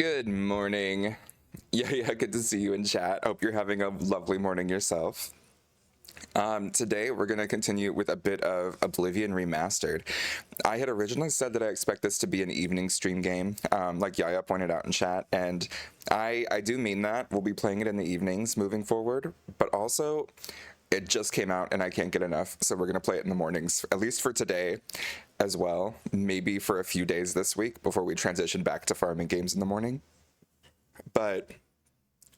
Good morning. Yeah, good to see you in chat. Hope you're having a lovely morning yourself. Today we're going to continue with a bit of Oblivion Remastered. I had originally said that I expect this to be an evening stream game, like Yaya pointed out in chat, and I do mean that. We'll be playing it in the evenings moving forward, but also it just came out and I can't get enough, so we're going to play it in the mornings, at least for today as well, maybe for a few days this week before we transition back to farming games in the morning. But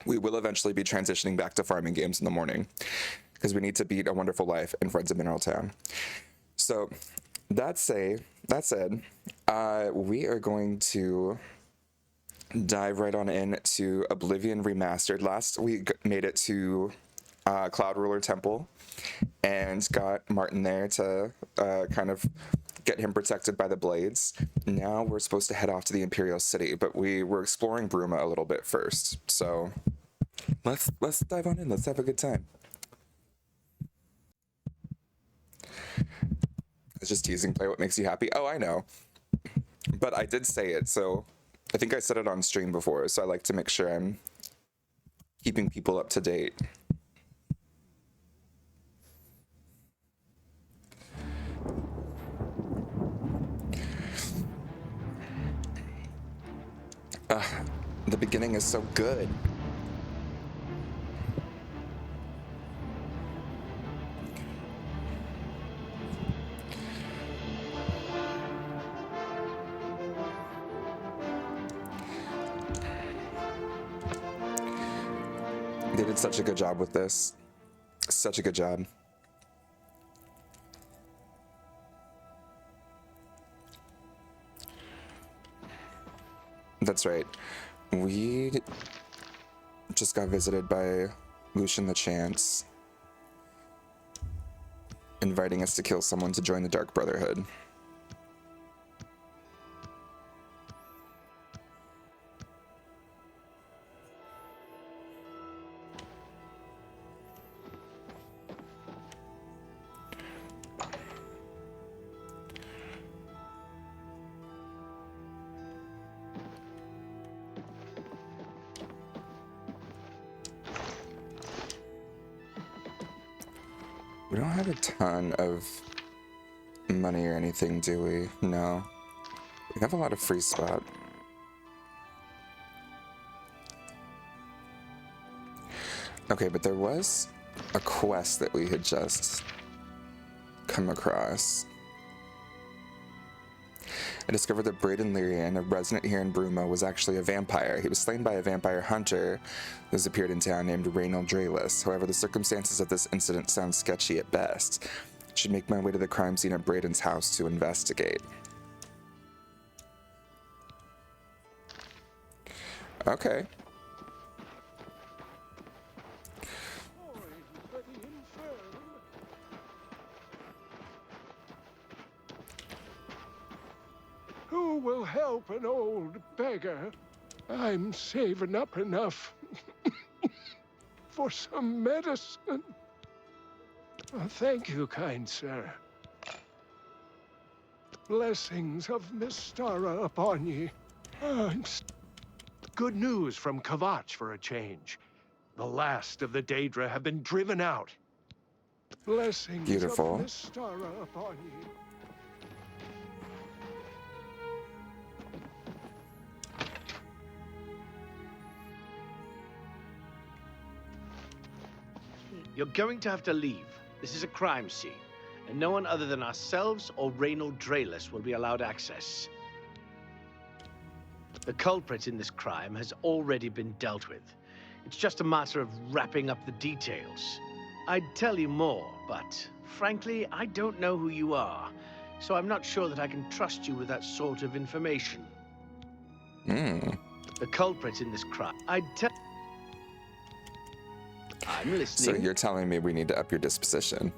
we will eventually be transitioning back to farming games in the morning because we need to beat A Wonderful Life and Friends of Mineral Town. So that said, we are going to dive right on into Oblivion Remastered. Last week made it to Cloud Ruler Temple and got Martin there to kind of get him protected by the blades. Now we're supposed to head off to the Imperial City, but we were exploring Bruma a little bit first. So let's dive on in. Let's have a good time. I was just teasing. Play what makes you happy. Oh, I know. But I did say it, so I think I said it on stream before, so I like to make sure I'm keeping people up to date. The beginning is so good. They did such a good job with this. Such a good job. That's right. We just got visited by Lucian the Chance, inviting us to kill someone to join the Dark Brotherhood. We don't have a ton of money or anything, do we? No. We have a lot of free spot. Okay, but there was a quest that we had just come across. I discovered that Braden Lyrian, a resident here in Bruma, was actually a vampire. He was slain by a vampire hunter who has appeared in town named Reynold Drayless. However, the circumstances of this incident sound sketchy at best. I should make my way to the crime scene at Braden's house to investigate. Okay. Who will help an old beggar? I'm saving up enough for some medicine. Oh, thank you, kind sir. Blessings of Mystara upon ye. Good news from Kavach for a change. The last of the Daedra have been driven out. Blessings Beautiful. of Mystara upon ye. You're going to have to leave. This is a crime scene, and no one other than ourselves or Reynold Drayless will be allowed access. The culprit in this crime has already been dealt with. It's just a matter of wrapping up the details. I'd tell you more, but frankly, I don't know who you are, so I'm not sure that I can trust you with that sort of information. The culprit in this crime, I'm listening. So you're telling me we need to up your disposition.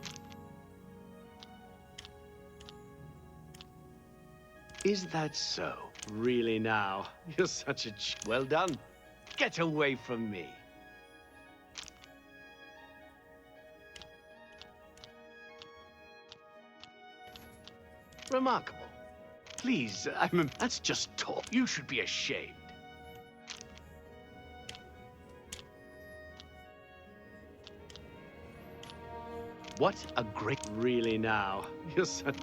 Is that so? Really now? You're such a well done. Get away from me. Remarkable. Please, that's just talk. You should be ashamed. What a great... Really now?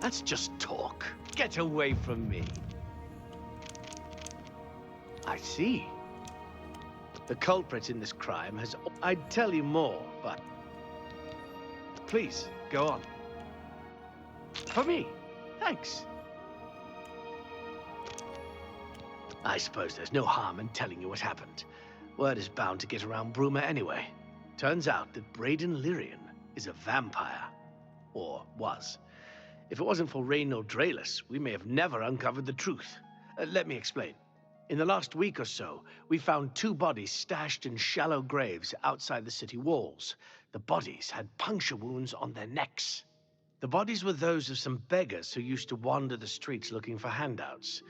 That's just talk. Get away from me. I see. The culprit in this crime has... I'd tell you more, but... Please, go on. For me. Thanks. I suppose there's no harm in telling you what happened. Word is bound to get around Bruma anyway. Turns out that Braden Lyrian is a vampire. Or was. If it wasn't for Reynald Draelus, we may have never uncovered the truth. Let me explain. In the last week or so, we found 2 bodies stashed in shallow graves outside the city walls. The bodies had puncture wounds on their necks. The bodies were those of some beggars who used to wander the streets looking for handouts.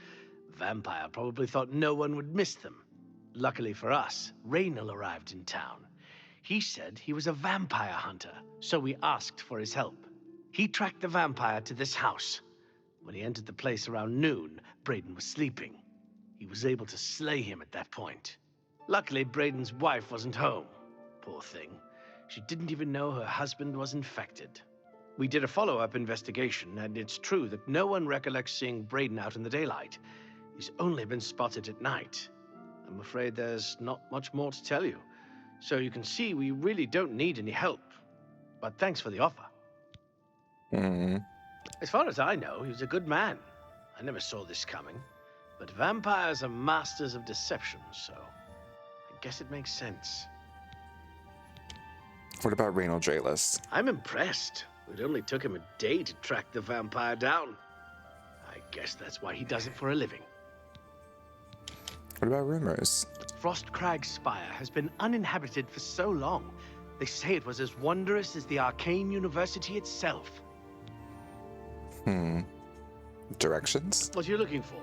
Vampire probably thought no one would miss them. Luckily for us, Reynald arrived in town. He said he was a vampire hunter, so we asked for his help. He tracked the vampire to this house. When he entered the place around noon, Braden was sleeping. He was able to slay him at that point. Luckily, Braden's wife wasn't home. Poor thing. She didn't even know her husband was infected. We did a follow-up investigation, and it's true that no one recollects seeing Braden out in the daylight. He's only been spotted at night. I'm afraid there's not much more to tell you. So you can see we really don't need any help. But thanks for the offer. As far as I know, he's a good man. I never saw this coming. But vampires are masters of deception, so I guess it makes sense. What about Reynald Draelus? I'm impressed. It only took him a day to track the vampire down. I guess that's why he does it for a living. What about rumors? Frostcrag Spire has been uninhabited for so long. They say it was as wondrous as the Arcane University itself. Directions? What are you looking for?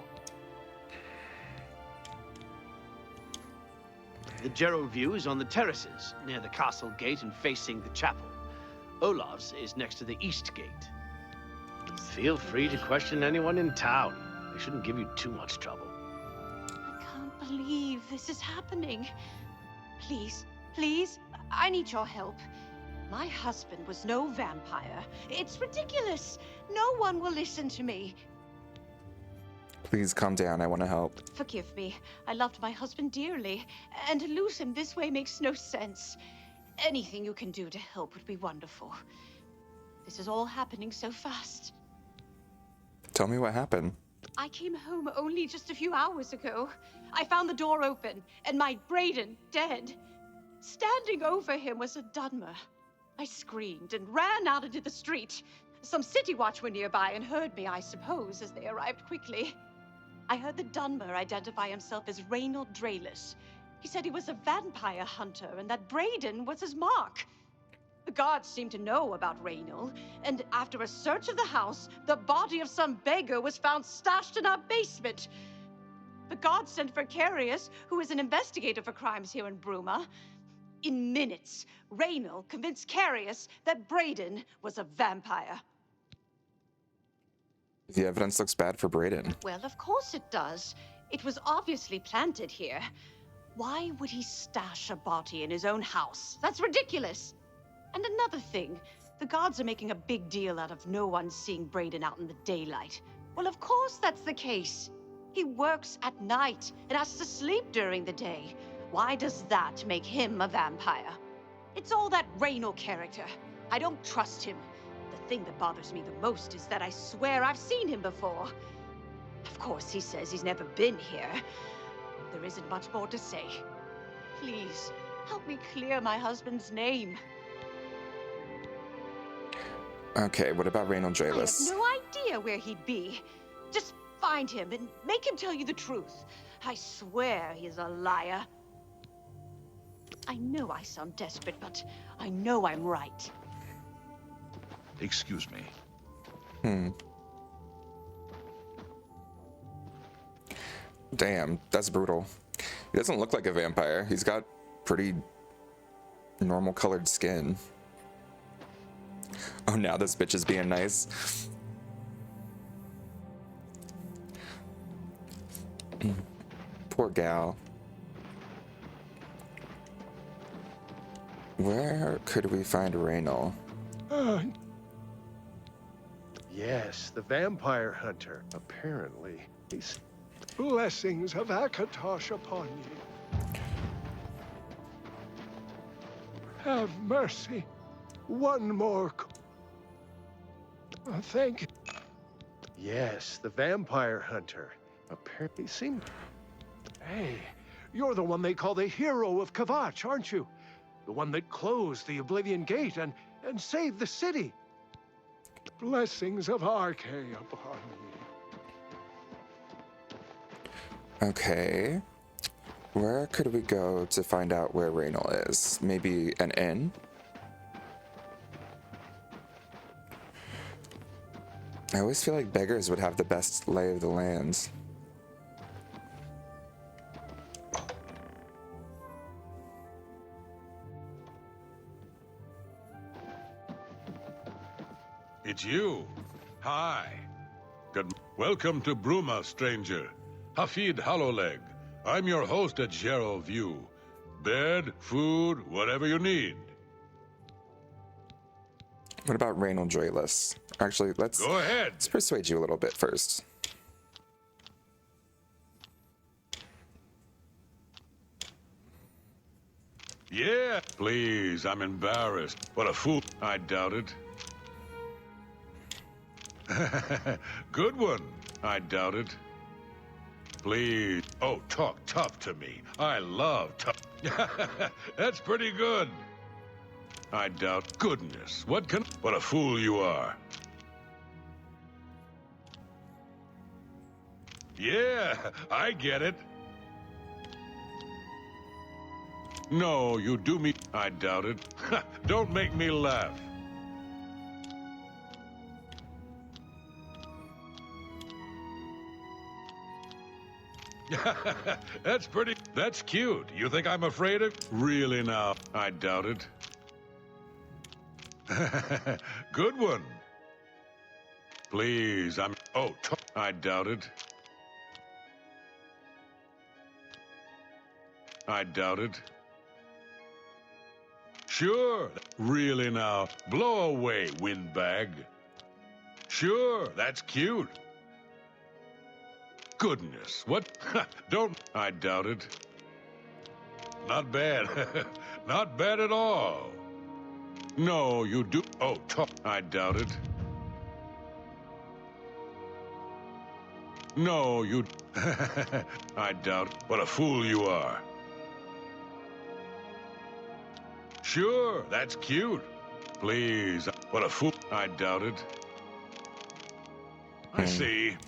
The Gerald view is on the terraces, near the castle gate and facing the chapel. Olav's is next to the east gate. Feel free to question anyone in town. They shouldn't give you too much trouble. I can't believe this is happening. Please, please, I need your help. My husband was no vampire. It's ridiculous. No one will listen to me. Please calm down. I want to help. Forgive me. I loved my husband dearly, and to lose him this way makes no sense. Anything you can do to help would be wonderful. This is all happening so fast. Tell me what happened. I came home only just a few hours ago. I found the door open, and my Braden dead. Standing over him was a Dunmer. I screamed and ran out into the street. Some city watch were nearby and heard me, I suppose, as they arrived quickly. I heard the Dunmer identify himself as Reynald Draelus. He said he was a vampire hunter and that Braden was his mark. The guards seemed to know about Reynald, and after a search of the house, the body of some beggar was found stashed in our basement. The guards sent for Carius, who is an investigator for crimes here in Bruma. In minutes, Reynald convinced Carius that Braden was a vampire. The evidence looks bad for Braden. Well, of course it does. It was obviously planted here. Why would he stash a body in his own house? That's ridiculous. And another thing, the guards are making a big deal out of no one seeing Braden out in the daylight. Well, of course that's the case. He works at night and has to sleep during the day. Why does that make him a vampire? It's all that Reynald character. I don't trust him. The thing that bothers me the most is that I swear I've seen him before. Of course, he says he's never been here. There isn't much more to say. Please, help me clear my husband's name. Okay, what about Reynald I have Draelus? no idea where he'd be. Just find him and make him tell you the truth. I swear he's a liar. I know I sound desperate, but I know I'm right. Excuse me. Damn, that's brutal. He doesn't look like a vampire. He's got pretty normal colored skin. Oh, now this bitch is being nice. Poor gal. Where could we find Reynald? Uh, yes, the vampire hunter, apparently. Blessings of Akatosh upon ye. Have mercy. One more. Thank you. Yes, the vampire hunter. Apparently seemed. Hey, you're the one they call the hero of Kavach, aren't you? The one that closed the Oblivion Gate and saved the city. Blessings of Arche upon you. Okay. Where could we go to find out where Raynal is? Maybe an inn? I always feel like beggars would have the best lay of the land. It's you. Hi. Welcome to Bruma, stranger. Hafid Hollowleg. I'm your host at Gerald View. Bed, food, whatever you need. What about Raynal Joyless? Actually, let's Go ahead. persuade you a little bit first. Yeah. Please, I'm embarrassed. What a fool. I doubt it. Good one. I doubt it. Please. Oh, talk tough to me. I love tough. That's pretty good. I doubt. Goodness. What a fool you are. Yeah, I get it. No, you do me. I doubt it. Don't make me laugh. That's cute. You think I'm afraid of? Really now? I doubt it. Good one. Please, I doubt it. I doubt it. Sure. Really now? Blow away, windbag. Sure, that's cute. Goodness, what? Don't. I doubt it. Not bad. Not bad at all. No, you do. Oh, talk. I doubt it. No, you. I doubt. What a fool you are. Sure, that's cute. Please. What a fool. I doubt it. I see.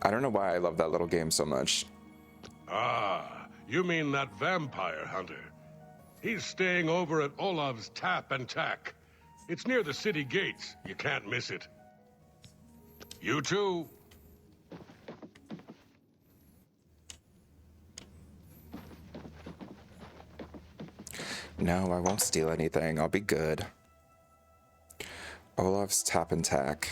I don't know why I love that little game so much. Ah, you mean that vampire hunter. He's staying over at Olav's Tap and Tack. It's near the city gates. You can't miss it. You too. No, I won't steal anything. I'll be good. Olaf's Tap and Tack.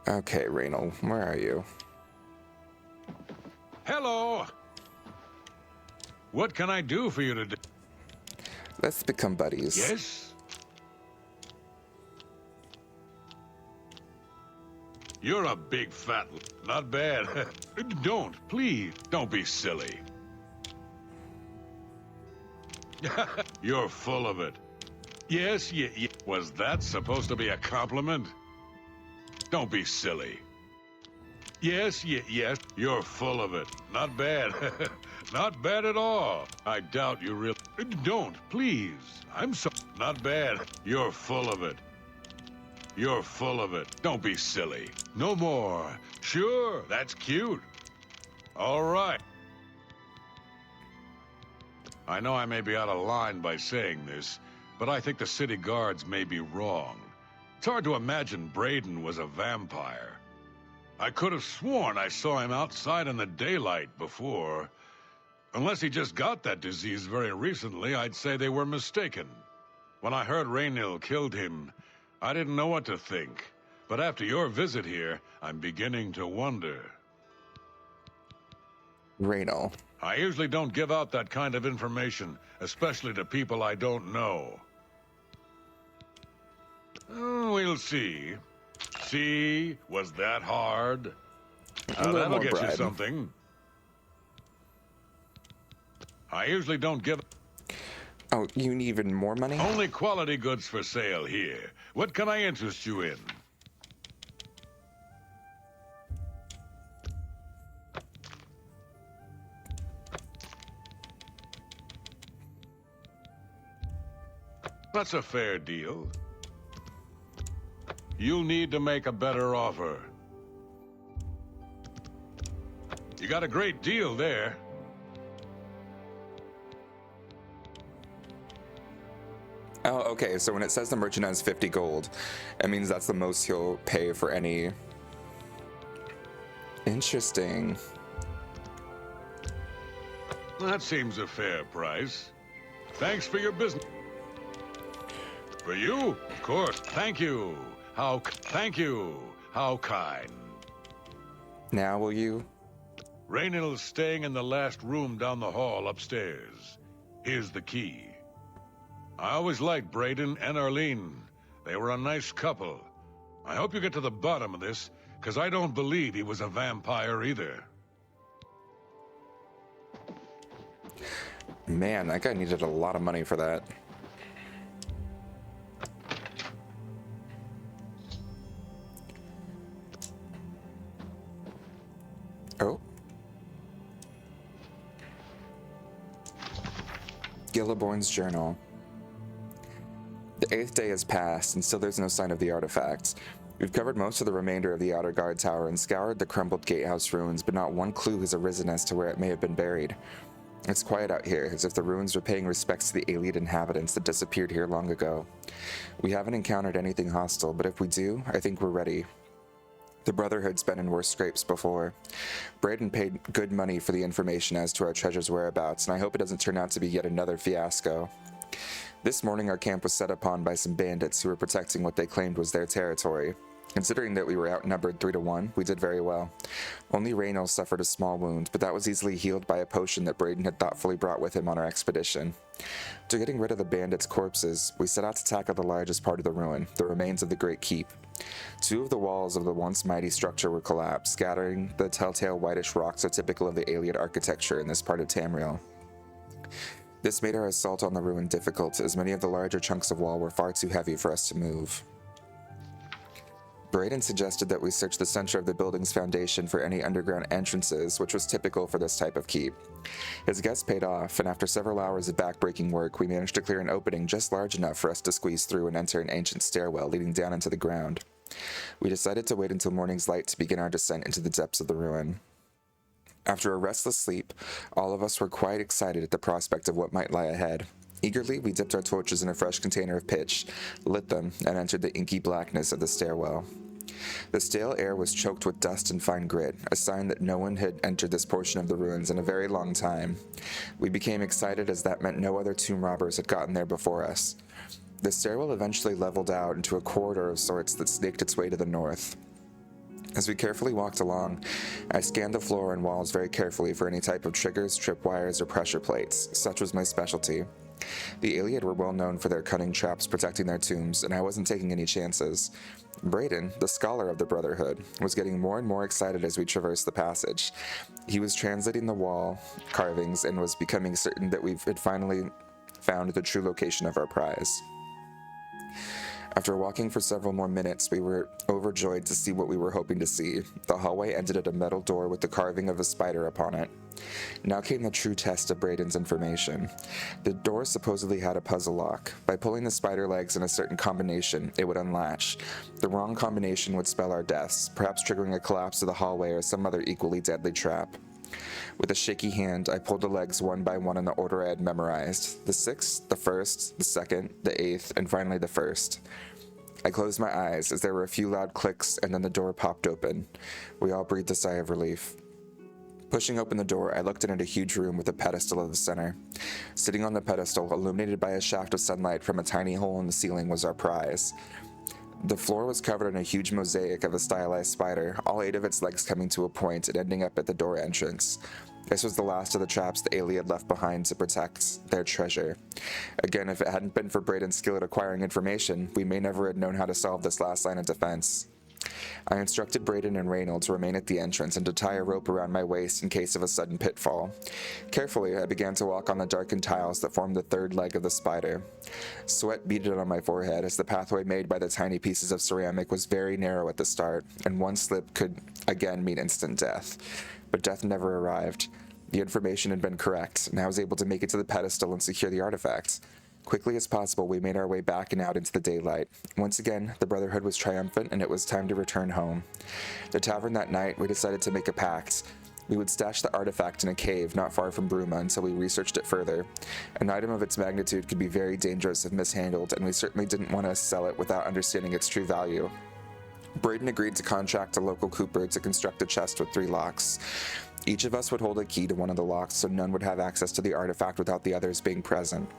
Okay, Raynal, where are you? Hello. What can I do for you today? Let's become buddies. Yes? You're a big fat... Not bad. Don't, please. Don't be silly. You're full of it. Yes, yeah. Was that supposed to be a compliment? Don't be silly. Yes, yes. You're full of it. Not bad. Not bad at all. I doubt you really... Don't, please. I'm so... Not bad. You're full of it. You're full of it. Don't be silly. No more. Sure, that's cute. All right. I know I may be out of line by saying this, but I think the city guards may be wrong. It's hard to imagine Braden was a vampire. I could have sworn I saw him outside in the daylight before. Unless he just got that disease very recently, I'd say they were mistaken. When I heard Raynal killed him, I didn't know what to think. But after your visit here, I'm beginning to wonder. Raynal. I usually don't give out that kind of information, especially to people I don't know. We'll see. See? Was that hard? A little That'll more get you bribe. something. I usually don't give... Oh, you need even more money? Only quality goods for sale here. What can I interest you in? That's a fair deal. You'll need to make a better offer. You got a great deal there. Oh, okay, so when it says the merchant has 50 gold, it means that's the most he'll pay for any... Interesting. That seems a fair price. Thanks for your business. For you? Of course. Thank you. Thank you. How kind. Now will you? Raynal's staying in the last room down the hall upstairs. Here's the key. I always liked Brayden and Arlene. They were a nice couple. I hope you get to the bottom of this, because I don't believe he was a vampire either. Man, that guy needed a lot of money for that. Oh. Gilliborn's journal. The 8th day has passed, and still there's no sign of the artifacts. We've covered most of the remainder of the outer guard tower and scoured the crumbled gatehouse ruins, but not one clue has arisen as to where it may have been buried. It's quiet out here, as if the ruins were paying respects to the alien inhabitants that disappeared here long ago. We haven't encountered anything hostile, but if we do, I think we're ready. The Brotherhood's been in worse scrapes before. Brayden paid good money for the information as to our treasure's whereabouts, and I hope it doesn't turn out to be yet another fiasco. This morning our camp was set upon by some bandits who were protecting what they claimed was their territory. Considering that we were outnumbered 3 to 1, we did very well. Only Raynal suffered a small wound, but that was easily healed by a potion that Brayden had thoughtfully brought with him on our expedition. To getting rid of the bandits' corpses, we set out to tackle the largest part of the ruin, the remains of the Great Keep. 2 of the walls of the once mighty structure were collapsed, scattering the telltale whitish rocks so typical of the alien architecture in this part of Tamriel. This made our assault on the ruin difficult, as many of the larger chunks of wall were far too heavy for us to move. Brayden suggested that we search the center of the building's foundation for any underground entrances, which was typical for this type of keep. His guess paid off, and after several hours of backbreaking work, we managed to clear an opening just large enough for us to squeeze through and enter an ancient stairwell leading down into the ground. We decided to wait until morning's light to begin our descent into the depths of the ruin. After a restless sleep, all of us were quite excited at the prospect of what might lie ahead. Eagerly, we dipped our torches in a fresh container of pitch, lit them, and entered the inky blackness of the stairwell. The stale air was choked with dust and fine grit, a sign that no one had entered this portion of the ruins in a very long time. We became excited as that meant no other tomb robbers had gotten there before us. The stairwell eventually leveled out into a corridor of sorts that snaked its way to the north. As we carefully walked along, I scanned the floor and walls very carefully for any type of triggers, tripwires, or pressure plates. Such was my specialty. The Iliad were well known for their cunning traps protecting their tombs, and I wasn't taking any chances. Brayden, the scholar of the Brotherhood, was getting more and more excited as we traversed the passage. He was translating the wall carvings and was becoming certain that we had finally found the true location of our prize. After walking for several more minutes, we were overjoyed to see what we were hoping to see. The hallway ended at a metal door with the carving of a spider upon it. Now came the true test of Brayden's information. The door supposedly had a puzzle lock. By pulling the spider legs in a certain combination, it would unlatch. The wrong combination would spell our deaths, perhaps triggering a collapse of the hallway or some other equally deadly trap. With a shaky hand, I pulled the legs one by one in the order I had memorized. The 6th, the 1st, the 2nd, the 8th, and finally the 1st. I closed my eyes as there were a few loud clicks and then the door popped open. We all breathed a sigh of relief. Pushing open the door, I looked in at a huge room with a pedestal at the center. Sitting on the pedestal, illuminated by a shaft of sunlight from a tiny hole in the ceiling, was our prize. The floor was covered in a huge mosaic of a stylized spider, all 8 of its legs coming to a point and ending up at the door entrance. This was the last of the traps the alien had left behind to protect their treasure. Again, if it hadn't been for Brayden's skill at acquiring information, we may never have known how to solve this last line of defense. I instructed Brayden and Reynolds to remain at the entrance and to tie a rope around my waist in case of a sudden pitfall. Carefully, I began to walk on the darkened tiles that formed the 3rd leg of the spider. Sweat beaded on my forehead as the pathway made by the tiny pieces of ceramic was very narrow at the start, and one slip could again mean instant death. But death never arrived. The information had been correct, and I was able to make it to the pedestal and secure the artifact. Quickly as possible, we made our way back and out into the daylight. Once again, the Brotherhood was triumphant, and it was time to return home. The tavern that night, we decided to make a pact. We would stash the artifact in a cave not far from Bruma until we researched it further. An item of its magnitude could be very dangerous if mishandled, and we certainly didn't want to sell it without understanding its true value. Brayden agreed to contract a local cooper to construct a chest with 3 locks. Each of us would hold a key to one of the locks, so none would have access to the artifact without the others being present.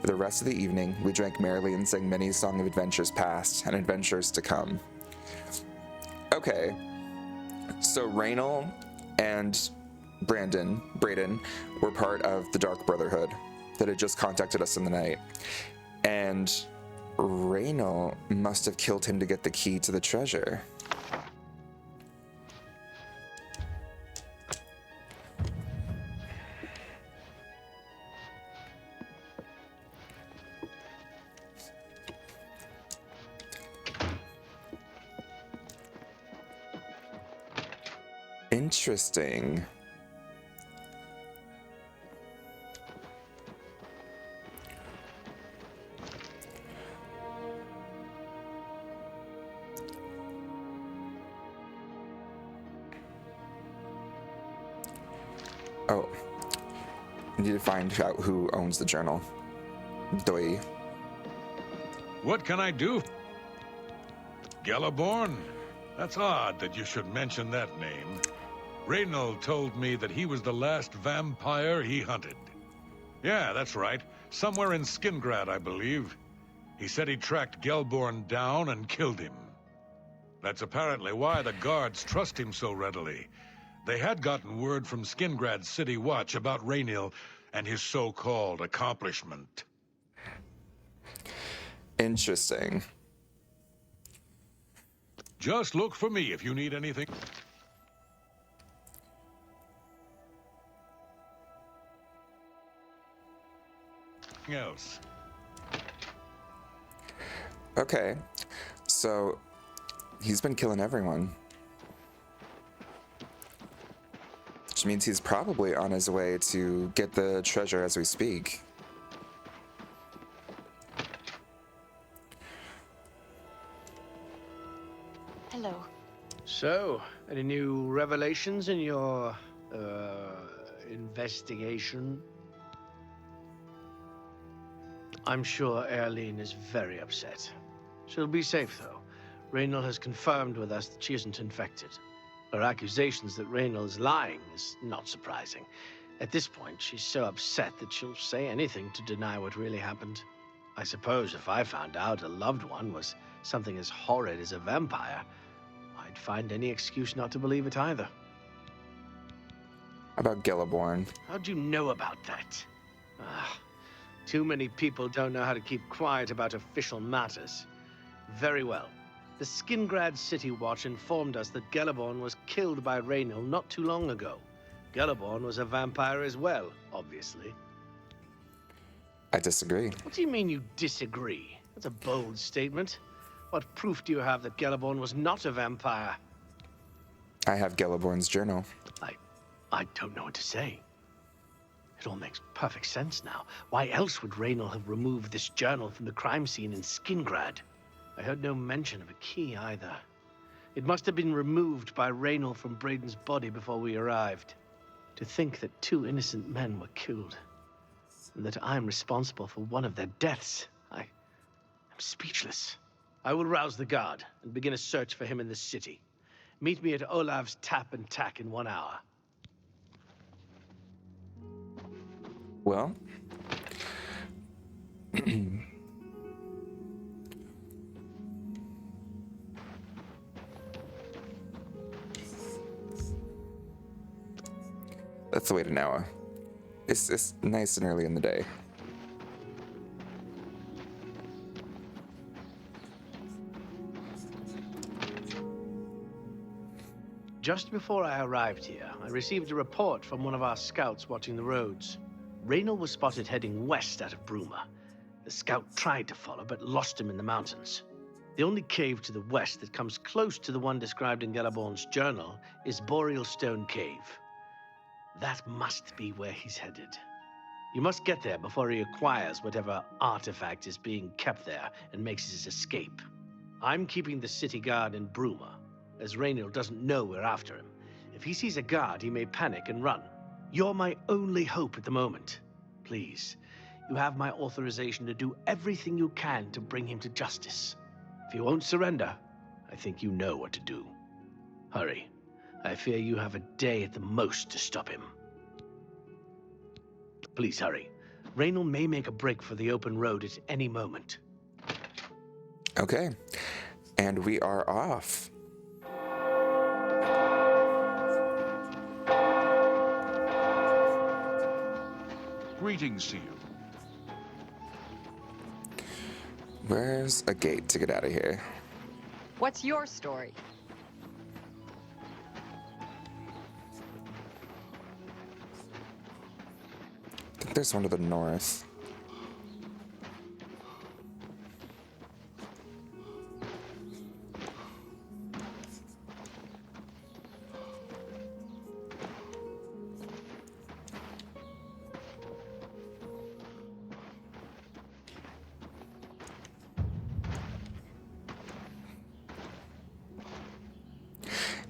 For the rest of the evening, we drank merrily and sang many songs of adventures past and adventures to come. Okay, so Raynal and Brayden, were part of the Dark Brotherhood that had just contacted us in the night. And Raynal must have killed him to get the key to the treasure. Interesting. Oh, I need to find out who owns the journal. Doi. What can I do? Galaborn? That's odd that you should mention that name. Reynal told me that he was the last vampire he hunted. Yeah, that's right. Somewhere in Skingrad, I believe. He said he tracked Gelborn down and killed him. That's apparently why the guards trust him so readily. They had gotten word from Skingrad's City Watch about Reynal and his so-called accomplishment. Interesting. Just look for me if you need anything else. Okay, so he's been killing everyone. Which means he's probably on his way to get the treasure as we speak. Hello. So, any new revelations in your, investigation? I'm sure Erlene is very upset. She'll be safe, though. Reynal has confirmed with us that she isn't infected. Her accusations that Reynal is lying is not surprising. At this point, she's so upset that she'll say anything to deny what really happened. I suppose if I found out a loved one was something as horrid as a vampire, I'd find any excuse not to believe it either. How about Galaborn? How'd you know about that? Too many people don't know how to keep quiet about official matters. Very well. The Skingrad City Watch informed us that Galaborn was killed by Reynal not too long ago. Galaborn was a vampire as well, obviously. I disagree. What do you mean you disagree? That's a bold statement. What proof do you have that Galaborn was not a vampire? I have Galaborn's journal. I don't know what to say. It all makes perfect sense now. Why else would Reynal have removed this journal from the crime scene in Skingrad? I heard no mention of a key either. It must have been removed by Reynal from Brayden's body before we arrived. To think that 2 innocent men were killed, and that I'm responsible for one of their deaths, I'm speechless. I will rouse the guard and begin a search for him in the city. Meet me at Olav's Tap and Tack in 1 hour. Well, That's the way to know. It's nice and early in the day. Just before I arrived here, I received a report from one of our scouts watching the roads. Raynor was spotted heading west out of Bruma. The scout tried to follow, but lost him in the mountains. The only cave to the west that comes close to the one described in Galaborn's journal is Boreal Stone Cave. That must be where he's headed. You must get there before he acquires whatever artifact is being kept there and makes his escape. I'm keeping the city guard in Bruma, as Raynor doesn't know we're after him. If he sees a guard, he may panic and run. You're my only hope at the moment. Please, you have my authorization to do everything you can to bring him to justice. If he won't surrender, I think you know what to do. Hurry. I fear you have a day at the most to stop him. Please hurry. Raynor may make a break for the open road at any moment. Okay. And we are off. Greetings to you. Where's a gate to get out of here? What's your story? I think there's one to the north.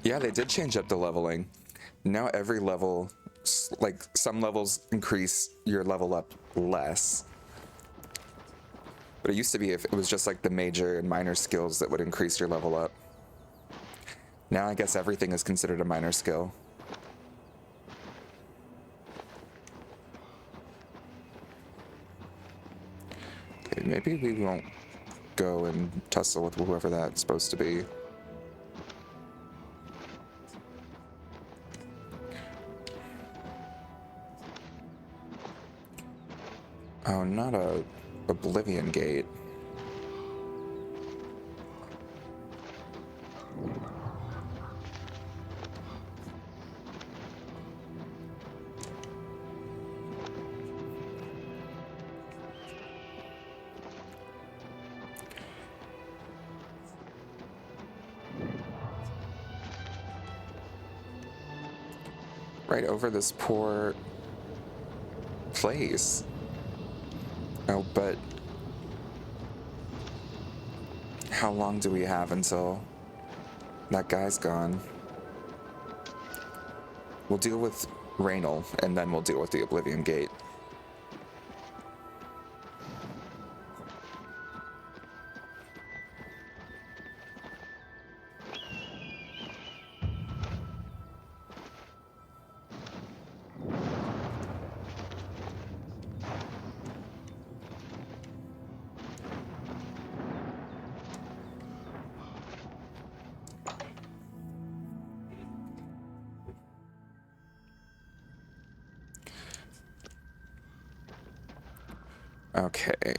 Yeah, they did change up the leveling. Now every level, like some levels increase your level up less. But it used to be if it was just like the major and minor skills that would increase your level up. Now I guess everything is considered a minor skill. Okay, maybe we won't go and tussle with whoever that's supposed to be. Oh, not a Oblivion gate. Right over this poor place. Oh, but how long do we have until that guy's gone? We'll deal with Raynor, and then we'll deal with the Oblivion Gate. Okay.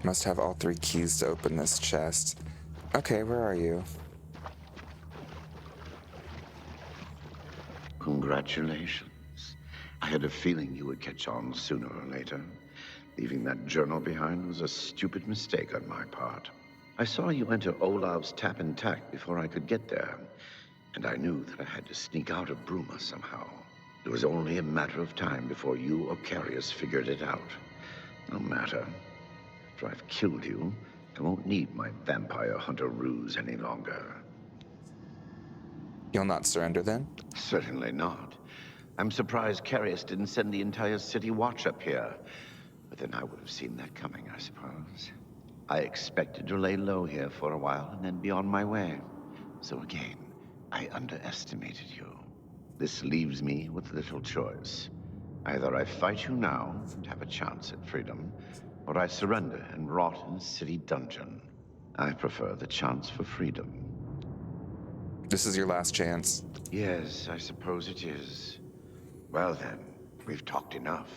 Must have all 3 keys to open this chest. Okay, where are you? Congratulations. I had a feeling you would catch on sooner or later. Leaving that journal behind was a stupid mistake on my part. I saw you enter Olav's tap and tack before I could get there, and I knew that I had to sneak out of Bruma somehow. It was only a matter of time before you or Carius figured it out. No matter. After I've killed you, I won't need my vampire hunter ruse any longer. You'll not surrender then? Certainly not. I'm surprised Carius didn't send the entire city watch up here. But then I would have seen that coming, I suppose. I expected to lay low here for a while and then be on my way. So again, I underestimated you. This leaves me with little choice. Either I fight you now and have a chance at freedom, or I surrender and rot in a city dungeon. I prefer the chance for freedom. This is your last chance. Yes, I suppose it is. Well then, we've talked enough.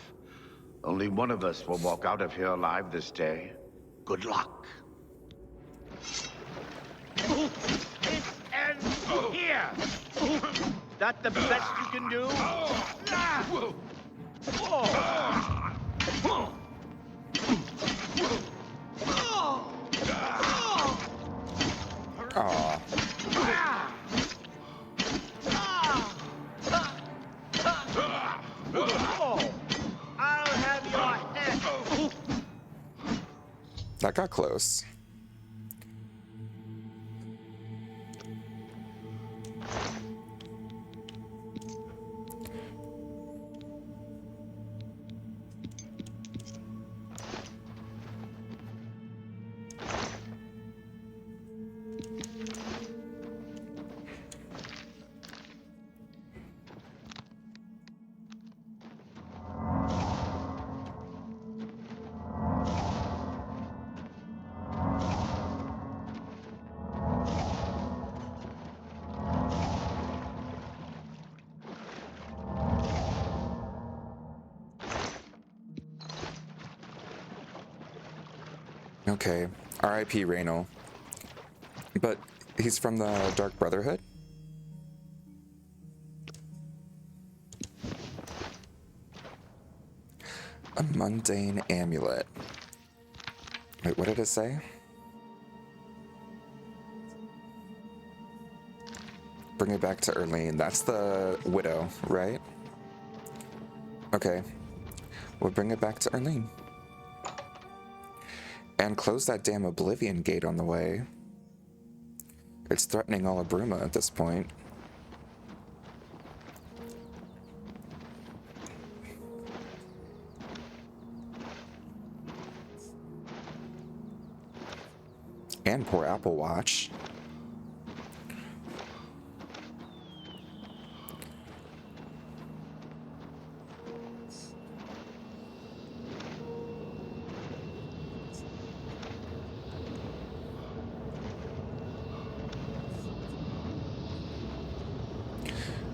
Only one of us will walk out of here alive this day. Good luck. It ends here! That the best you can do? Aw. I'll have your head! That got close. Okay, R.I.P. Raynal. But he's from the Dark Brotherhood? A mundane amulet. Wait, what did it say? Bring it back to Erlene. That's the widow, right? Okay. We'll bring it back to Erlene. And close that damn Oblivion gate on the way. It's threatening all of Bruma at this point. And poor Apple Watch.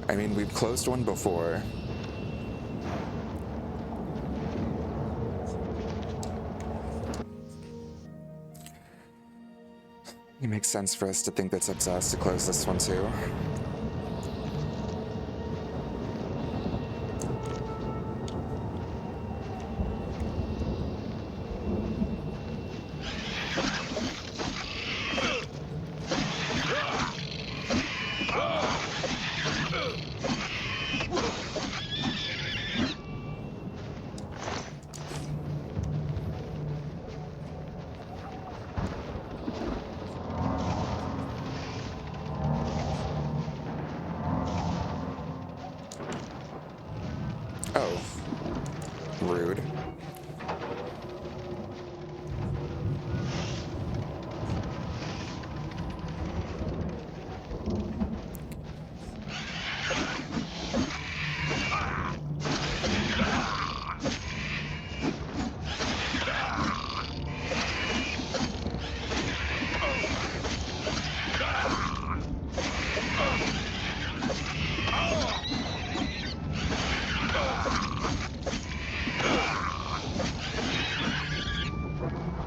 I mean, we've closed one before. It makes sense for us to think that's up to us to close this one too. Oh. Rude.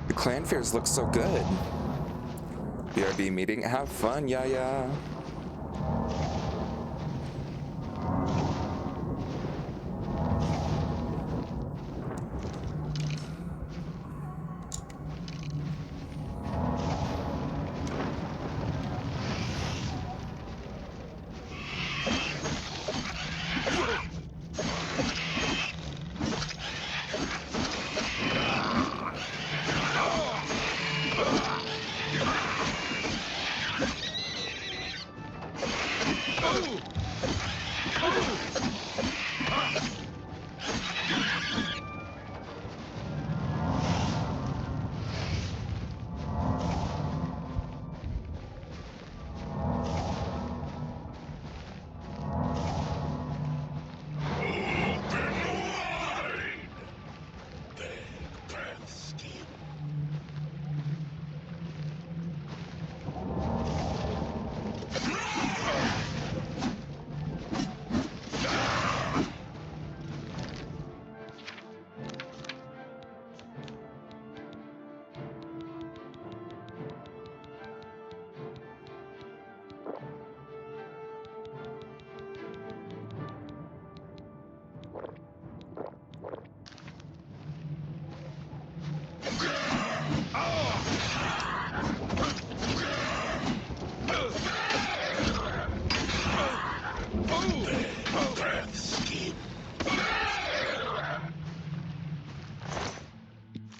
The clan fairs look so good. BRB meeting, have fun, yeah.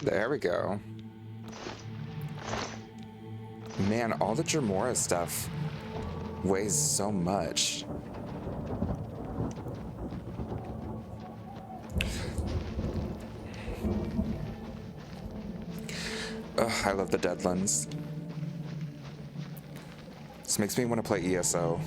There we go. Man, all the Dremora stuff weighs so much. Ugh, I love the Deadlands. This makes me want to play ESO.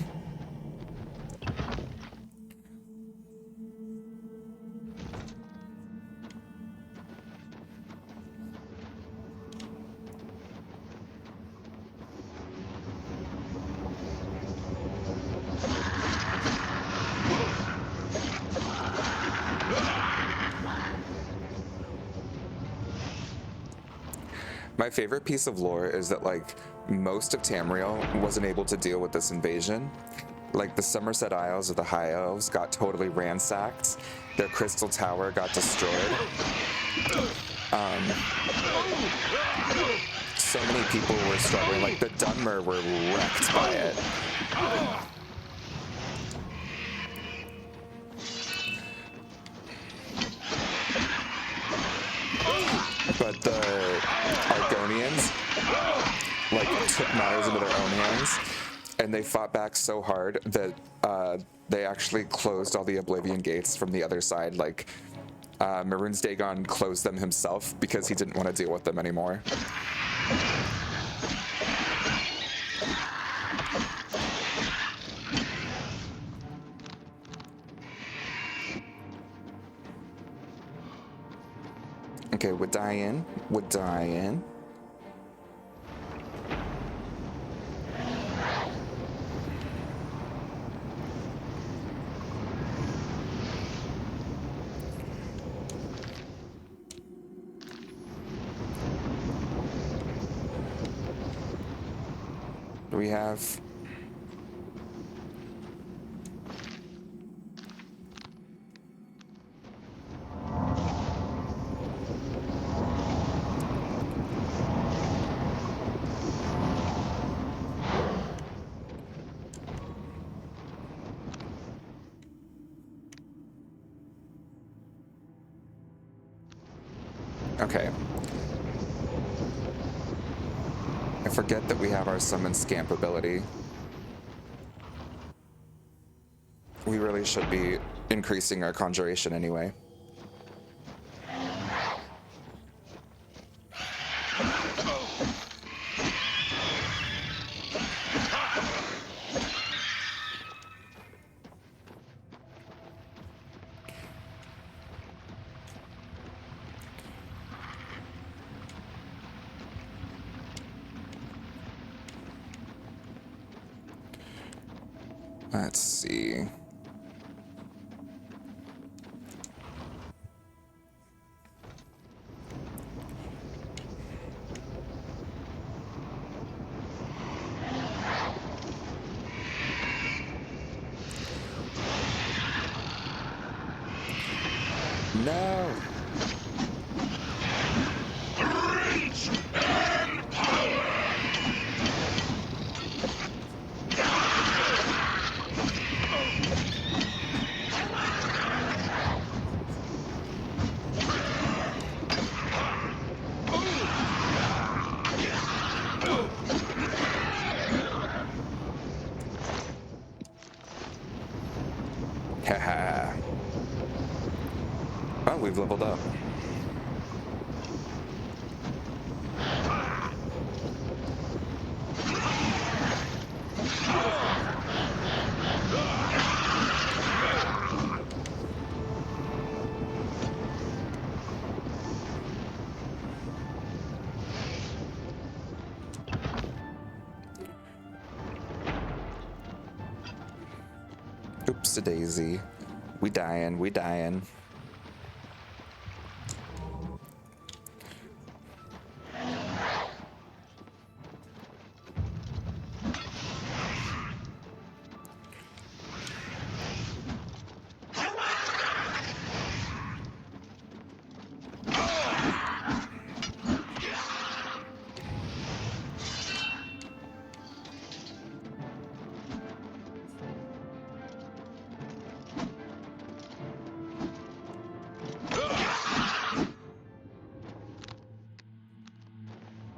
My favorite piece of lore is that, like, most of Tamriel wasn't able to deal with this invasion. Like, the Somerset Isles of the High Elves got totally ransacked. Their crystal tower got destroyed. So many people were struggling. Like, the Dunmer were wrecked by it. But the Argonians, like, took matters into their own hands, and they fought back so hard that they actually closed all the Oblivion gates from the other side. Like, Maroon's Dagon closed them himself because he didn't want to deal with them anymore. Okay, we're dying. We're dying. Do we have... Okay. I forget that we have our summon scamp ability. We really should be increasing our conjuration anyway. Let's see. No. Haha. Oh, we've leveled up. Oops-a-daisy. We dying, we dying.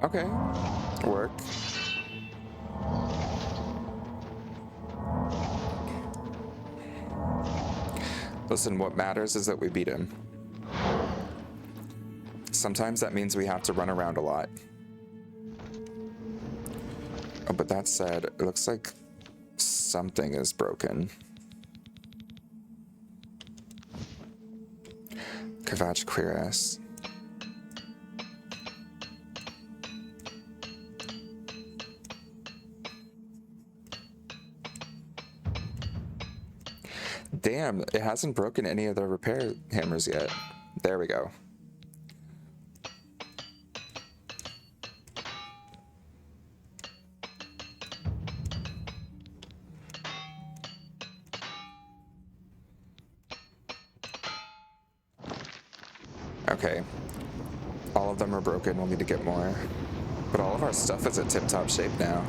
Okay. Work. Listen, what matters is that we beat him. Sometimes that means we have to run around a lot. Oh, but that said, it looks like something is broken. Kvatch Cuirass. Damn, it hasn't broken any of the repair hammers yet. There we go. Okay. All of them are broken. We'll need to get more. But all of our stuff is at tip-top shape now.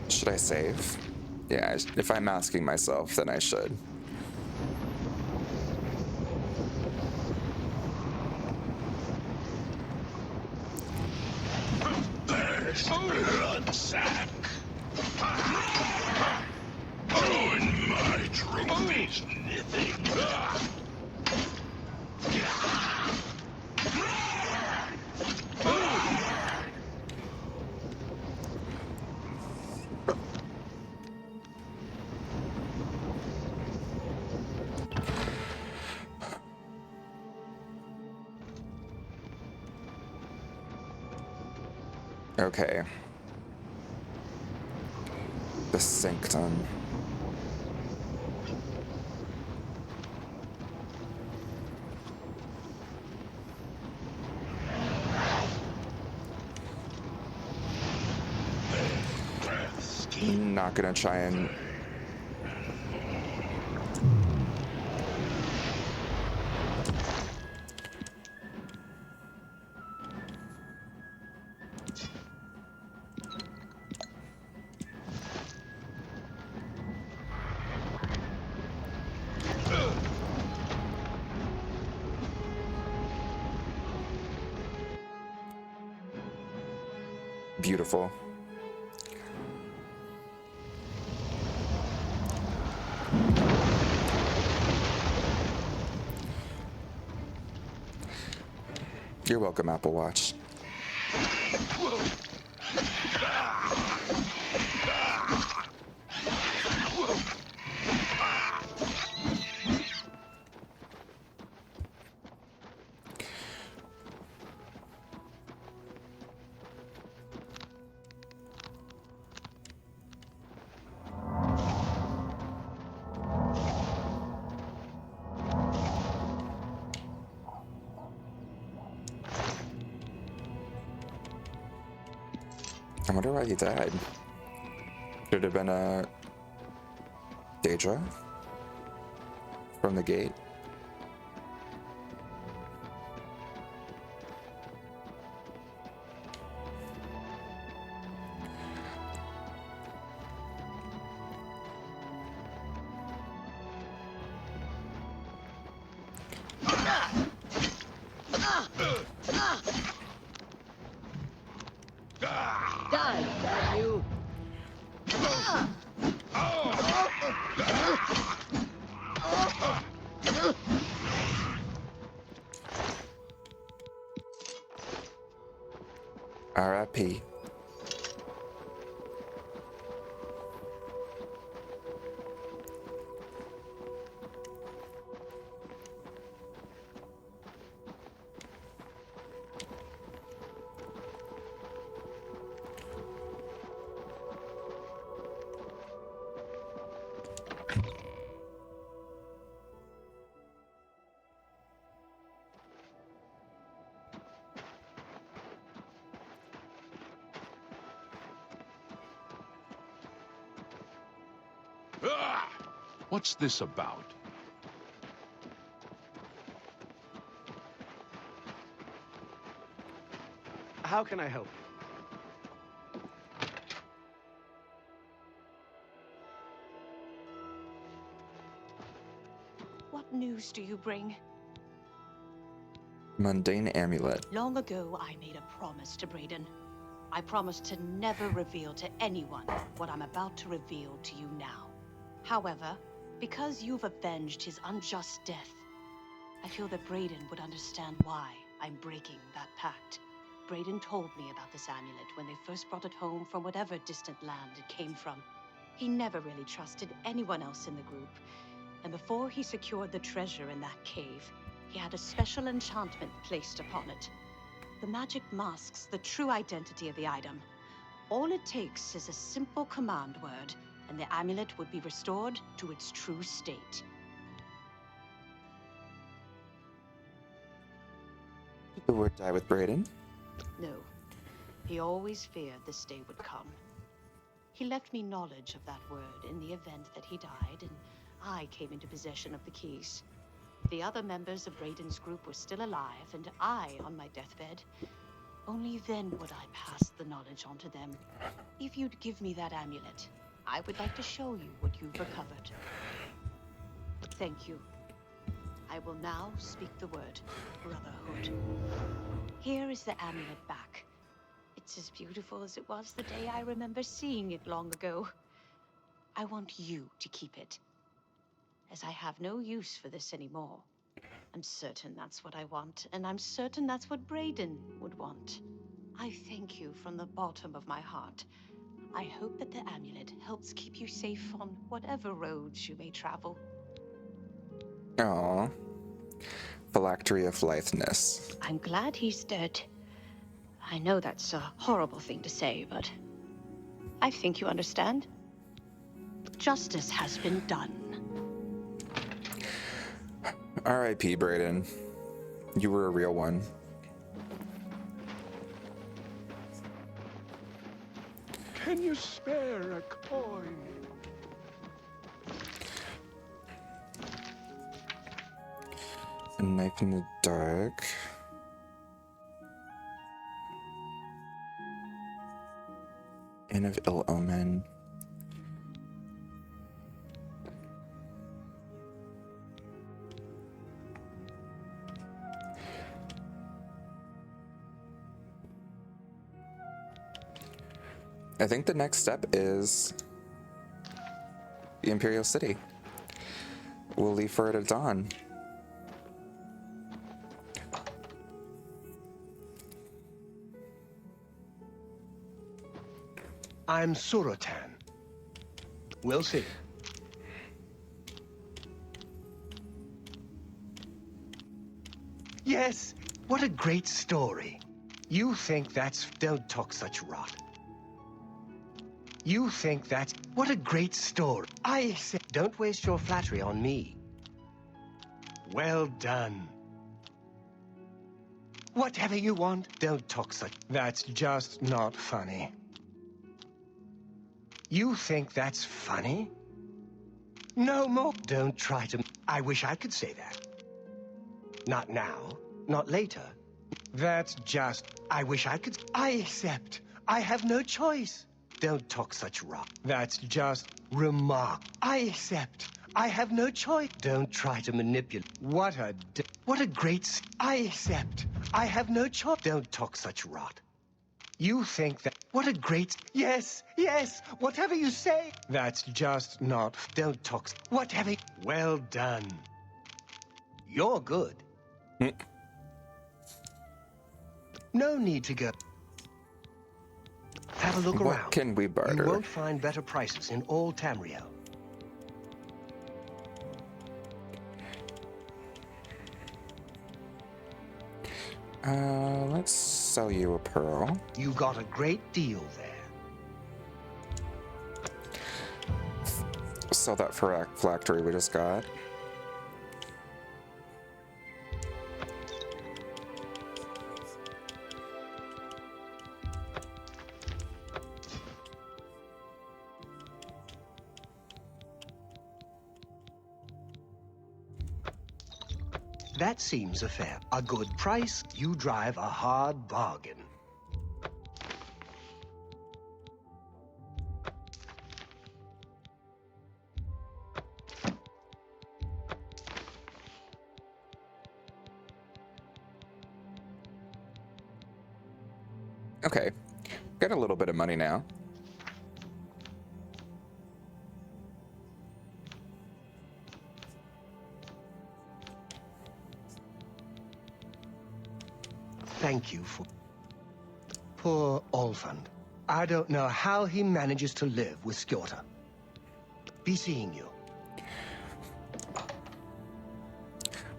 Should I save? Yeah, if I'm asking myself, then I should. Bloodsack. Join my trophies, nipping. Okay. The Sanctum. Not gonna try and... Beautiful. You're welcome, Apple Watch. I wonder why he died. Could have been a Daedra from the gate. Die, damn you! R.I.P. What's this about? How can I help you? What news do you bring? Mundane amulet. Long ago, I made a promise to Brayden. I promised to never reveal to anyone what I'm about to reveal to you now. However, because you've avenged his unjust death, I feel that Brayden would understand why I'm breaking that pact. Brayden told me about this amulet when they first brought it home from whatever distant land it came from. He never really trusted anyone else in the group, and before he secured the treasure in that cave, he had a special enchantment placed upon it. The magic masks the true identity of the item. All it takes is a simple command word, and the amulet would be restored to its true state. Did the word die with Brayden? No. He always feared this day would come. He left me knowledge of that word in the event that he died, and I came into possession of the keys. The other members of Brayden's group were still alive, and I on my deathbed. Only then would I pass the knowledge on to them. If you'd give me that amulet, I would like to show you what you've recovered. Thank you. I will now speak the word, Brotherhood. Here is the amulet back. It's as beautiful as it was the day I remember seeing it long ago. I want you to keep it, as I have no use for this anymore. I'm certain that's what I want, and I'm certain that's what Brayden would want. I thank you from the bottom of my heart. I hope that the amulet helps keep you safe on whatever roads you may travel. Aww. Phylactery of litheness. I'm glad he's dead. I know that's a horrible thing to say, but I think you understand. Justice has been done. R.I.P. Brayden. You were a real one. Can you spare a coin? A knife in the dark. Inn of ill omen. I think the next step is the Imperial City. We'll leave for it at dawn. I'm Surotan. We'll see. Yes, what a great story. You think that's... Don't talk such rot. You think that's... What a great story. I said, don't waste your flattery on me. Well done. Whatever you want, don't talk such... That's just not funny. You think that's funny? No more. Don't try to... I wish I could say that. Not now, not later. That's just... I wish I could... I accept. I have no choice. Don't talk such rot. That's just remark. I accept. I have no choice. Don't try to manipulate. What a great... I accept. I have no choice. Don't talk such rot. You think that... What a great... Yes, yes, whatever you say. That's just not... Don't talk... Whatever... Well done. You're good. No need to go. Have a look around. What can we barter? You won't find better prices in all Tamriel. Let's sell you a pearl. You got a great deal there. Sell that phylactery we just got. That seems fair. A good price, you drive a hard bargain. Okay, got a little bit of money now. Thank you for... Poor Olfand. I don't know how he manages to live with Skjorta. Be seeing you.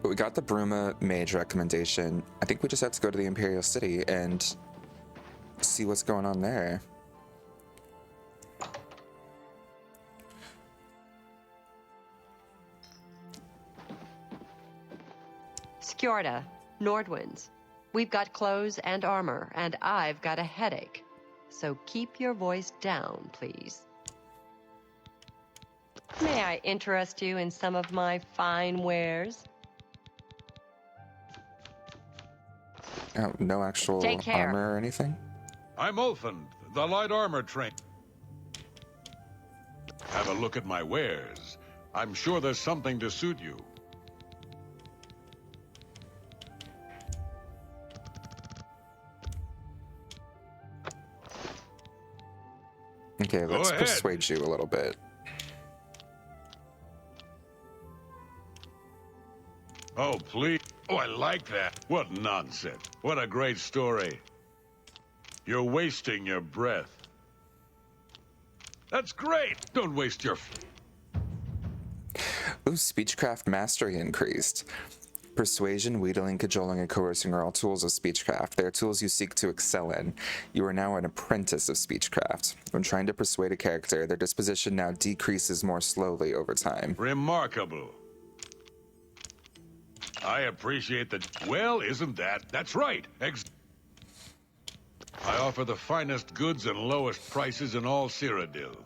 But we got the Bruma mage recommendation. I think we just have to go to the Imperial City and see what's going on there. Skjorta, Nordwinds. We've got clothes and armor, and I've got a headache. So keep your voice down, please. May I interest you in some of my fine wares? Oh, no actual Take care. armor or anything? I'm Ulfand, the light armor train. Have a look at my wares. I'm sure there's something to suit you. Okay, let's ahead. persuade you a little bit. Oh, please. Oh, I like that. What nonsense. What a great story. You're wasting your breath. That's great. Don't waste your... Ooh, speechcraft mastery increased. Persuasion, wheedling, cajoling, and coercing are all tools of speechcraft. They are tools you seek to excel in. You are now an apprentice of speechcraft. When trying to persuade a character, their disposition now decreases more slowly over time. Remarkable. I appreciate the... Well, isn't that? That's right. I offer the finest goods and lowest prices in all Cyrodiil.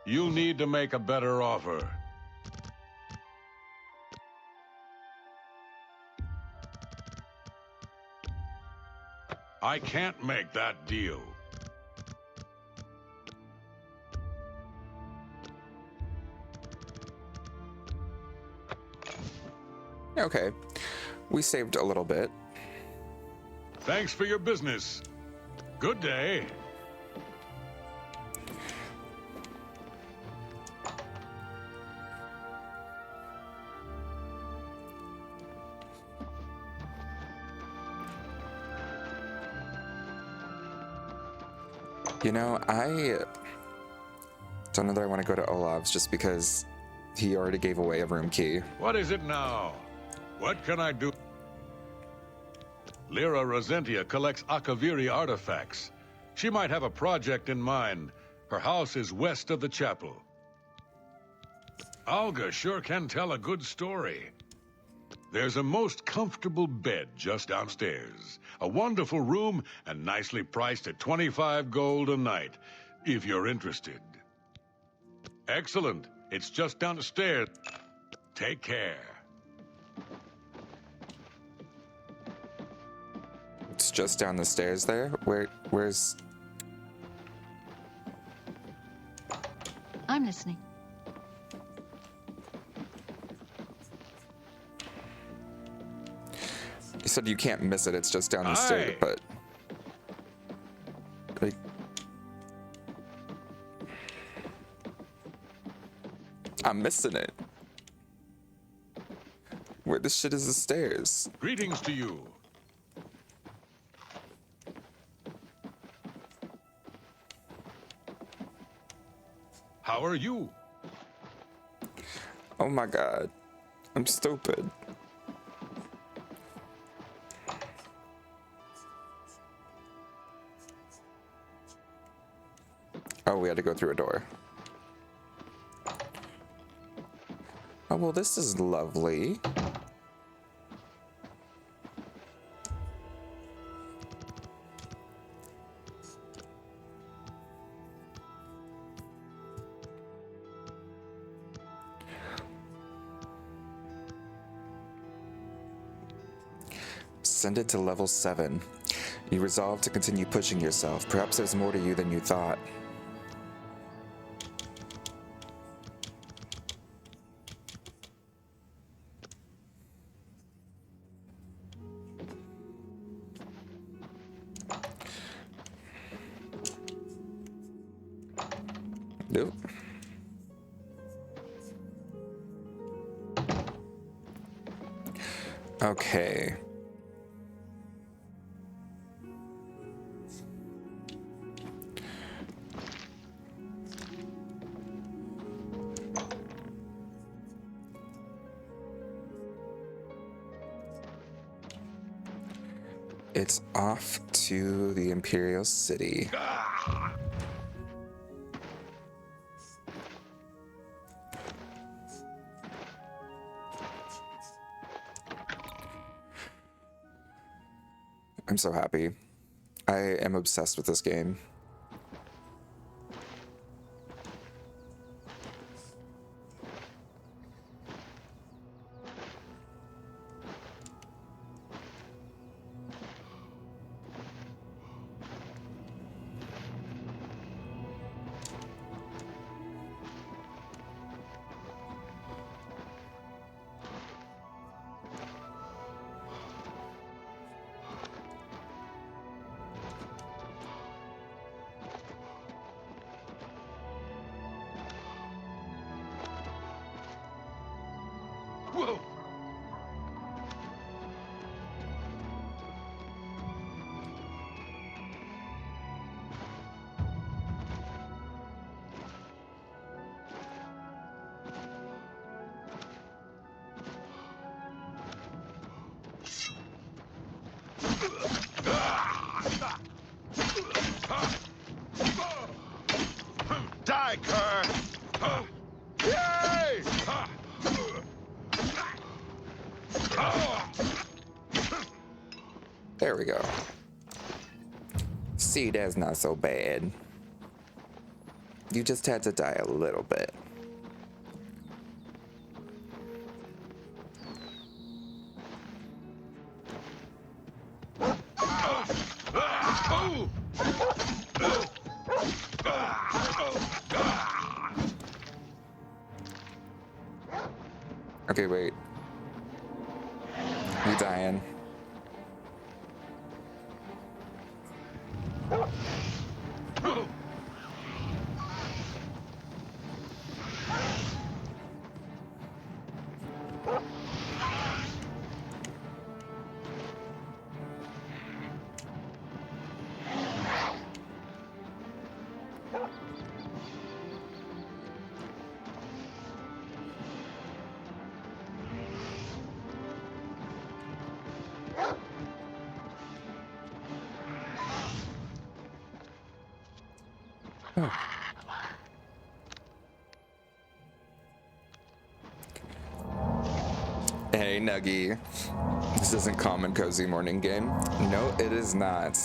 You'll need to make a better offer. I can't make that deal. Okay, we saved a little bit. Thanks for your business. Good day. You know, I don't know that I want to go to Olav's just because he already gave away a room key. What is it now? What can I do? Lyra Rosentia collects Akaviri artifacts. She might have a project in mind. Her house is west of the chapel. Alga sure can tell a good story. There's a most comfortable bed just downstairs. A wonderful room and nicely priced at 25 gold a night, if you're interested. Excellent. It's just down the stairs. Take care. It's just down the stairs there? Where's... I'm listening. You said you can't miss it, it's just down the stairs, but... Like... I'm missing it. Where the shit is the stairs? Greetings to you. How are you? Oh my god. I'm stupid. Oh, we had to go through a door. Oh, well, this is lovely. ascended to level 7. You resolve to continue pushing yourself. Perhaps there's more to you than you thought. Nope. Okay. It's off to the Imperial City. I'm so happy. I am obsessed with this game. Whoa! Die, Kerr! Yay! There we go. See, that's not so bad. You just had to die a little bit. Okay, wait. You dying. Hey, Nuggy. This isn't common cozy morning game. No, it is not.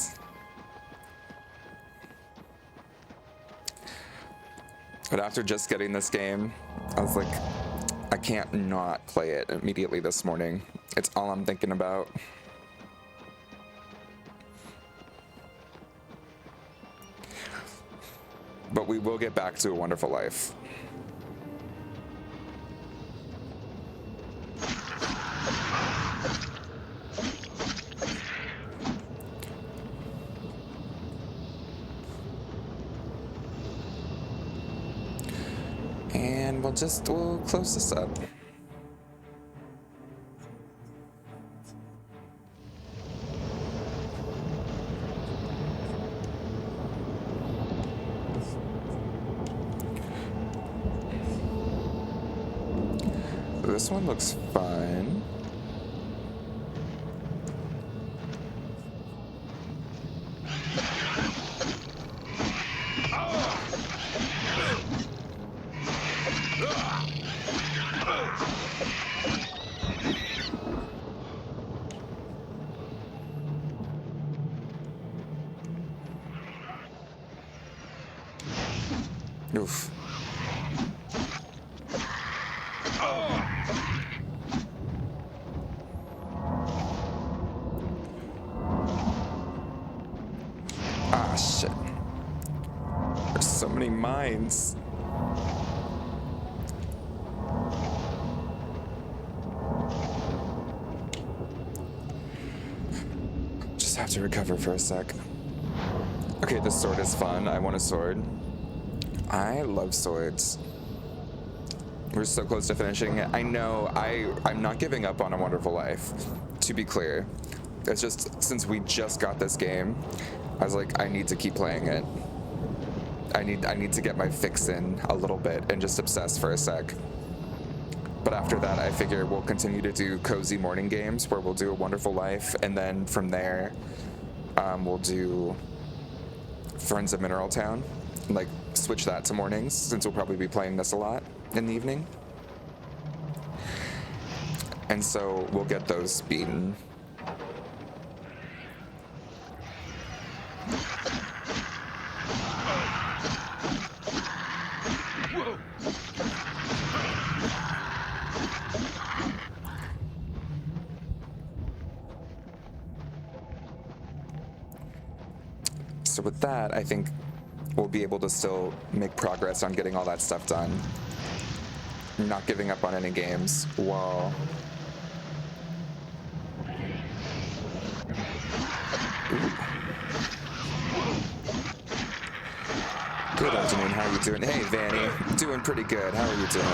But after just getting this game, I was like, I can't not play it immediately this morning. It's all I'm thinking about. But we will get back to a wonderful life. And we'll close this up. This one looks fine. Oof. many mines. Just have to recover for a sec. Okay, this sword is fun. I want a sword. I love swords. We're so close to finishing it. I know, I'm not giving up on A Wonderful Life, to be clear. It's just, since we just got this game, I was like, I need to keep playing it. I need to get my fix in a little bit and just obsess for a sec. But after that, I figure we'll continue to do cozy morning games where we'll do A Wonderful Life, and then from there, we'll do Friends of Mineral Town, and like switch that to mornings, since we'll probably be playing this a lot in the evening. And so we'll get those beaten. So with that, I think we'll be able to still make progress on getting all that stuff done. Not giving up on any games while... Good afternoon, how are you doing? Hey, Vanny, doing pretty good. How are you doing?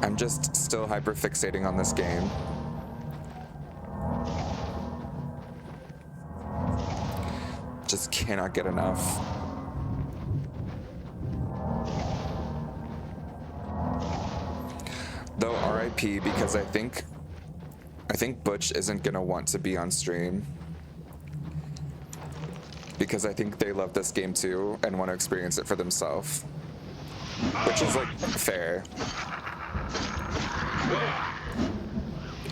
I'm just still hyper-fixating on this game. Just cannot get enough. Though RIP, because I think Butch isn't gonna want to be on stream. Because I think they love this game too and want to experience it for themselves. Which is like fair.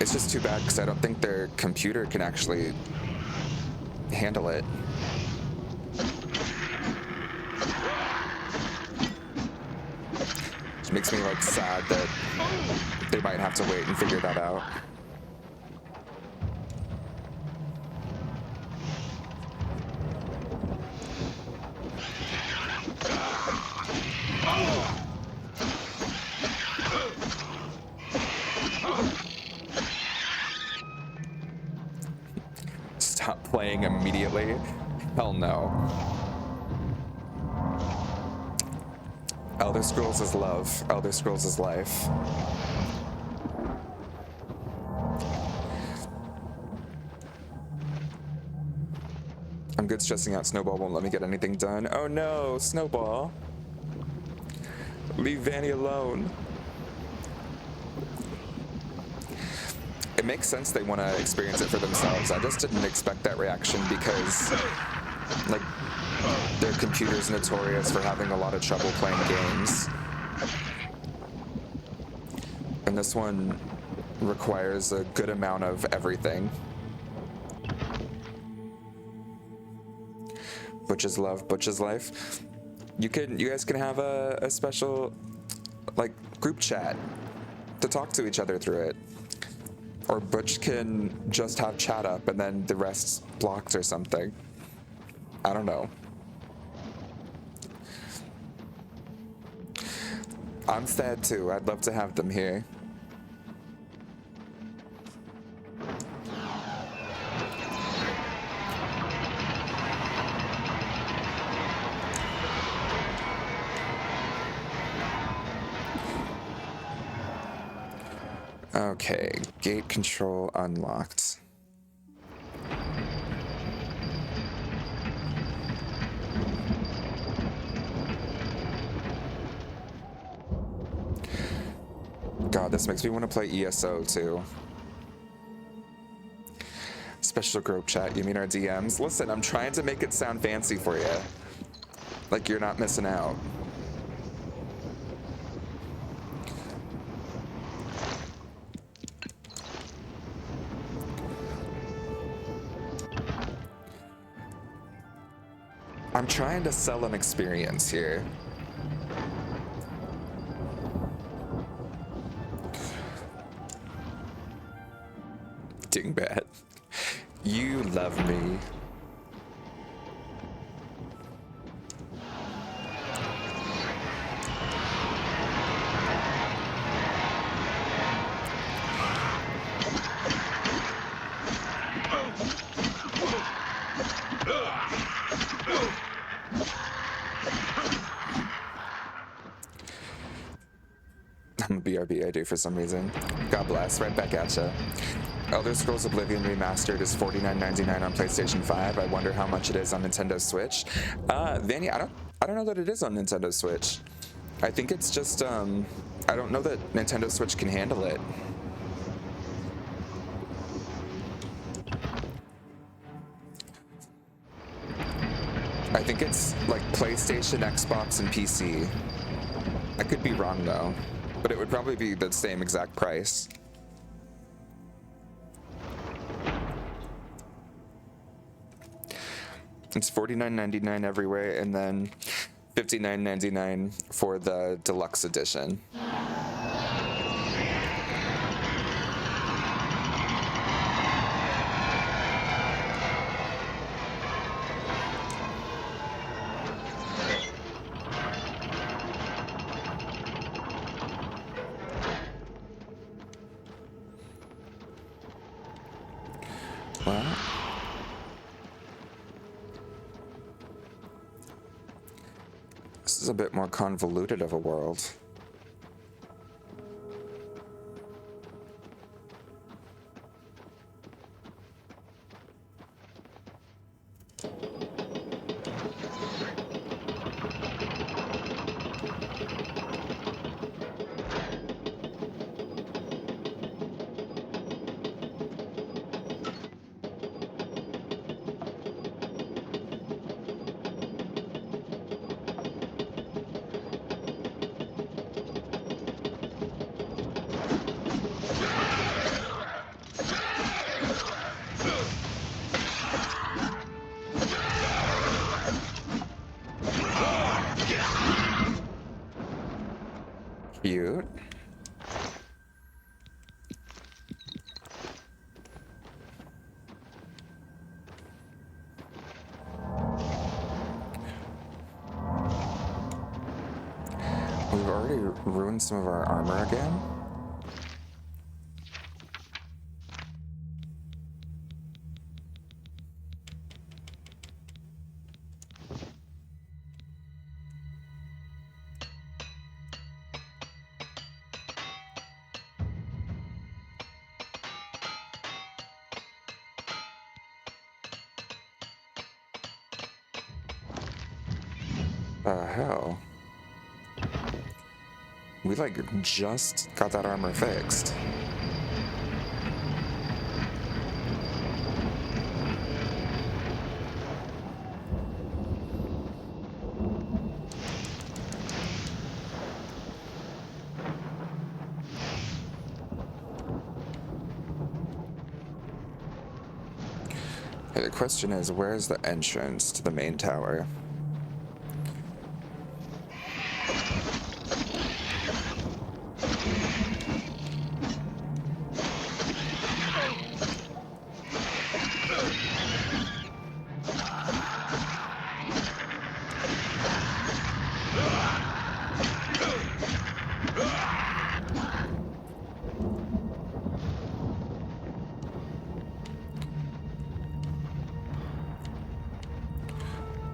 It's just too bad because I don't think their computer can actually handle it. Which makes me like sad that they might have to wait and figure that out. Stop playing immediately? Hell no. Elder Scrolls is love. Elder Scrolls is life. I'm good stressing out. Snowball won't let me get anything done. Oh no, Snowball. Leave Vanny alone. It makes sense they want to experience it for themselves. I just didn't expect that reaction because, like, their computer's notorious for having a lot of trouble playing games. And this one requires a good amount of everything. Butch is love, Butch is life. You guys can have a special, like, group chat to talk to each other through it. Or Butch can just have chat up and then the rest's blocked or something. I don't know. I'm sad too. I'd love to have them here. Okay, gate control unlocked. God, this makes me want to play ESO too. Special group chat, you mean our DMs? Listen, I'm trying to make it sound fancy for you. Like you're not missing out. I'm trying to sell an experience here. Dingbat. You love me. I'm a BRB, I do for some reason. God bless, right back at ya. Elder Scrolls Oblivion Remastered is $49.99 on PlayStation 5. I wonder how much it is on Nintendo Switch. Vanny, I don't know that it is on Nintendo Switch. I think it's just I don't know that Nintendo Switch can handle it. I think it's like PlayStation, Xbox, and PC. I could be wrong though, but it would probably be the same exact price. It's $49.99 everywhere, and then $59.99 for the deluxe edition. Well, this is a bit more convoluted of a world. Cute. We've already ruined some of our armor again. Hell. We like just got that armor fixed. Hey, the question is, where's the entrance to the main tower?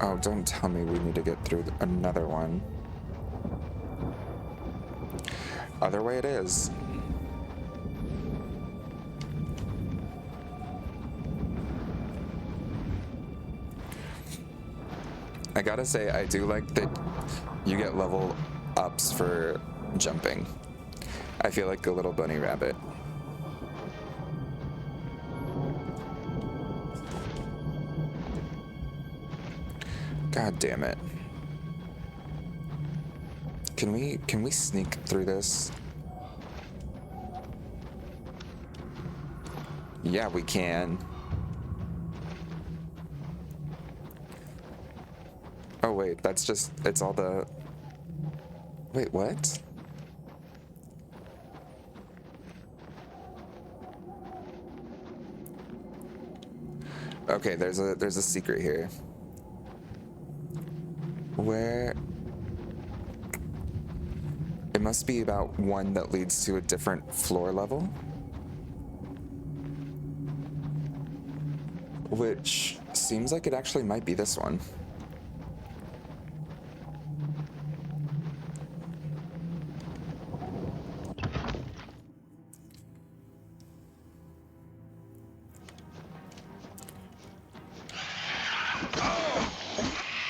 Oh, don't tell me we need to get through another one. Other way it is. I gotta say, I do like that you get level ups for jumping. I feel like a little bunny rabbit. God damn it. Can we sneak through this? Yeah, we can. Oh wait, that's just, it's all the... Wait, what? Okay, there's a secret here. Where? It must be about one that leads to a different floor level. Which seems like it actually might be this one.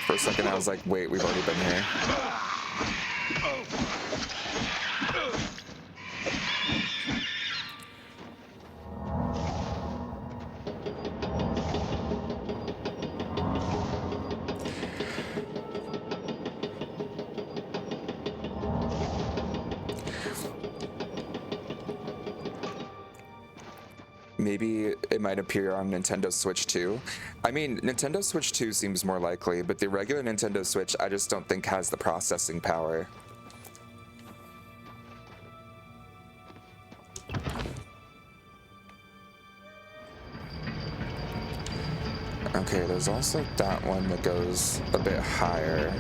For a second I was like, wait, we've already been here. Maybe it might appear on Nintendo Switch 2. I mean, Nintendo Switch 2 seems more likely, but the regular Nintendo Switch I just don't think has the processing power. Okay, there's also that one that goes a bit higher.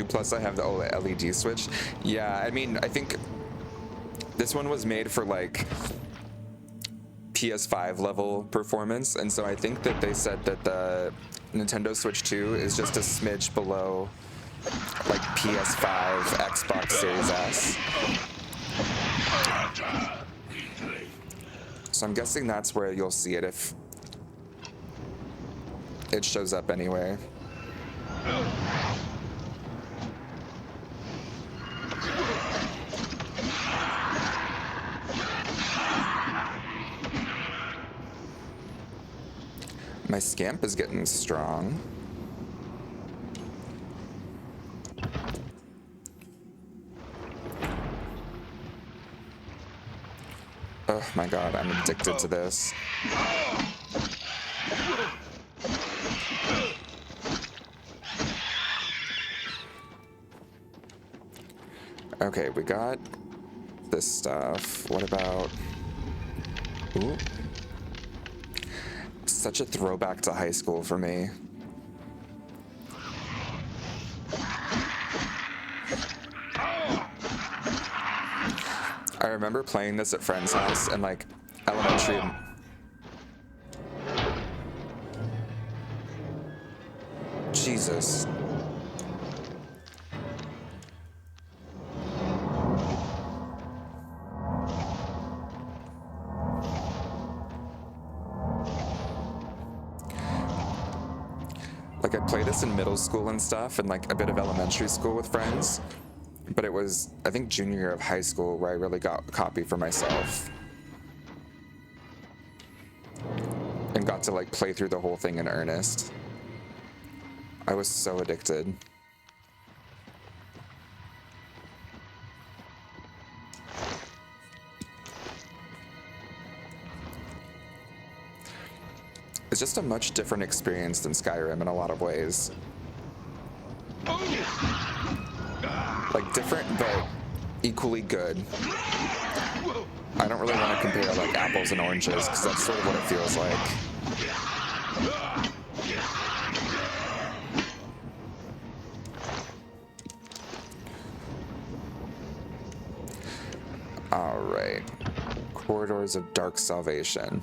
Plus I have the LED switch. Yeah, I mean, I think this one was made for like PS5 level performance, and so I think that they said that the Nintendo Switch 2 is just a smidge below like PS5, Xbox Series S. So I'm guessing that's where you'll see it if it shows up anywhere. My scamp is getting strong. Oh my god, I'm addicted to this. Okay, we got this stuff. What about... Ooh. Such a throwback to high school for me. I remember playing this at friend's house and like elementary. Jesus. Like I played this in middle school and stuff and like a bit of elementary school with friends. But it was, I think, junior year of high school where I really got a copy for myself. And got to like play through the whole thing in earnest. I was so addicted. It's just a much different experience than Skyrim in a lot of ways. Like different, but equally good. I don't really want to compare like apples and oranges because that's sort of what it feels like. All right, Corridors of Dark Salvation.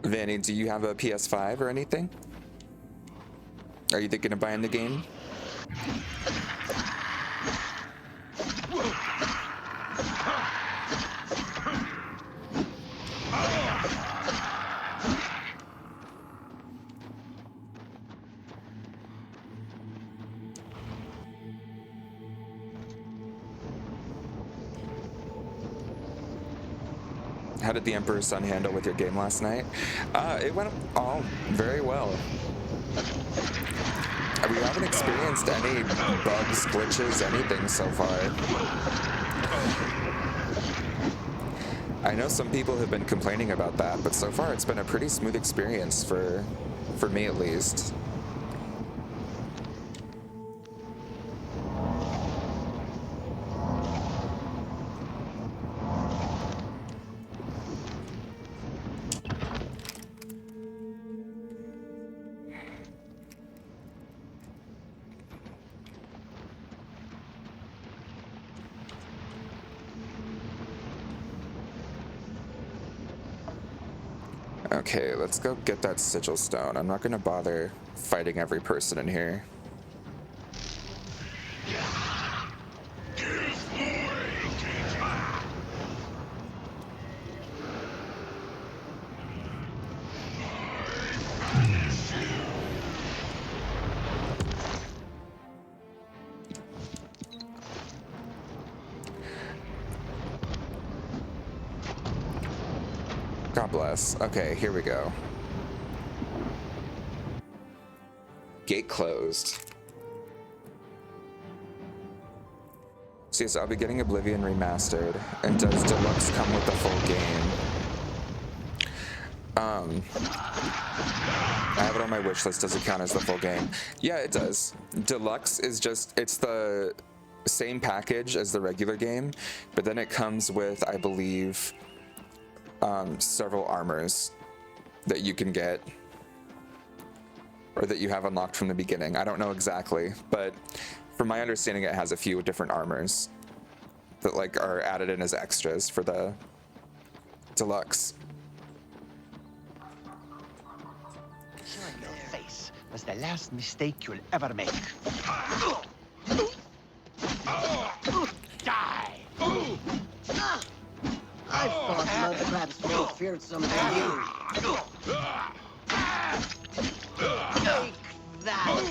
Vanny, do you have a PS5 or anything? Are you thinking of buying the game? How did the Emperor's Son handle with your game last night? It went all very well. We haven't experienced any bugs, glitches, anything so far. I know some people have been complaining about that, but so far it's been a pretty smooth experience for me at least. Okay, let's go get that sigil stone. I'm not gonna bother fighting every person in here. God bless. Okay, here we go. Gate closed. So yes, I'll be getting Oblivion Remastered. And does Deluxe come with the full game? I have it on my wish list. Does it count as the full game? Yeah, it does. Deluxe is just, it's the same package as the regular game, but then it comes with, I believe, several armors that you can get or that you have unlocked from the beginning. I don't know exactly, but from my understanding it has a few different armors that like are added in as extras for the deluxe. Showing your face was the last mistake you'll ever make. Die! I thought mudcrabs more fearsome than you. Take that!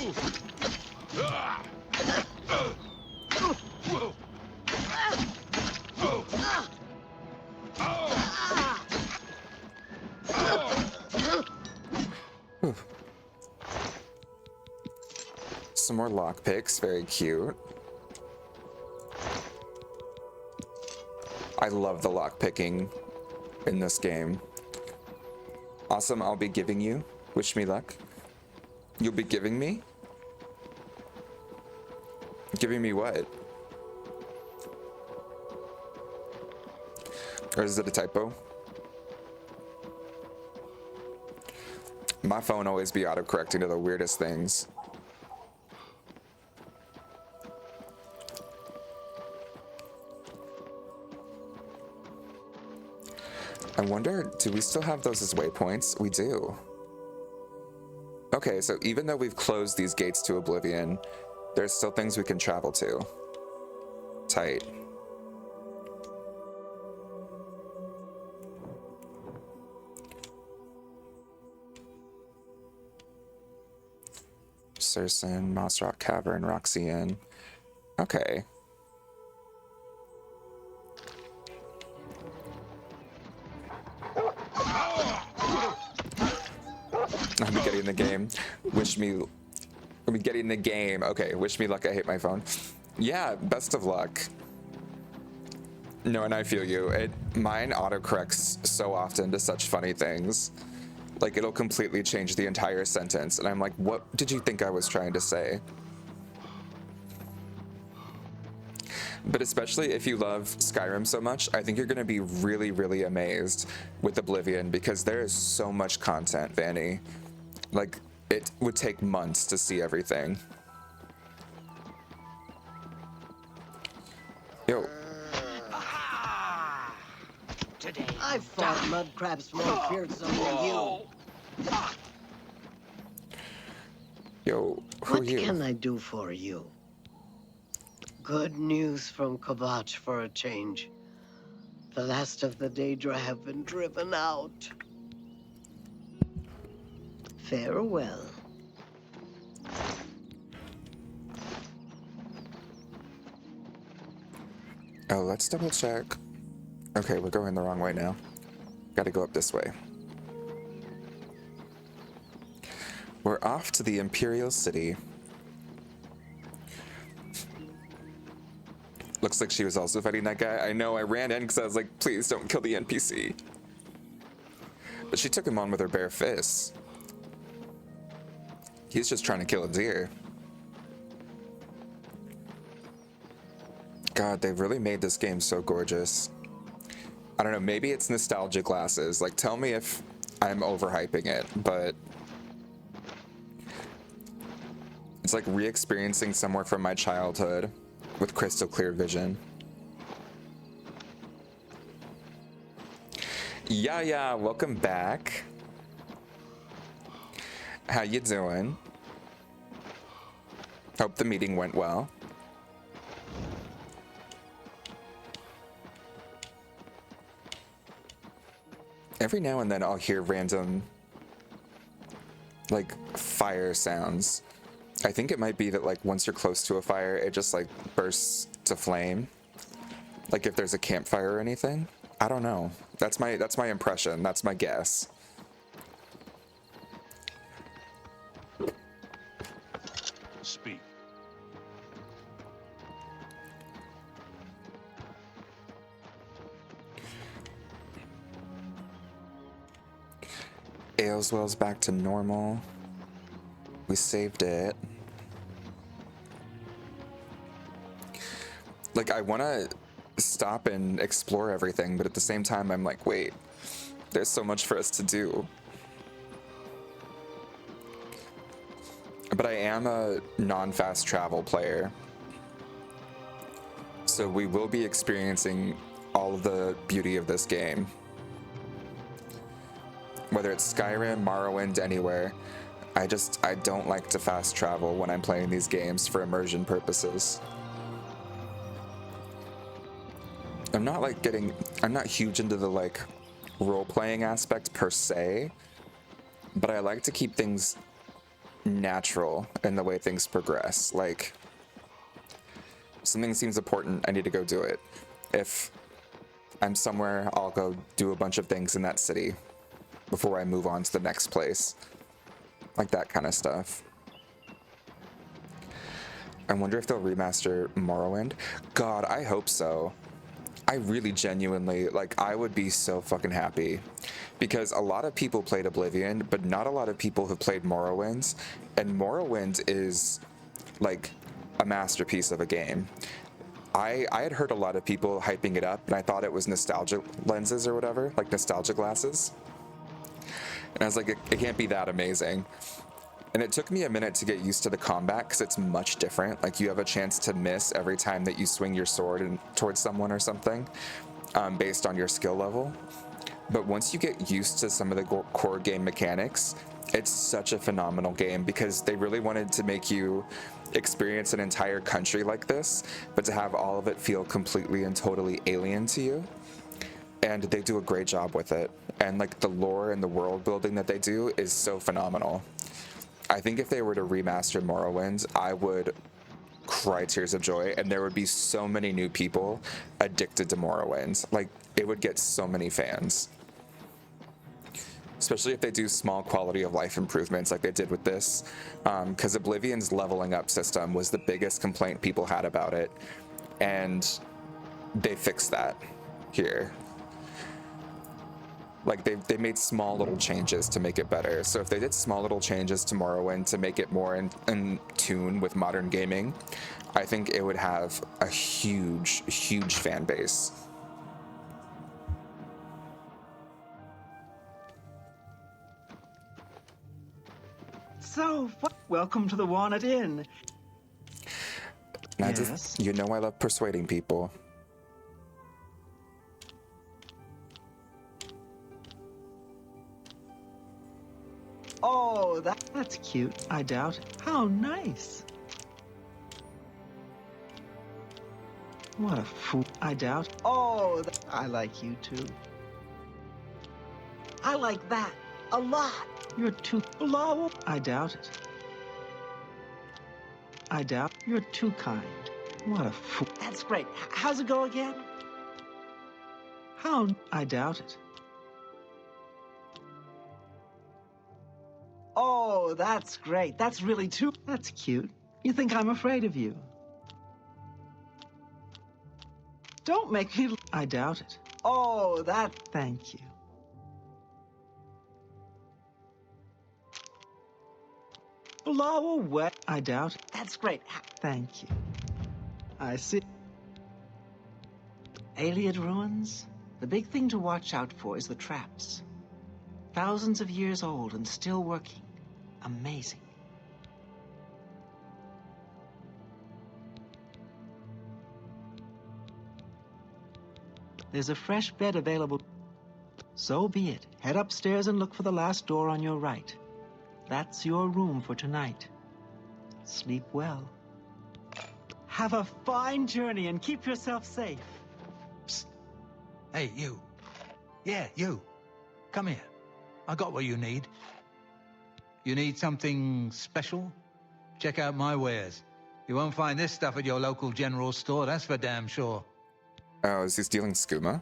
Some more lockpicks, very cute. I love the lockpicking in this game. Awesome, I'll be giving you. Wish me luck. You'll be giving me? Giving me what? Or is it a typo? My phone always be autocorrecting to the weirdest things. I wonder, do we still have those as waypoints? We do. Okay, so even though we've closed these gates to Oblivion, there's still things we can travel to. Tight. Sursen, Moss Rock Cavern, Roxy Inn. Okay. I'll be getting the game. I'll be getting the game. Okay, wish me luck. I hate my phone. Yeah, best of luck. No, and I feel you. Mine autocorrects so often to such funny things. Like, it'll completely change the entire sentence, and I'm like, what did you think I was trying to say? But especially if you love Skyrim so much, I think you're going to be really, really amazed with Oblivion, because there is so much content, Vanny. Like, it would take months to see everything. Yo. Today, I thought mudcrabs more fearsome than you. Yo, who are you? What can I do for you? Good news from Kvatch for a change. The last of the Daedra have been driven out. Farewell. Oh, let's double check. Okay, we're going the wrong way now. Gotta go up this way. We're off to the Imperial City. Looks like she was also fighting that guy. I know, I ran in because I was like, please don't kill the NPC. But she took him on with her bare fists. He's just trying to kill a deer. God, they've really made this game so gorgeous. I don't know, maybe it's nostalgia glasses. Like, tell me if I'm overhyping it, but it's like re-experiencing somewhere from my childhood with crystal clear vision. Yeah, welcome back. How you doing? Hope the meeting went well. Every now and then I'll hear random, like, fire sounds. I think it might be that, like, once you're close to a fire, it just, like, bursts to flame. Like, if there's a campfire or anything. I don't know. That's my impression. That's my guess. Speak. Ayleswell's back to normal. We saved it. Like, I want to stop and explore everything, but at the same time, I'm like, wait, there's so much for us to do. But I am a non-fast travel player. So we will be experiencing all of the beauty of this game. Whether it's Skyrim, Morrowind, anywhere, I don't like to fast travel when I'm playing these games for immersion purposes. I'm not huge into the, like, role-playing aspect per se, but I like to keep things natural in the way things progress. Like, something seems important, I need to go do it. If I'm somewhere, I'll go do a bunch of things in that city before I move on to the next place. Like that kind of stuff. I wonder if they'll remaster Morrowind. God, I hope so. I really genuinely, like, I would be so fucking happy. Because a lot of people played Oblivion, but not a lot of people have played Morrowind. And Morrowind is, like, a masterpiece of a game. I had heard a lot of people hyping it up, and I thought it was nostalgia lenses or whatever, like nostalgia glasses. And I was like, it can't be that amazing. And it took me a minute to get used to the combat because it's much different. Like, you have a chance to miss every time that you swing your sword towards someone or something, based on your skill level. But once you get used to some of the core game mechanics, it's such a phenomenal game because they really wanted to make you experience an entire country like this, but to have all of it feel completely and totally alien to you. And they do a great job with it. And, like, the lore and the world building that they do is so phenomenal. I think if they were to remaster Morrowind, I would cry tears of joy, and there would be so many new people addicted to Morrowind. Like, it would get so many fans. Especially if they do small quality of life improvements like they did with this. Because Oblivion's leveling up system was the biggest complaint people had about it. And they fixed that here. Like, they made small little changes to make it better. So if they did small little changes to Morrowind to make it more in tune with modern gaming, I think it would have a huge, huge fan base. So, welcome to the Walnut Inn. Yes. You know I love persuading people. Oh, that's cute. I doubt it. How nice. What a fool. I doubt. Oh, I like you too. I like that a lot. You're too low. I doubt it. I doubt you're too kind. What a fool. That's great. How's it go again? How? I doubt it. Oh, that's great. That's really too... That's cute. You think I'm afraid of you? Don't make me... I doubt it. Oh, that... Thank you. Blow away. I doubt it. That's great. Thank you. I see. Alien ruins? The big thing to watch out for is the traps. Thousands of years old and still working. Amazing. There's a fresh bed available. So be it. Head upstairs and look for the last door on your right. That's your room for tonight. Sleep well. Have a fine journey and keep yourself safe. Psst. Hey, you. Yeah, you. Come here. I got what you need. You need something special? Check out my wares. You won't find this stuff at your local general store, that's for damn sure. Oh, is he stealing skooma?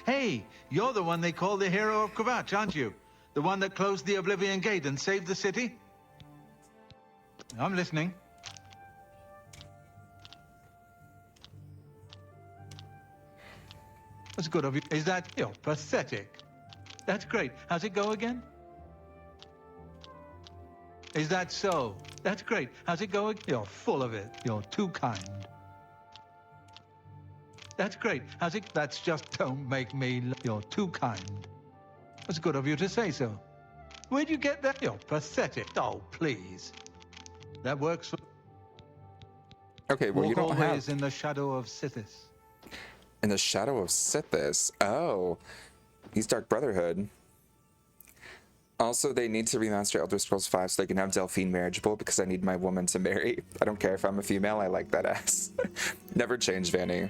Hey, you're the one they call the hero of Kvatch, aren't you? The one that closed the Oblivion Gate and saved the city? I'm listening. That's good of you. Is that... You're pathetic. That's great. How's it go again? Is that so? That's great. How's it go again? You're full of it. You're too kind. That's great. How's it... That's just... Don't make me... You're too kind. That's good of you to say so. Where'd you get that? You're pathetic. Oh, please. That works for... Okay, well, you don't Walk have... always in the shadow of Sithis. In the shadow of Sithis. Oh, he's Dark Brotherhood. Also, they need to remaster Elder Scrolls 5 so they can have Delphine marriageable because I need my woman to marry. I don't care if I'm a female, I like that ass. Never change, Vanny.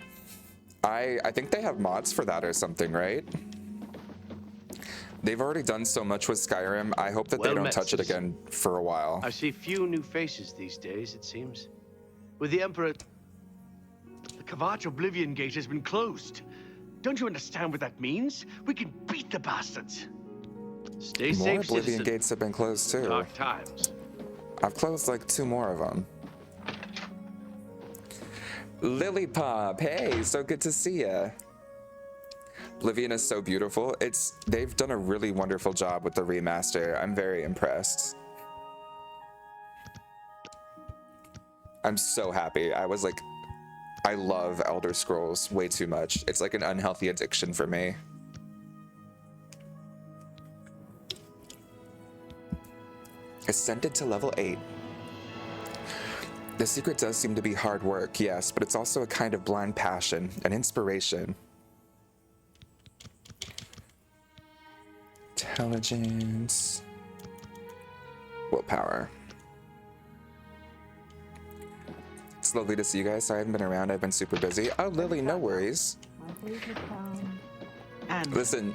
I think they have mods for that or something, right? They've already done so much with Skyrim. I hope that they don't touch it again for a while. I see few new faces these days, it seems. With the Emperor... The Kvatch Oblivion Gate has been closed. Don't you understand what that means? We can beat the bastards. Stay More safe, Oblivion citizen. Gates have been closed too. Dark times. I've closed like 2 more of them. Lily Pop, hey, so good to see ya. Oblivion is so beautiful. They've done a really wonderful job with the remaster. I'm very impressed. I'm so happy. I love Elder Scrolls way too much. It's like an unhealthy addiction for me. Ascended to level 8. The secret does seem to be hard work, yes, but it's also a kind of blind passion, an inspiration. Intelligence. Willpower. It's lovely to see you guys. Sorry I haven't been around. I've been super busy. Oh, Lily, no worries. And listen.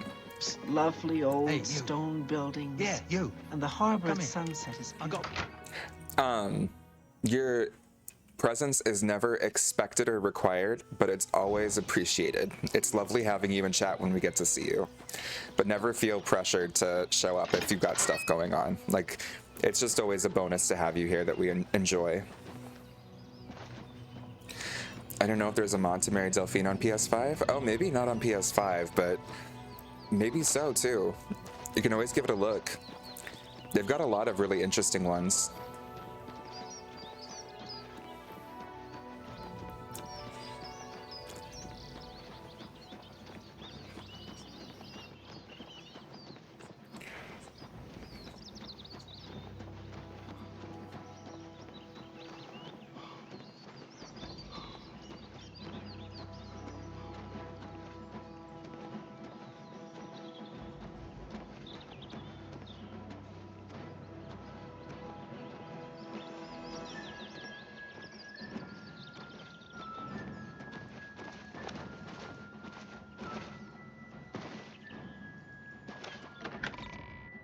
Lovely old stone buildings. Yeah, you. And the harbor Come at here. sunset is... Your presence is never expected or required, but it's always appreciated. It's lovely having you in chat when we get to see you. But never feel pressured to show up if you've got stuff going on. Like, it's just always a bonus to have you here that we enjoy. I don't know if there's a mod to marry Delphine on PS5. Oh, maybe not on PS5, but maybe so too. You can always give it a look. They've got a lot of really interesting ones.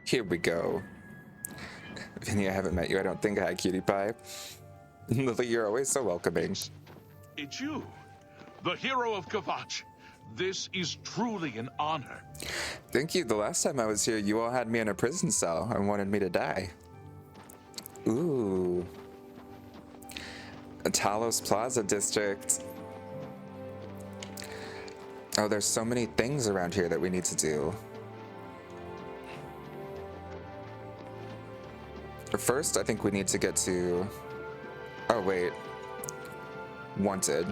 Here we go. Vinny, I haven't met you. I don't think. Hi, cutie pie. Lily, you're always so welcoming. It's you, the hero of Kvatch. This is truly an honor. Thank you. The last time I was here, you all had me in a prison cell and wanted me to die. Ooh. Talos Plaza District. Oh, there's so many things around here that we need to do. First, I think we need to get to... Oh, wait. Wanted.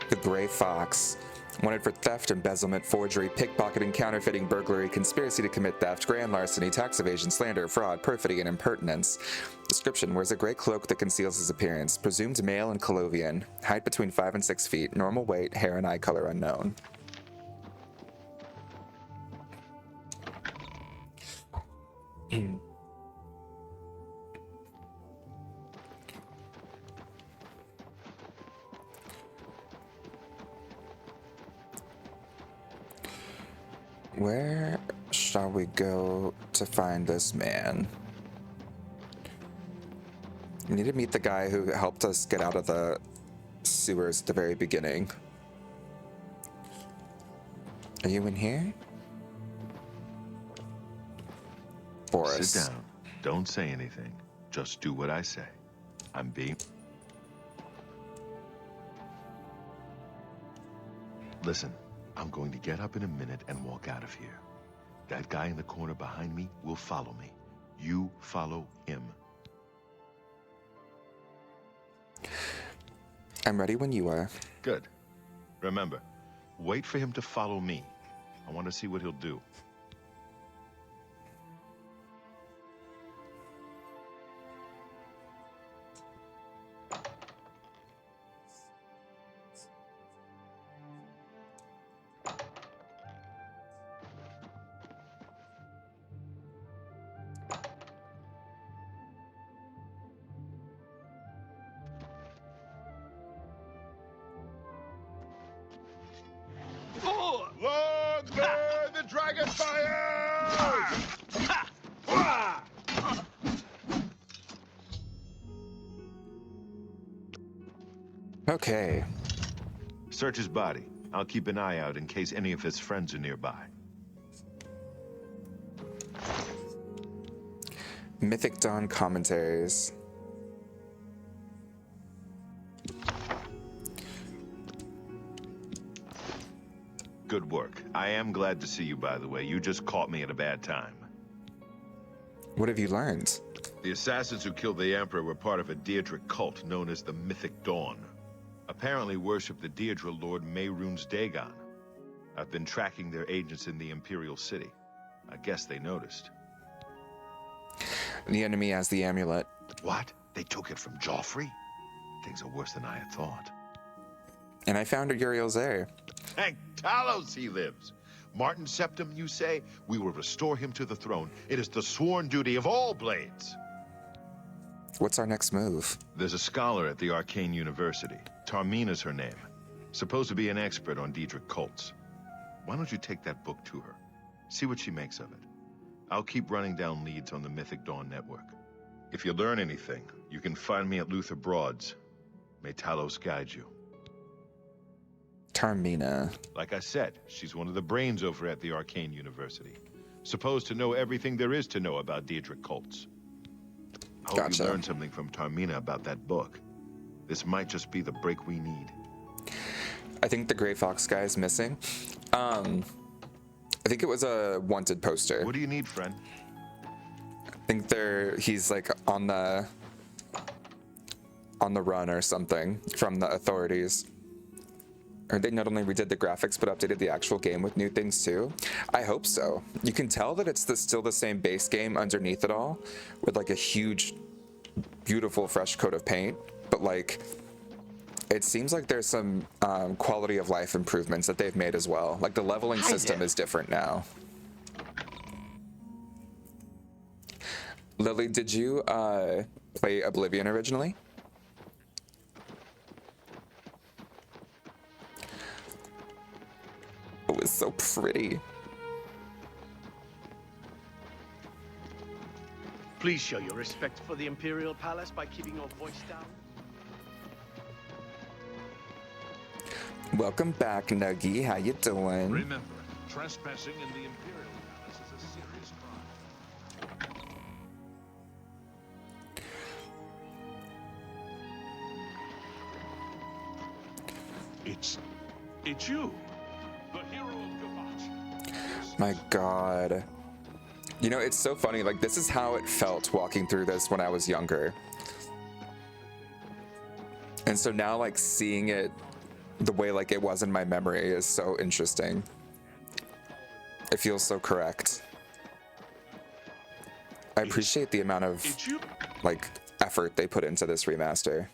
The Gray Fox. Wanted for theft, embezzlement, forgery, pickpocketing, counterfeiting, burglary, conspiracy to commit theft, grand larceny, tax evasion, slander, fraud, perfidy, and impertinence. Description: wears a gray cloak that conceals his appearance. Presumed male and Colovian. Height between 5 and 6 feet. Normal weight, hair and eye color unknown. Where shall we go to find this man? We need to meet the guy who helped us get out of the sewers at the very beginning. Are you in here? Boris. Sit down. Don't say anything. Just do what I say. I'm being... Listen, I'm going to get up in a minute and walk out of here. That guy in the corner behind me will follow me. You follow him. I'm ready when you are. Good. Remember, wait for him to follow me. I want to see what he'll do. Long live the dragon fire! Okay. Search his body. I'll keep an eye out in case any of his friends are nearby. Mythic Dawn commentaries. Good work. I am glad to see you, by the way. You just caught me at a bad time. What have you learned? The assassins who killed the Emperor were part of a Daedric cult known as the Mythic Dawn. Apparently worship the Daedra Lord Mehrunes Dagon. I've been tracking their agents in the Imperial City. I guess they noticed. The enemy has the amulet. What? They took it from Joffrey? Things are worse than I had thought. And I found Uriel's heir. Thank Talos he lives. Martin Septim, you say? We will restore him to the throne. It is the sworn duty of all Blades. What's our next move? There's a scholar at the Arcane University. Tarmina's her name. Supposed to be an expert on Daedric cults. Why don't you take that book to her? See what she makes of it. I'll keep running down leads on the Mythic Dawn network. If you learn anything, you can find me at Luther Broad's. May Talos guide you. Tarmina. Like I said, she's one of the brains over at the Arcane University. Supposed to know everything there is to know about Daedric cults. I hope Gotcha. you learned something from Tarmina about that book. This might just be the break we need. I think the Gray Fox guy is missing. I think it was a wanted poster. What do you need, friend? I think he's like on the run or something from the authorities. Or they not only redid the graphics but updated the actual game with new things too. I hope so. You can tell that it's still the same base game underneath it all, with like a huge, beautiful fresh coat of paint. But like, it seems like there's some quality of life improvements that they've made as well. Like the leveling system is different now. Lily, did you play Oblivion originally? It was so pretty. Please show your respect for the Imperial Palace by keeping your voice down. Welcome back, Nuggy. How you doing? Remember, trespassing in the Imperial It's you, the hero of Kavach. My God. You know, it's so funny. Like, this is how it felt walking through this when I was younger. And so now, like, seeing it the way like it was in my memory is so interesting. It feels so correct. I appreciate the amount of like effort they put into this remaster.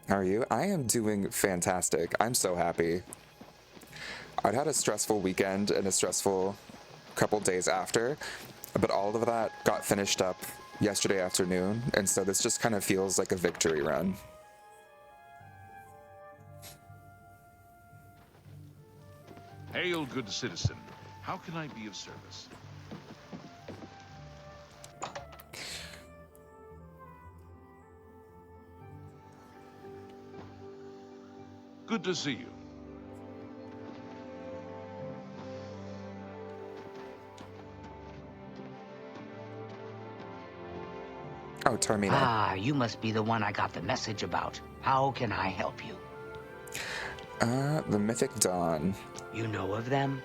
How are you? I am doing fantastic. I'm so happy. I'd had a stressful weekend and a stressful couple days after, but all of that got finished up yesterday afternoon, and so this just kind of feels like a victory run. Hail, good citizen. How can I be of service? Good to see you. Oh, Tarmina. Ah, you must be the one I got the message about. How can I help you? The Mythic Dawn. You know of them?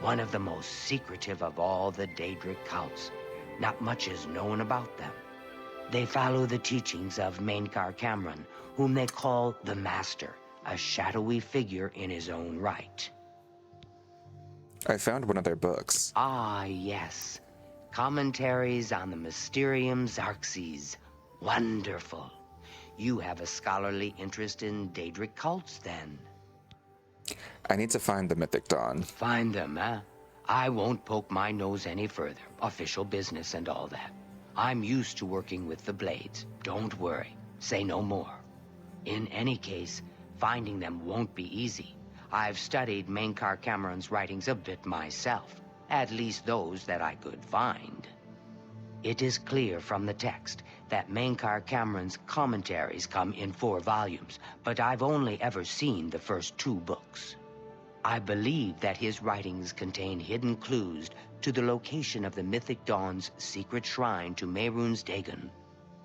One of the most secretive of all the Daedric cults. Not much is known about them. They follow the teachings of Mainkar Cameron, whom they call the Master, a shadowy figure in his own right. I found one of their books. Ah, yes. Commentaries on the Mysterium Xarxes. Wonderful. You have a scholarly interest in Daedric cults, then? I need to find the Mythic Dawn. Find them, huh? I won't poke my nose any further. Official business and all that. I'm used to working with the Blades. Don't worry. Say no more. In any case, finding them won't be easy. I've studied Mainkar Cameron's writings a bit myself. At least those that I could find. It is clear from the text that Mainkar Cameron's commentaries come in 4 volumes, but I've only ever seen the first 2 books. I believe that his writings contain hidden clues to the location of the Mythic Dawn's secret shrine to Mehrunes Dagon.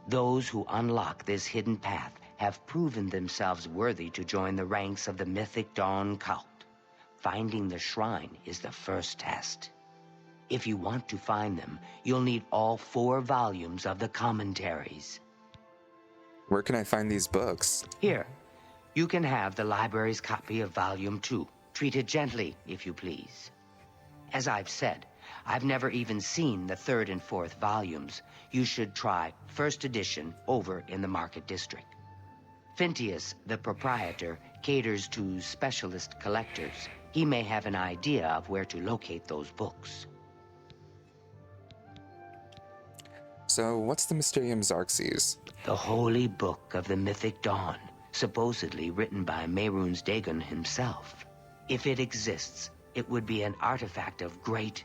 Those who unlock this hidden path have proven themselves worthy to join the ranks of the Mythic Dawn cult. Finding the shrine is the first test. If you want to find them, you'll need all 4 volumes of the commentaries. Where can I find these books? Here, you can have the library's copy of Volume 2. Treat it gently, if you please. As I've said, I've never even seen the 3rd and 4th volumes. You should try first edition over in the Market District. Phintius, the proprietor, caters to specialist collectors. He may have an idea of where to locate those books. So, what's the Mysterium Xarxes? The holy book of the Mythic Dawn, supposedly written by Mehrunes Dagon himself. If it exists, it would be an artifact of great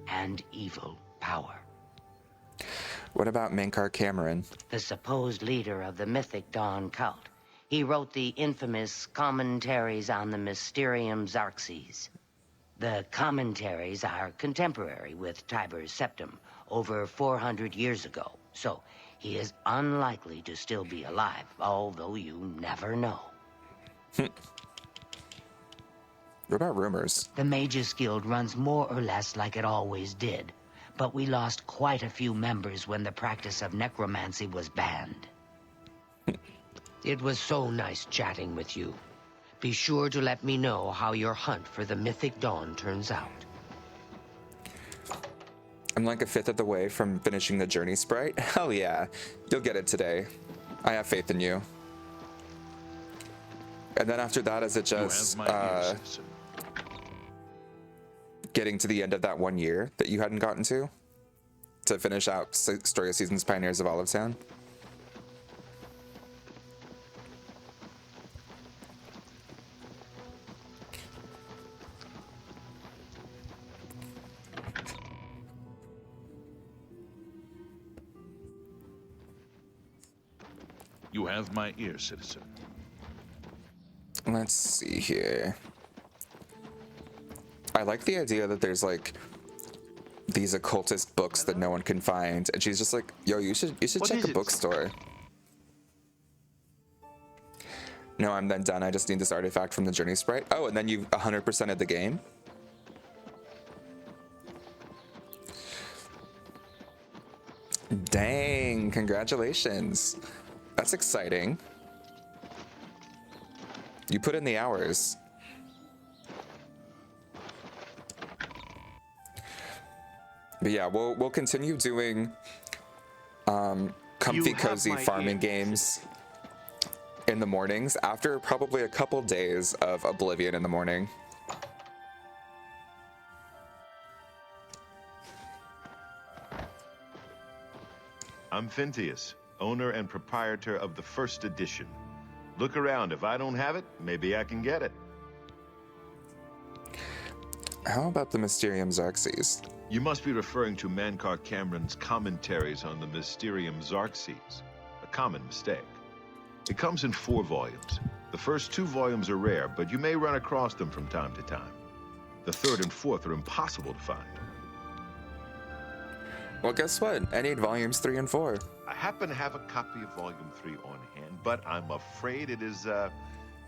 and evil power. What about Mainkar Cameron? The supposed leader of the Mythic Dawn cult. He wrote the infamous Commentaries on the Mysterium Xarxes. The commentaries are contemporary with Tiber's Septum, over 400 years ago, so he is unlikely to still be alive, although you never know. What about rumors? The Mages Guild runs more or less like it always did, but we lost quite a few members when the practice of necromancy was banned. It was so nice chatting with you. Be sure to let me know how your hunt for the Mythic Dawn turns out. I'm like a 5th of the way from finishing the journey sprite. Hell yeah. You'll get it today. I have faith in you. And then after that, is it just getting to the end of that 1 year that you hadn't gotten to finish out Story of Seasons Pioneers of Olivetown? You have my ear, citizen. Let's see here. I like the idea that there's like these occultist books that no one can find, and she's just like, "Yo, you should check a bookstore." No, I'm then done. I just need this artifact from the journey sprite. Oh, and then you've 100%ed the game? Dang, congratulations. That's exciting. You put in the hours. But yeah, we'll continue doing comfy, cozy farming games in the mornings after probably a couple days of Oblivion in the morning. I'm Phintius, owner and proprietor of the first edition. Look around. If I don't have it, maybe I can get it. How about the Mysterium Xerxes? You must be referring to Mankar Cameron's commentaries on the Mysterium Xerxes. A common mistake. It comes in 4 volumes. The first 2 volumes are rare, but you may run across them from time to time. The 3rd and 4th are impossible to find. Well, guess what? I need volumes 3 and 4. I happen to have a copy of volume 3 on hand, but I'm afraid it is a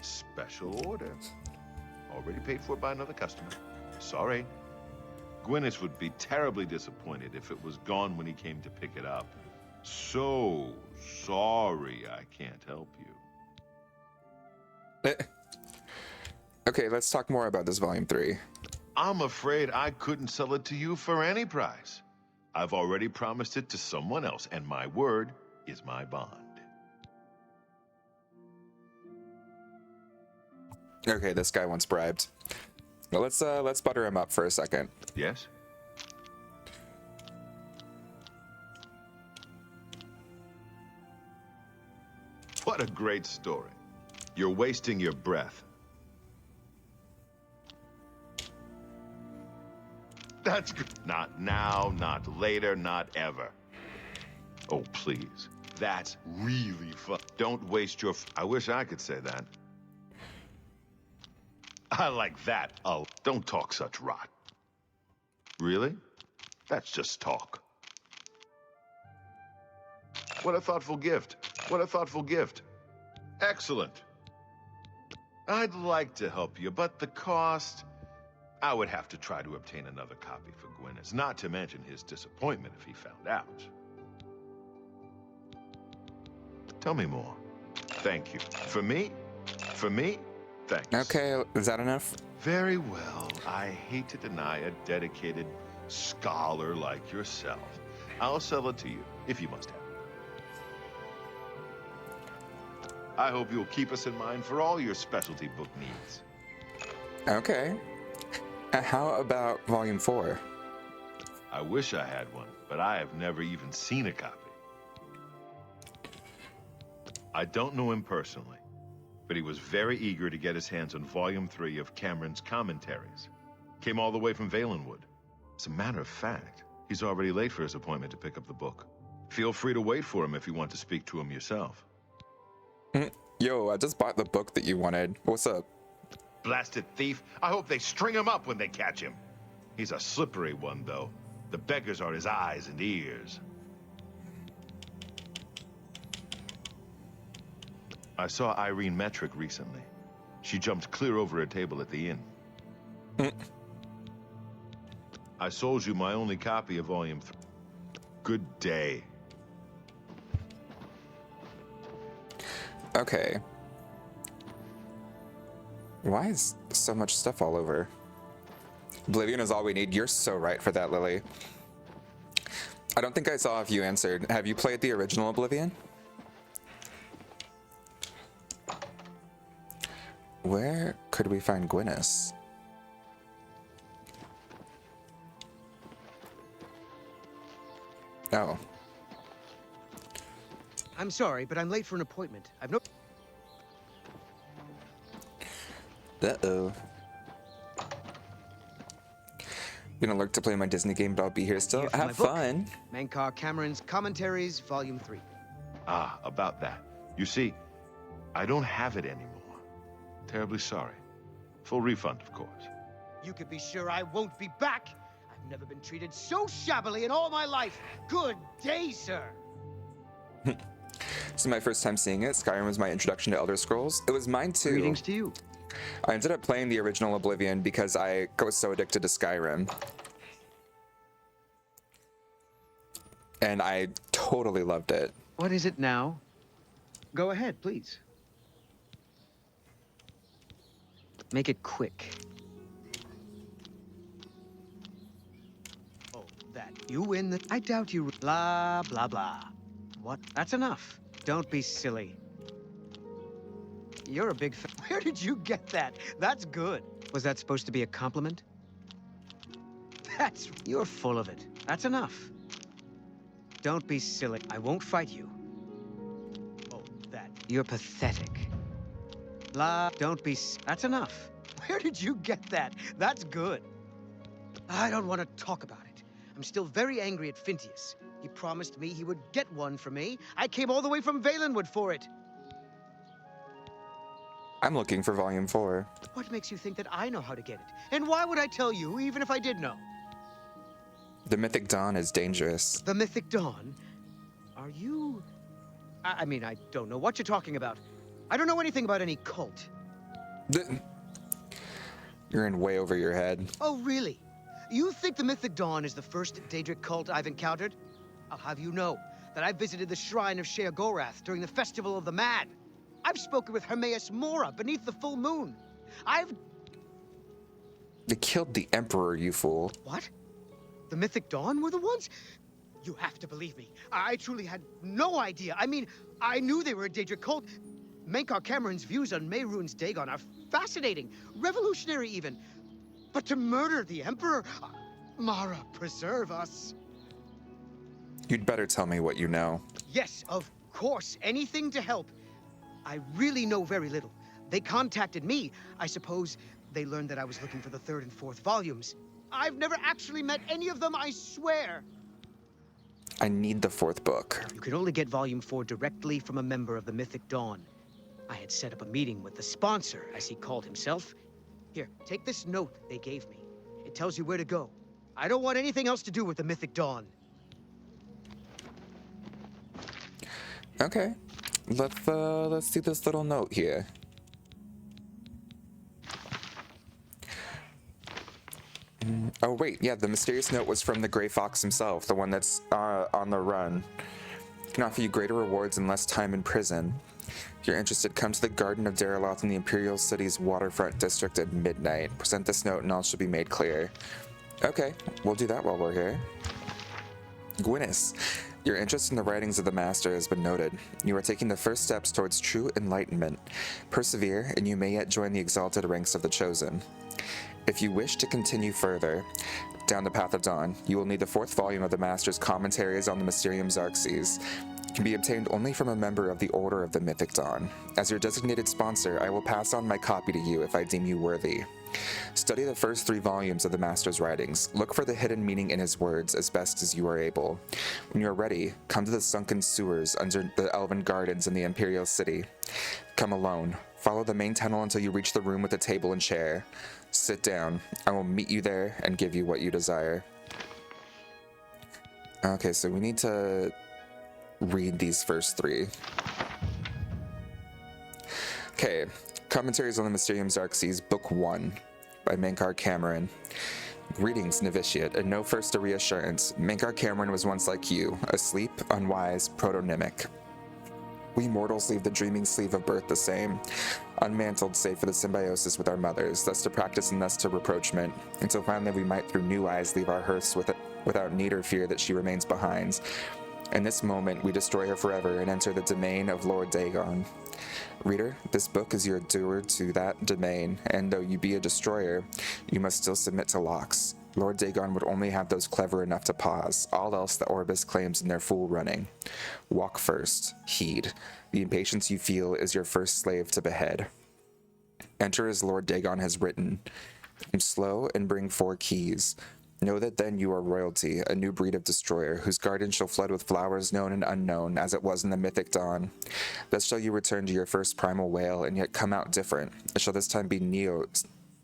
special order. Already paid for by another customer. Sorry. Gwyneth would be terribly disappointed if it was gone when he came to pick it up. So sorry I can't help you. Okay, let's talk more about this volume 3. I'm afraid I couldn't sell it to you for any price. I've already promised it to someone else, and my word is my bond. Okay, this guy wants bribed. Well, let's butter him up for a second. Yes? What a great story. You're wasting your breath. That's good. Not now, not later, not ever. Oh, please. That's really fun. Don't waste your... I wish I could say that. I like that. Oh, don't talk such rot. Really? That's just talk. What a thoughtful gift. What a thoughtful gift. Excellent. I'd like to help you, but the cost... I would have to try to obtain another copy for Gwyneth, not to mention his disappointment if he found out. Tell me more. Thank you. For me? For me? Thanks. Okay, is that enough? Very well. I hate to deny a dedicated scholar like yourself. I'll sell it to you, if you must have it. I hope you'll keep us in mind for all your specialty book needs. Okay. How about volume 4? I wish I had one, but I have never even seen a copy. I don't know him personally, but he was very eager to get his hands on volume 3 of Cameron's commentaries. Came all the way from Valenwood. As a matter of fact, he's already late for his appointment to pick up the book. Feel free to wait for him if you want to speak to him yourself. Yo, I just bought the book that you wanted. What's up? Blasted thief. I hope they string him up when they catch him. He's a slippery one, though. The beggars are his eyes and ears. I saw Irene Metric recently. She jumped clear over a table at the inn. I sold you my only copy of Volume 3. Good day. Okay. Why is so much stuff all over? Oblivion is all we need. You're so right for that, Lily. I don't think I saw if you answered. Have you played the original Oblivion? Where could we find Gwyneth? Oh. I'm sorry, but I'm late for an appointment. I've no... Uh-oh. Gonna lurk to play my Disney game, but I'll be here still. Here for Have my book, fun. Mankar Cameron's Commentaries, Volume 3. Ah, about that. You see, I don't have it anymore. Terribly sorry. Full refund, of course. You can be sure I won't be back. I've never been treated so shabbily in all my life. Good day, sir. This is my first time seeing it. Skyrim was my introduction to Elder Scrolls. It was mine too. Greetings to you. I ended up playing the original Oblivion because I was so addicted to Skyrim. And I totally loved it. What is it now? Go ahead, please. Make it quick. Oh, that you win the... I doubt you... Blah, blah, blah. What? That's enough. Don't be silly. You're a big fan. Where did you get that? That's good. Was that supposed to be a compliment? You're full of it. That's enough. Don't be silly. I won't fight you. Oh, that. You're pathetic. Don't be... That's enough. Where did you get that? That's good. I don't want to talk about it. I'm still very angry at Phintius. He promised me he would get one for me. I came all the way from Valenwood for it. I'm looking for Volume 4. What makes you think that I know how to get it? And why would I tell you, even if I did know? The Mythic Dawn is dangerous. The Mythic Dawn? Are you... I mean, I don't know what you're talking about. I don't know anything about any cult. You're in way over your head. Oh, really? You think the Mythic Dawn is the first Daedric cult I've encountered? I'll have you know that I visited the shrine of Sheogorath during the Festival of the Mad. I've spoken with Hermaeus Mora beneath the full moon. They killed the Emperor, you fool. What? The Mythic Dawn were the ones? You have to believe me. I truly had no idea. I mean, I knew they were a Daedric cult. Menkar Cameron's views on Mehrunes Dagon are fascinating, revolutionary even. But to murder the Emperor? Mara, preserve us. You'd better tell me what you know. Yes, of course. Anything to help. I really know very little. They contacted me. I suppose they learned that I was looking for the 3rd and 4th volumes. I've never actually met any of them, I swear. I need the 4th book. You can only get Volume 4 directly from a member of the Mythic Dawn. I had set up a meeting with the sponsor, as he called himself. Here, take this note they gave me. It tells you where to go. I don't want anything else to do with the Mythic Dawn. Okay. Let's see this little note here. Oh wait, yeah, the mysterious note was from the Grey Fox himself, the one that's on the run. Can offer you greater rewards and less time in prison. If you're interested, come to the Garden of Dariloth in the Imperial City's waterfront district at midnight. Present this note and all should be made clear. Okay, we'll do that while we're here. Gwynnis, your interest in the writings of the Master has been noted. You are taking the first steps towards true enlightenment. Persevere, and you may yet join the exalted ranks of the Chosen. If you wish to continue further down the path of dawn, you will need the 4th volume of the Master's commentaries on the Mysterium Xarxes. It can be obtained only from a member of the Order of the Mythic Dawn. As your designated sponsor, I will pass on my copy to you if I deem you worthy. Study the first 3 volumes of the Master's writings. Look for the hidden meaning in his words as best as you are able. When you are ready, come to the sunken sewers under the Elven Gardens in the Imperial City. Come alone. Follow the main tunnel until you reach the room with the table and chair. Sit down. I will meet you there and give you what you desire. Okay, so we need to read these first 3. Okay. Commentaries on the Mysterium Xarxes, Book 1, by Menkar Cameron. Greetings, novitiate, and know first a reassurance. Menkar Cameron was once like you, asleep, unwise, protonymic. We mortals leave the dreaming sleeve of birth the same, unmantled save for the symbiosis with our mothers, thus to practice and thus to reproachment, until finally we might through new eyes leave our hearths without need or fear that she remains behind. In this moment, we destroy her forever and enter the domain of Lord Dagon. Reader, this book is your doer to that domain, and though you be a destroyer, you must still submit to locks. Lord Dagon would only have those clever enough to pause, all else the Orbis claims in their fool running. Walk first, heed. The impatience you feel is your first slave to behead. Enter as Lord Dagon has written. Come slow and bring 4 keys. Know that then you are royalty, a new breed of destroyer, whose garden shall flood with flowers known and unknown, as it was in the mythic dawn. Thus shall you return to your first primal whale, and yet come out different. It shall this time be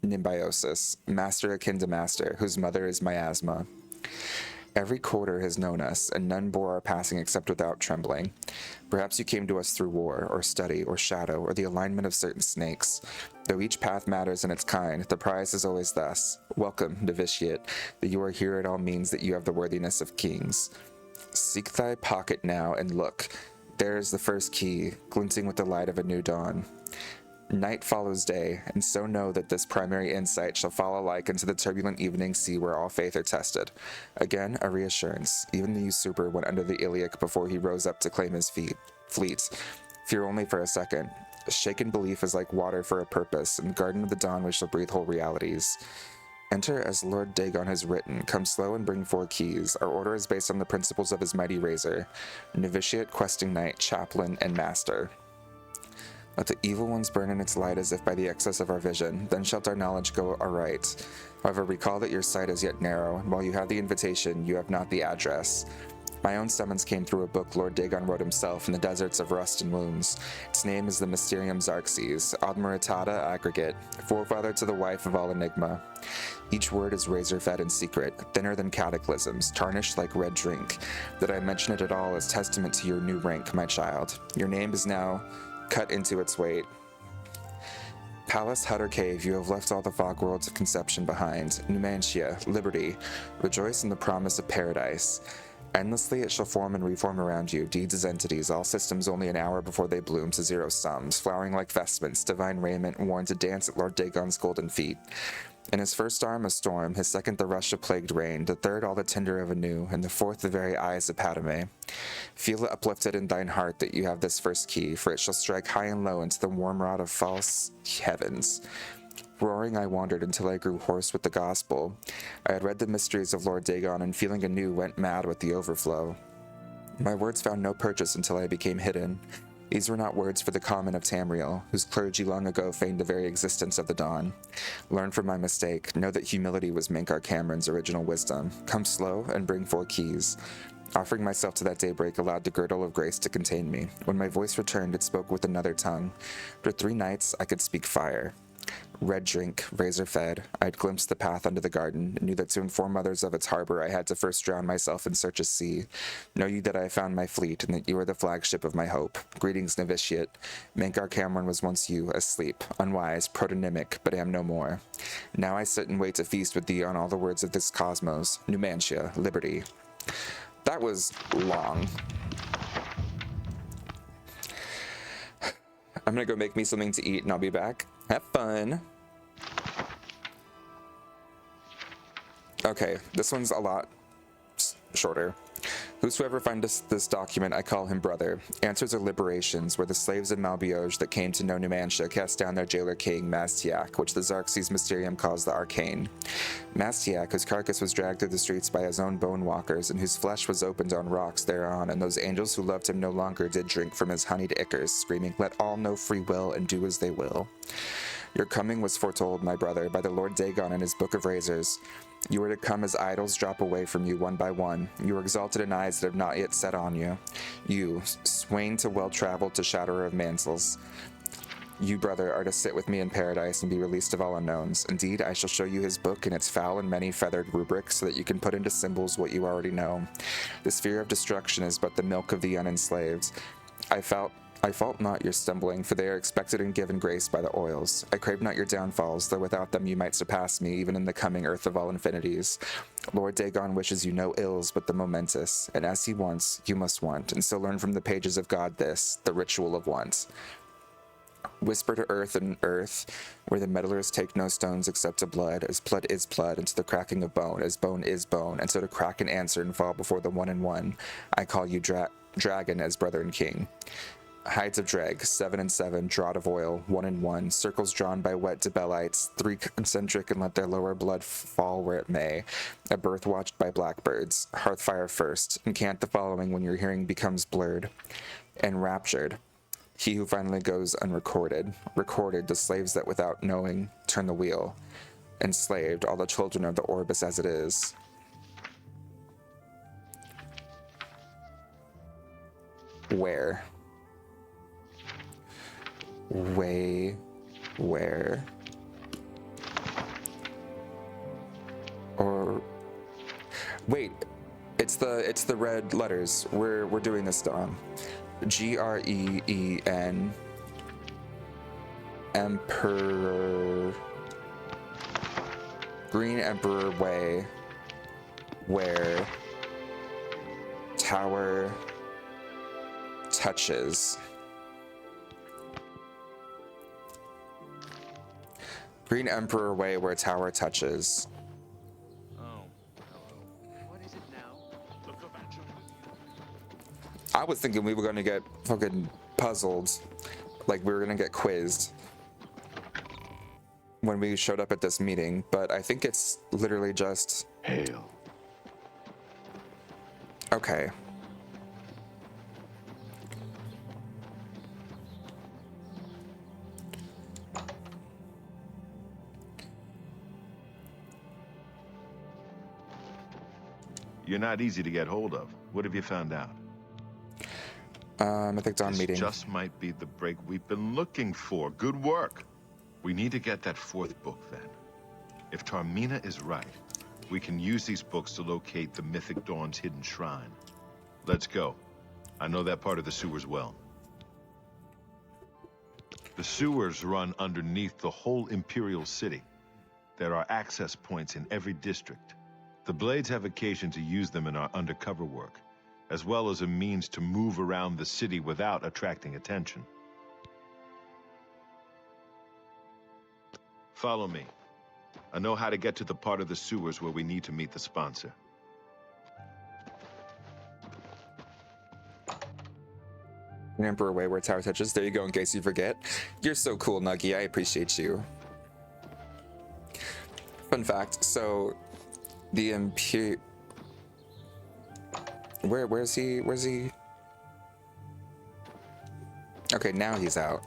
Nimbiosis, master akin to master, whose mother is miasma. Every quarter has known us, and none bore our passing except without trembling. Perhaps you came to us through war, or study, or shadow, or the alignment of certain snakes. Though each path matters in its kind, the prize is always thus. Welcome, novitiate. That you are here at all means that you have the worthiness of kings. Seek thy pocket now, and look. There is the first key, glinting with the light of a new dawn. Night follows day, and so know that this primary insight shall fall alike into the turbulent evening sea where all faith are tested. Again, a reassurance. Even the usurper went under the Iliac before he rose up to claim his fleet. Fear only for a second. Shaken belief is like water for a purpose. In the Garden of the Dawn we shall breathe whole realities. Enter as Lord Dagon has written. Come slow and bring 4 keys. Our order is based on the principles of his mighty razor. Novitiate, questing knight, chaplain, and master. Let the evil ones burn in its light as if by the excess of our vision. Then shalt our knowledge go aright. However, recall that your sight is yet narrow, and while you have the invitation, you have not the address. My own summons came through a book Lord Dagon wrote himself in the deserts of rust and wounds. Its name is the Mysterium Xarxes, Admiratada Aggregate, forefather to the wife of all enigma. Each word is razor-fed in secret, thinner than cataclysms, tarnished like red drink. That I mention it at all is testament to your new rank, my child. Your name is now cut into its weight. Palace, hut, or cave, you have left all the fog worlds of conception behind. Numantia, liberty, rejoice in the promise of paradise. Endlessly it shall form and reform around you, deeds as entities, all systems only an hour before they bloom to zero sums, flowering like vestments, divine raiment, worn to dance at Lord Dagon's golden feet. In his first arm a storm, his second the rush of plagued rain, the third all the tinder of a new, and the fourth the very eyes of Padme. Feel it uplifted in thine heart that you have this first key, for it shall strike high and low into the warm rod of false heavens. Roaring I wandered until I grew hoarse with the gospel. I had read the mysteries of Lord Dagon, and feeling anew went mad with the overflow. My words found no purchase until I became hidden. These were not words for the common of Tamriel, whose clergy long ago feigned the very existence of the dawn. Learn from my mistake. Know that humility was Mankar Cameron's original wisdom. Come slow and bring 4 keys. Offering myself to that daybreak allowed the girdle of grace to contain me. When my voice returned, it spoke with another tongue. For 3 nights, I could speak fire. Red drink, razor-fed, I had glimpsed the path under the garden, and knew that to inform others of its harbor I had to first drown myself in search of sea. Know you that I have found my fleet, and that you are the flagship of my hope. Greetings, novitiate. Mankar Cameron was once you, asleep, unwise, protonymic, but am no more. Now I sit and wait to feast with thee on all the words of this cosmos. Numantia, liberty. That was long. I'm gonna go make me something to eat and I'll be back. Have fun. Okay, this one's a lot shorter. Whosoever finds this document, I call him brother. Answers are liberations, where the slaves of Malbioj that came to know Numantia cast down their jailer king, Mastiak, which the Xarxes Mysterium calls the Arcane. Mastiak, whose carcass was dragged through the streets by his own bone walkers, and whose flesh was opened on rocks thereon, and those angels who loved him no longer did drink from his honeyed ichors, screaming, "Let all know free will, and do as they will." Your coming was foretold, my brother, by the Lord Dagon in his Book of Razors. You were to come as idols drop away from you one by one. You were exalted in eyes that have not yet set on you. You, swain to well-traveled to shatterer of mantles. You, brother, are to sit with me in paradise and be released of all unknowns. Indeed, I shall show you his book in its foul and many-feathered rubric, so that you can put into symbols what you already know. The sphere of destruction is but the milk of the unenslaved. I fault not your stumbling, for they are expected and given grace by the oils. I crave not your downfalls, though without them you might surpass me, even in the coming earth of all infinities. Lord Dagon wishes you no ills but the momentous, and as he wants, you must want, and so learn from the pages of God this, the ritual of want. Whisper to earth and earth, where the meddlers take no stones except to blood, as blood is blood, and to the cracking of bone, as bone is bone, and so to crack and answer and fall before the one and one. I call you dragon as brother and king. Hides of drag, 7 and 7, draught of oil, 1 and 1, circles drawn by wet Debelites, 3 concentric and let their lower blood fall where it may, a birth watched by blackbirds, hearthfire first, and cant the following when your hearing becomes blurred. Enraptured, he who finally goes unrecorded, recorded the slaves that without knowing turn the wheel, enslaved all the children of the Orbis as it is. Where? Where? Or... Wait, it's the red letters. We're doing this, Dom. Green Emperor. Green Emperor Way, where tower touches. Green Emperor Way, where tower touches. What is it now? I was thinking we were gonna get fucking puzzled, like we were gonna get quizzed when we showed up at this meeting, but I think it's literally just Hail. Okay. You're not easy to get hold of. What have you found out? I think Dawn This meeting. just might be the break we've been looking for. Good work. We need to get that fourth book, then. If Tarmina is right, we can use these books to locate the Mythic Dawn's hidden shrine. Let's go. I know that part of the sewers well. The sewers run underneath the whole Imperial city. There are access points in every district. The Blades have occasion to use them in our undercover work, as well as a means to move around the city without attracting attention. Follow me. I know how to get to the part of the sewers where we need to meet the sponsor. Emperor Way, where tower touches. There you go, in case you forget. You're so cool, Nuggy. I appreciate you. Fun fact, so the Imperial... Where's he? Okay, now he's out.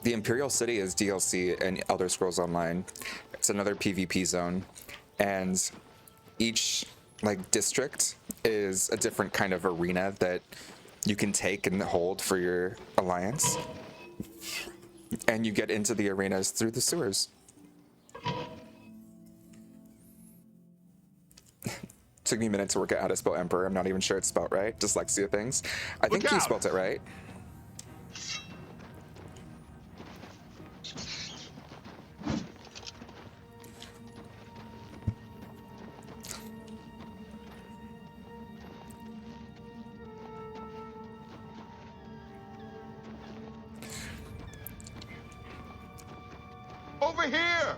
The Imperial City is DLC in Elder Scrolls Online. It's another PvP zone, and each district is a different kind of arena that you can take and hold for your alliance, and you get into the arenas through the sewers. Took me a minute to work out how to spell Emperor. I'm not even sure it's spelled right. Dyslexia things. I think you spelled it right. Over here!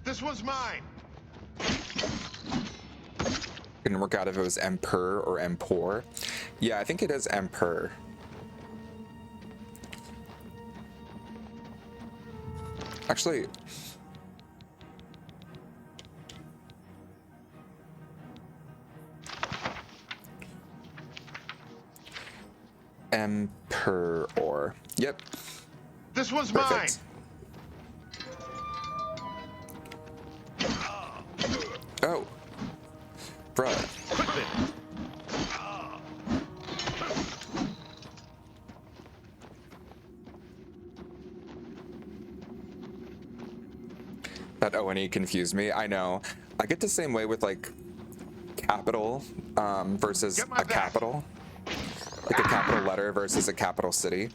This one's mine! Couldn't work out if it was Emperor or Empor. Yeah, I think it is Emperor. Actually, Emperor. Yep. This one's Perfect. Oh. Bruh. That O&E confused me. I know. I get the same way with capital versus a capital. Like a capital letter versus a capital city.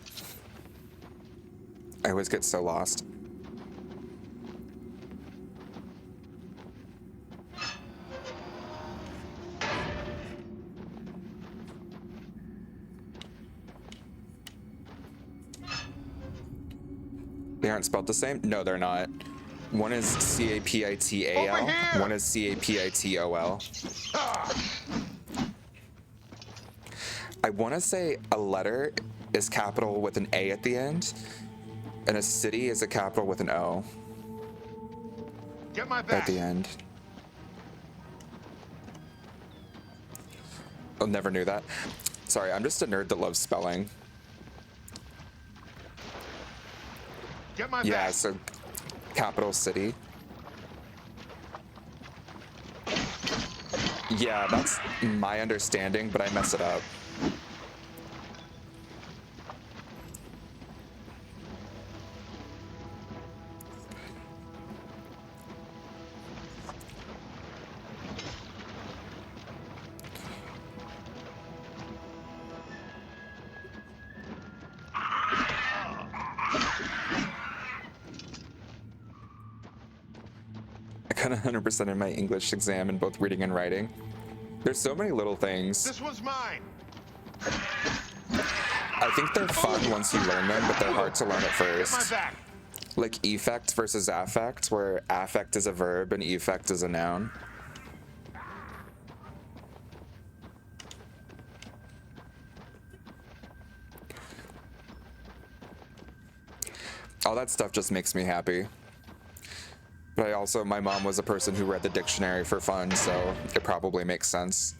I always get so lost. They aren't spelled the same? No, they're not. One is C-A-P-I-T-A-L, one is C-A-P-I-T-O-L. I want to say a letter is capital with an A at the end, and a city is a capital with an O Get my at back. the end. I never knew that. Sorry, I'm just a nerd that loves spelling. Get my Yeah, back. so capital city. Yeah, that's my understanding, but I mess it up. I got 100% in my English exam in both reading and writing. There's so many little things. This one's mine. I think they're fun once you learn them, but they're hard to learn at first. Get my back. Like effect versus affect, where affect is a verb and effect is a noun. All that stuff just makes me happy. But my mom was a person who read the dictionary for fun, so it probably makes sense.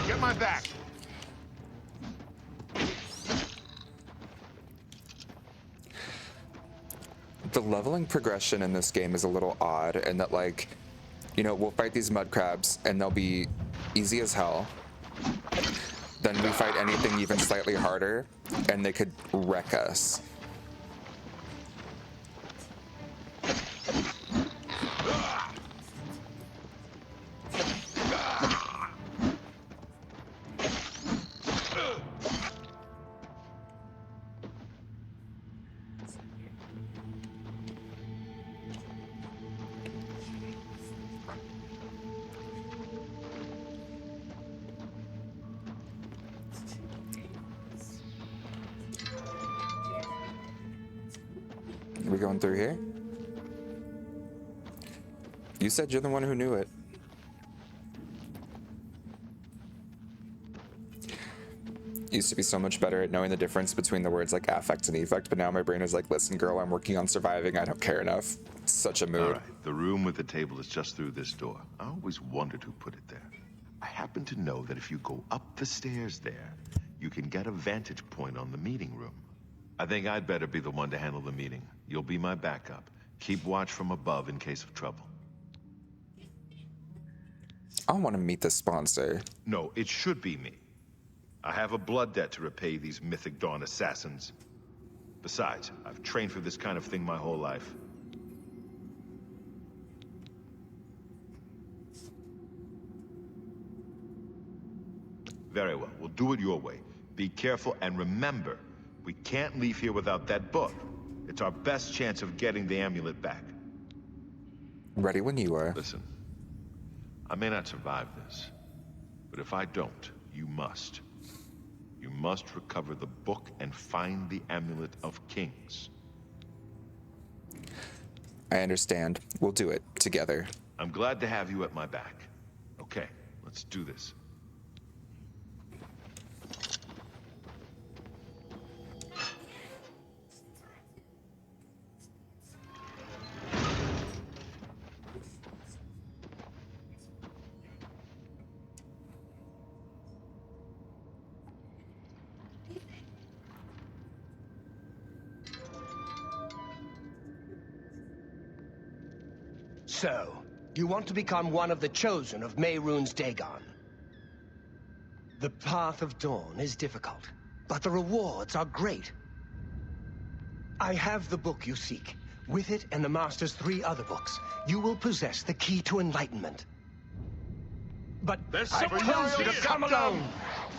Get my back. The leveling progression in this game is a little odd in that, like, you know, we'll fight these mud crabs and they'll be easy as hell. Then we fight anything even slightly harder and they could wreck us. We going through here? You said you're the one who knew it. Used to be so much better at knowing the difference between the words like affect and effect, but now my brain is like, listen, girl, I'm working on surviving. I don't care enough. It's such a mood. All right, the room with the table is just through this door. I always wondered who put it there. I happen to know that if you go up the stairs there, you can get a vantage point on the meeting room. I think I'd better be the one to handle the meeting. You'll be my backup. Keep watch from above in case of trouble. I want to meet the sponsor. No, it should be me. I have a blood debt to repay these Mythic Dawn assassins. Besides, I've trained for this kind of thing my whole life. Very well, we'll do it your way. Be careful and remember, we can't leave here without that book. It's our best chance of getting the amulet back. Ready when you are. Listen, I may not survive this, but if I don't, you must. You must recover the book and find the Amulet of Kings. I understand. We'll do it together. I'm glad to have you at my back. Okay, let's do this. So, you want to become one of the chosen of Mehrunes Dagon. The path of dawn is difficult, but the rewards are great. I have the book you seek. With it and the Master's 3 other books, you will possess the key to enlightenment. But I told you to come alone!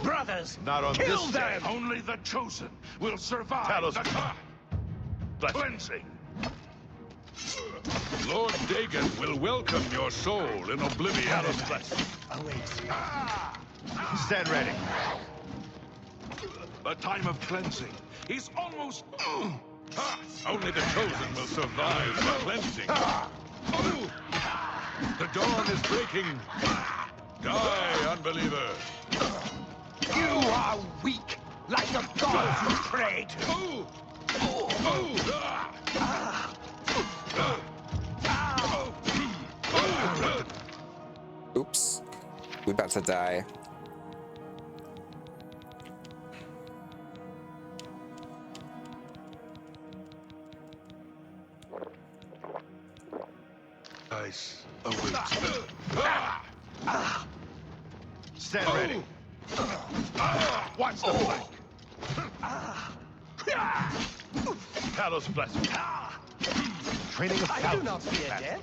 Brothers, Not on kill this them! day. Only the chosen will survive Talisman. the cleansing. Lord Dagon will welcome your soul in Oblivion. Awaits. Stand ready. The time of cleansing is almost... Only the chosen will survive the cleansing. The dawn is breaking. Die, unbeliever. You are weak, like the gods you prayed. Oops. about to die. Ice awaits me. Stand ready. Watch the flank. Talos bless you. Training of I do not fear death.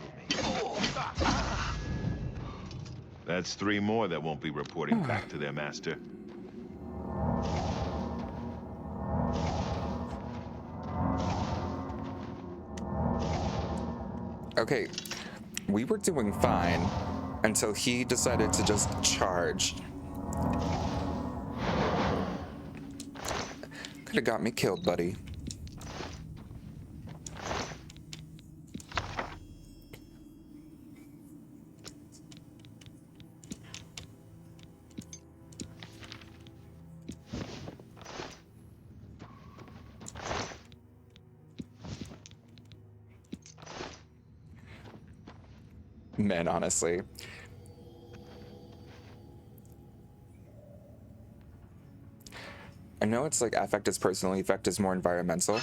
That's 3 more that won't be reporting back to their master. Okay, we were doing fine until he decided to just charge. Could have got me killed, buddy. Man, honestly. I know it's like affect is personal, effect is more environmental.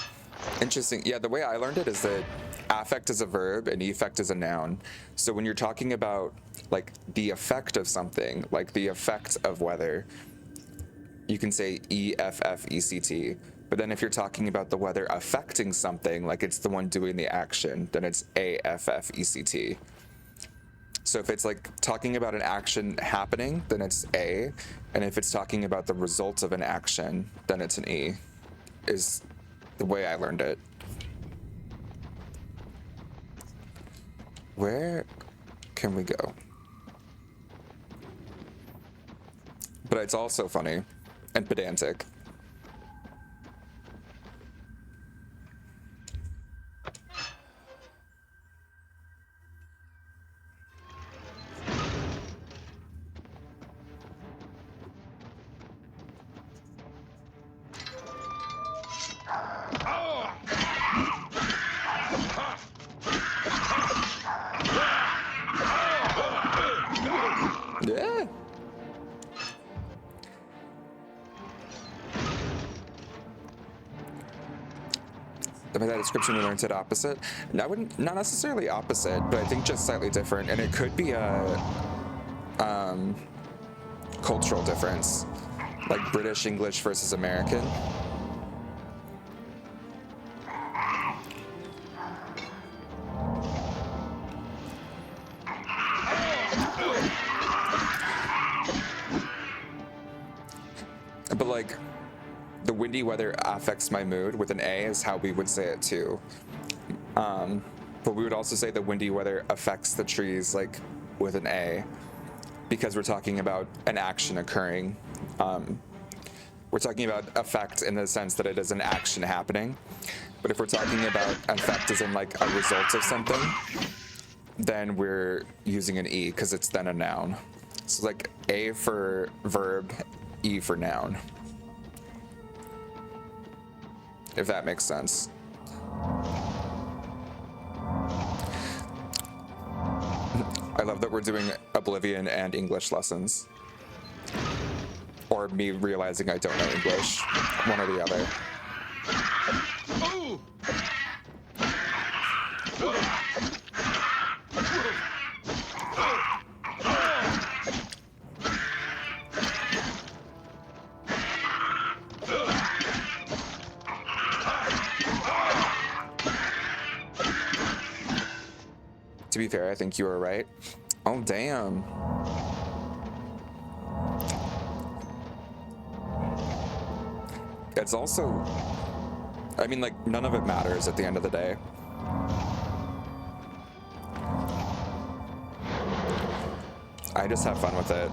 Interesting. Yeah, the way I learned it is that affect is a verb and effect is a noun. So when you're talking about like the effect of something, like the effect of weather, you can say EFFECT. But then if you're talking about the weather affecting something, like it's the one doing the action, then it's AFFECT. So if it's like talking about an action happening, then it's A. And if it's talking about the result of an action, then it's an E, is the way I learned it. Where can we go? But it's also funny and pedantic. Yeah. By that description, we learned it opposite. And I wouldn't, not necessarily opposite, but I think just slightly different. And it could be a cultural difference, like British English versus American. But like, the windy weather affects my mood with an A is how we would say it too. But we would also say the windy weather affects the trees like with an A because we're talking about an action occurring. We're talking about effect in the sense that it is an action happening. But if we're talking about effect as in like a result of something, then we're using an E because it's then a noun. So like A for verb, E for noun. If that makes sense. I love that we're doing Oblivion and English lessons. Or me realizing I don't know English. One or the other. To be fair, I think you were right. Oh, damn. It's also, I mean, like, none of it matters at the end of the day. I just have fun with it.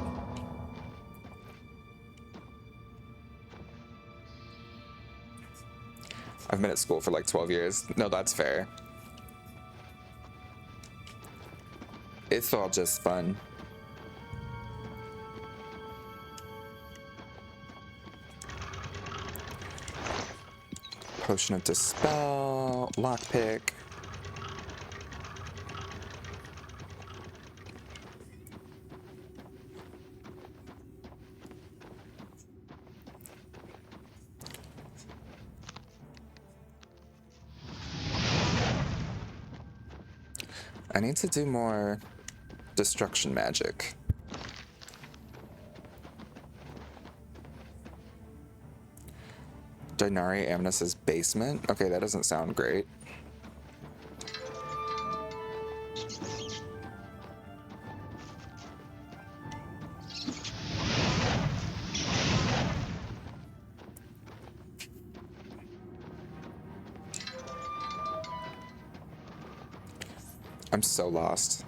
I've been at school for like 12 years. No, that's fair. It's all just fun. Potion of Dispel, lockpick. I need to do more destruction magic. Dinari Amnes's basement? Okay, that doesn't sound great. I'm so lost.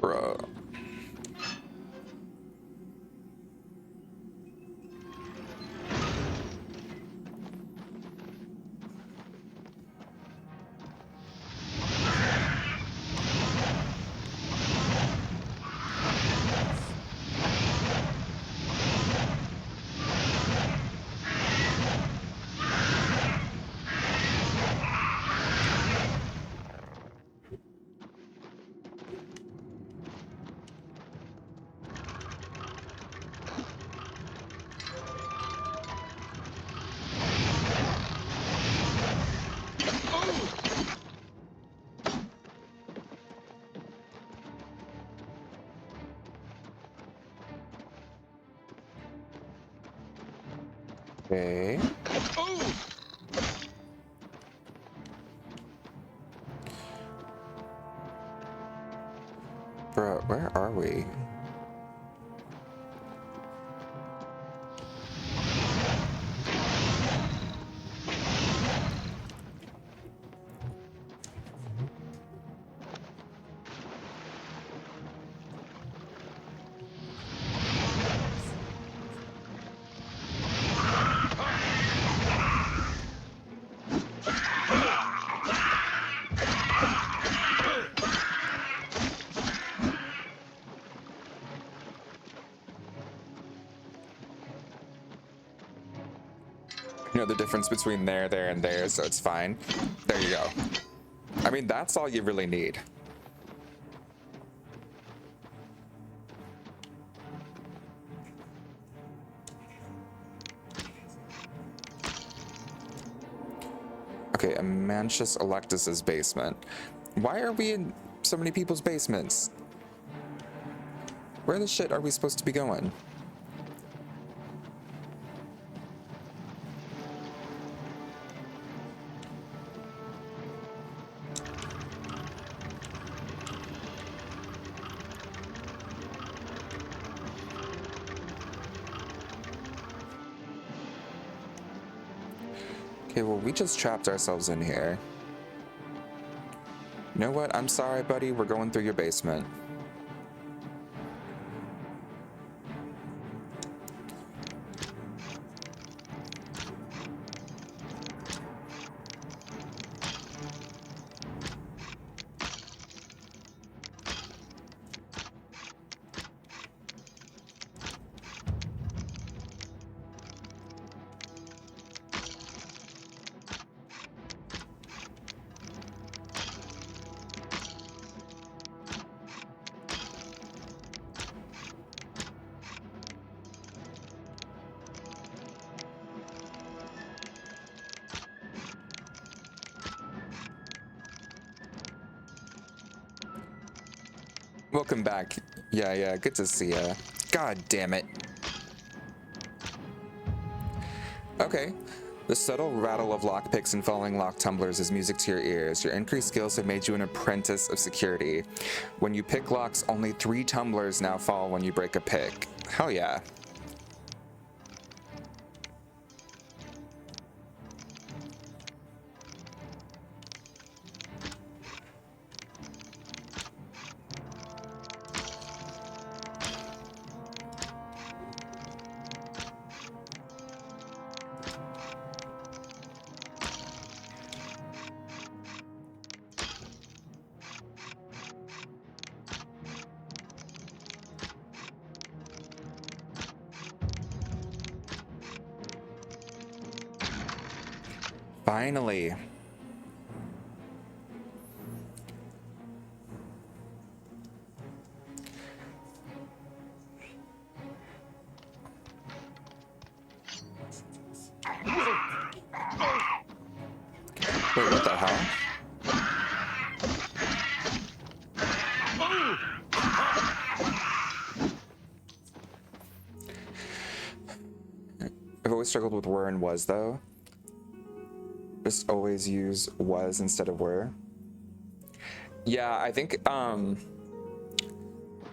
Bruh. Okay. Bro, where are we? You know the difference between there, and there, so it's fine. There you go. I mean, that's all you really need. Okay, Amantius Electus's basement. Why are we in so many people's basements? Where the shit are we supposed to be going? Okay, well, we just trapped ourselves in here. You know what? I'm sorry, buddy. We're going through your basement. Welcome back. Yeah, good to see ya. God damn it. Okay, The subtle rattle of lockpicks and falling lock tumblers is music to your ears. Your increased skills have made you an apprentice of security. When you pick locks, only 3 tumblers now fall when you break a pick. Hell yeah. Finally. Wait, what the hell? I've always struggled with were and was though. Just always use was instead of were. Yeah, I think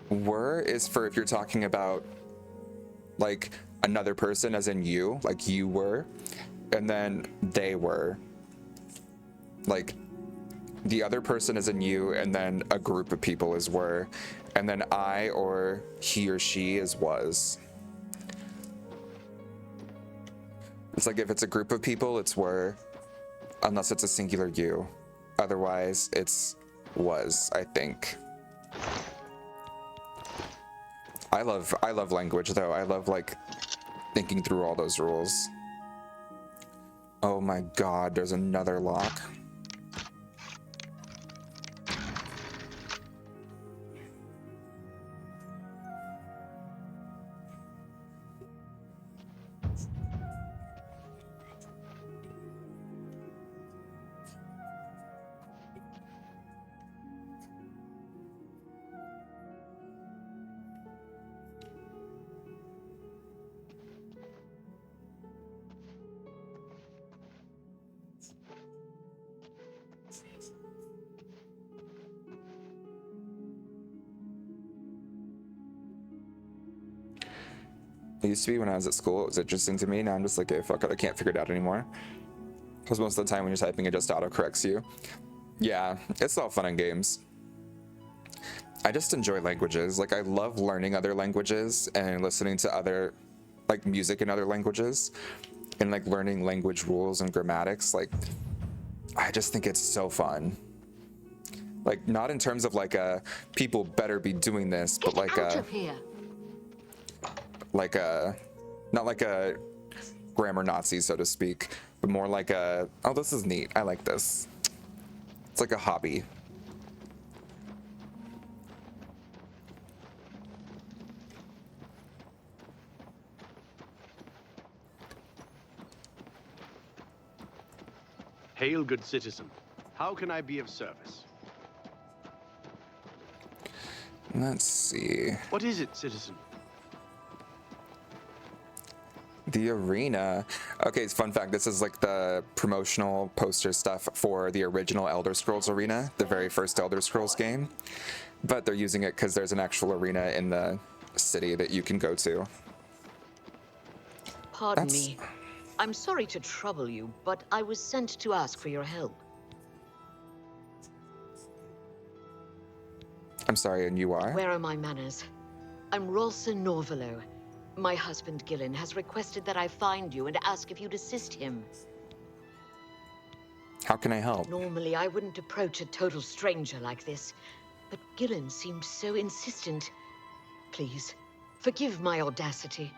were is for if you're talking about like another person as in you, like you were, and then they were. Like the other person is in you, and then a group of people is were, and then I or he or she is was. It's like if it's a group of people, it's were, unless it's a singular you. Otherwise, it's was, I think. I love language though. I love like thinking through all those rules. Oh my god, there's another lock. It used to be when I was at school, it was interesting to me. Now I'm just like, hey, fuck it, I can't figure it out anymore. Because most of the time when you're typing, it just auto-corrects you. Yeah, it's all fun and games. I just enjoy languages. Like, I love learning other languages and listening to other, like, music in other languages. And, like, learning language rules and grammatics. Like, I just think it's so fun. Like, not in terms of, like, people better be doing this, but, like, Out of here. like a, not like a grammar Nazi, so to speak, but more like a, oh, this is neat. I like this. It's like a hobby. Hail, good citizen. How can I be of service? Let's see. What is it, citizen? The arena. Okay, it's fun fact. This is like the promotional poster stuff for the original Elder Scrolls arena, the very first Elder Scrolls game. But they're using it because there's an actual arena in the city that you can go to. Pardon me. I'm sorry to trouble you, but I was sent to ask for your help. I'm sorry, and you are? Where are my manners? I'm Rolsa Norvalo. My husband, Gillen, has requested that I find you and ask if you'd assist him. How can I help? Normally, I wouldn't approach a total stranger like this, but Gillen seemed so insistent. Please, forgive my audacity.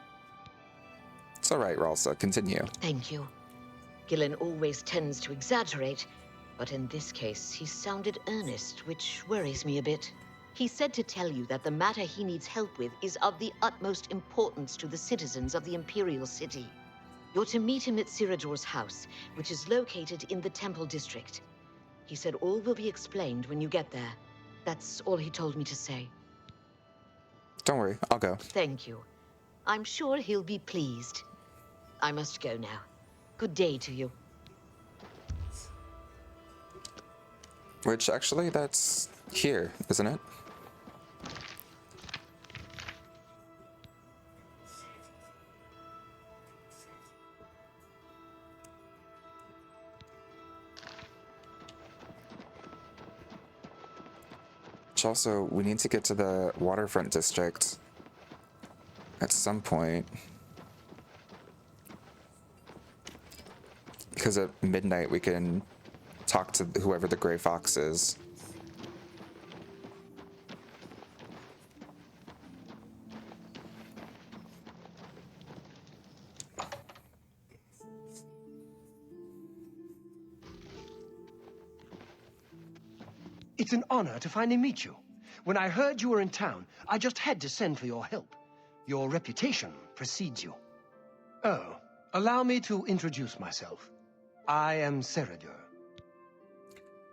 It's all right, Ralsa. Continue. Thank you. Gillen always tends to exaggerate, but in this case, he sounded earnest, which worries me a bit. He said to tell you that the matter he needs help with is of the utmost importance to the citizens of the Imperial City. You're to meet him at Ciridor's house, which is located in the Temple District. He said all will be explained when you get there. That's all he told me to say. Don't worry, I'll go. Thank you. I'm sure he'll be pleased. I must go now. Good day to you. Which actually, that's here, isn't it? Which also, we need to get to the waterfront district at some point. Because at midnight we can talk to whoever the Gray Fox is. It's an honor to finally meet you. When I heard you were in town, I just had to send for your help. Your reputation precedes you. Oh, allow me to introduce myself. I am Seradur.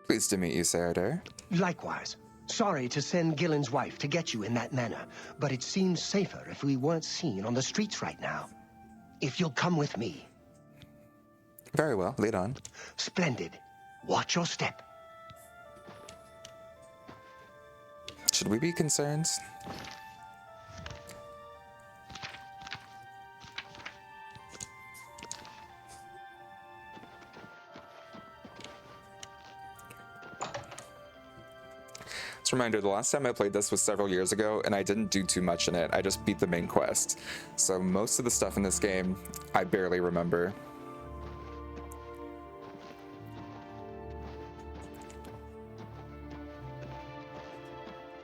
Pleased to meet you, Seradur. Likewise. Sorry to send Gillen's wife to get you in that manner, but it seems safer if we weren't seen on the streets right now. If you'll come with me. Very well, lead on. Splendid. Watch your step. Should we be concerned? Just a reminder, the last time I played this was several years ago, and I didn't do too much in it. I just beat the main quest. So most of the stuff in this game, I barely remember.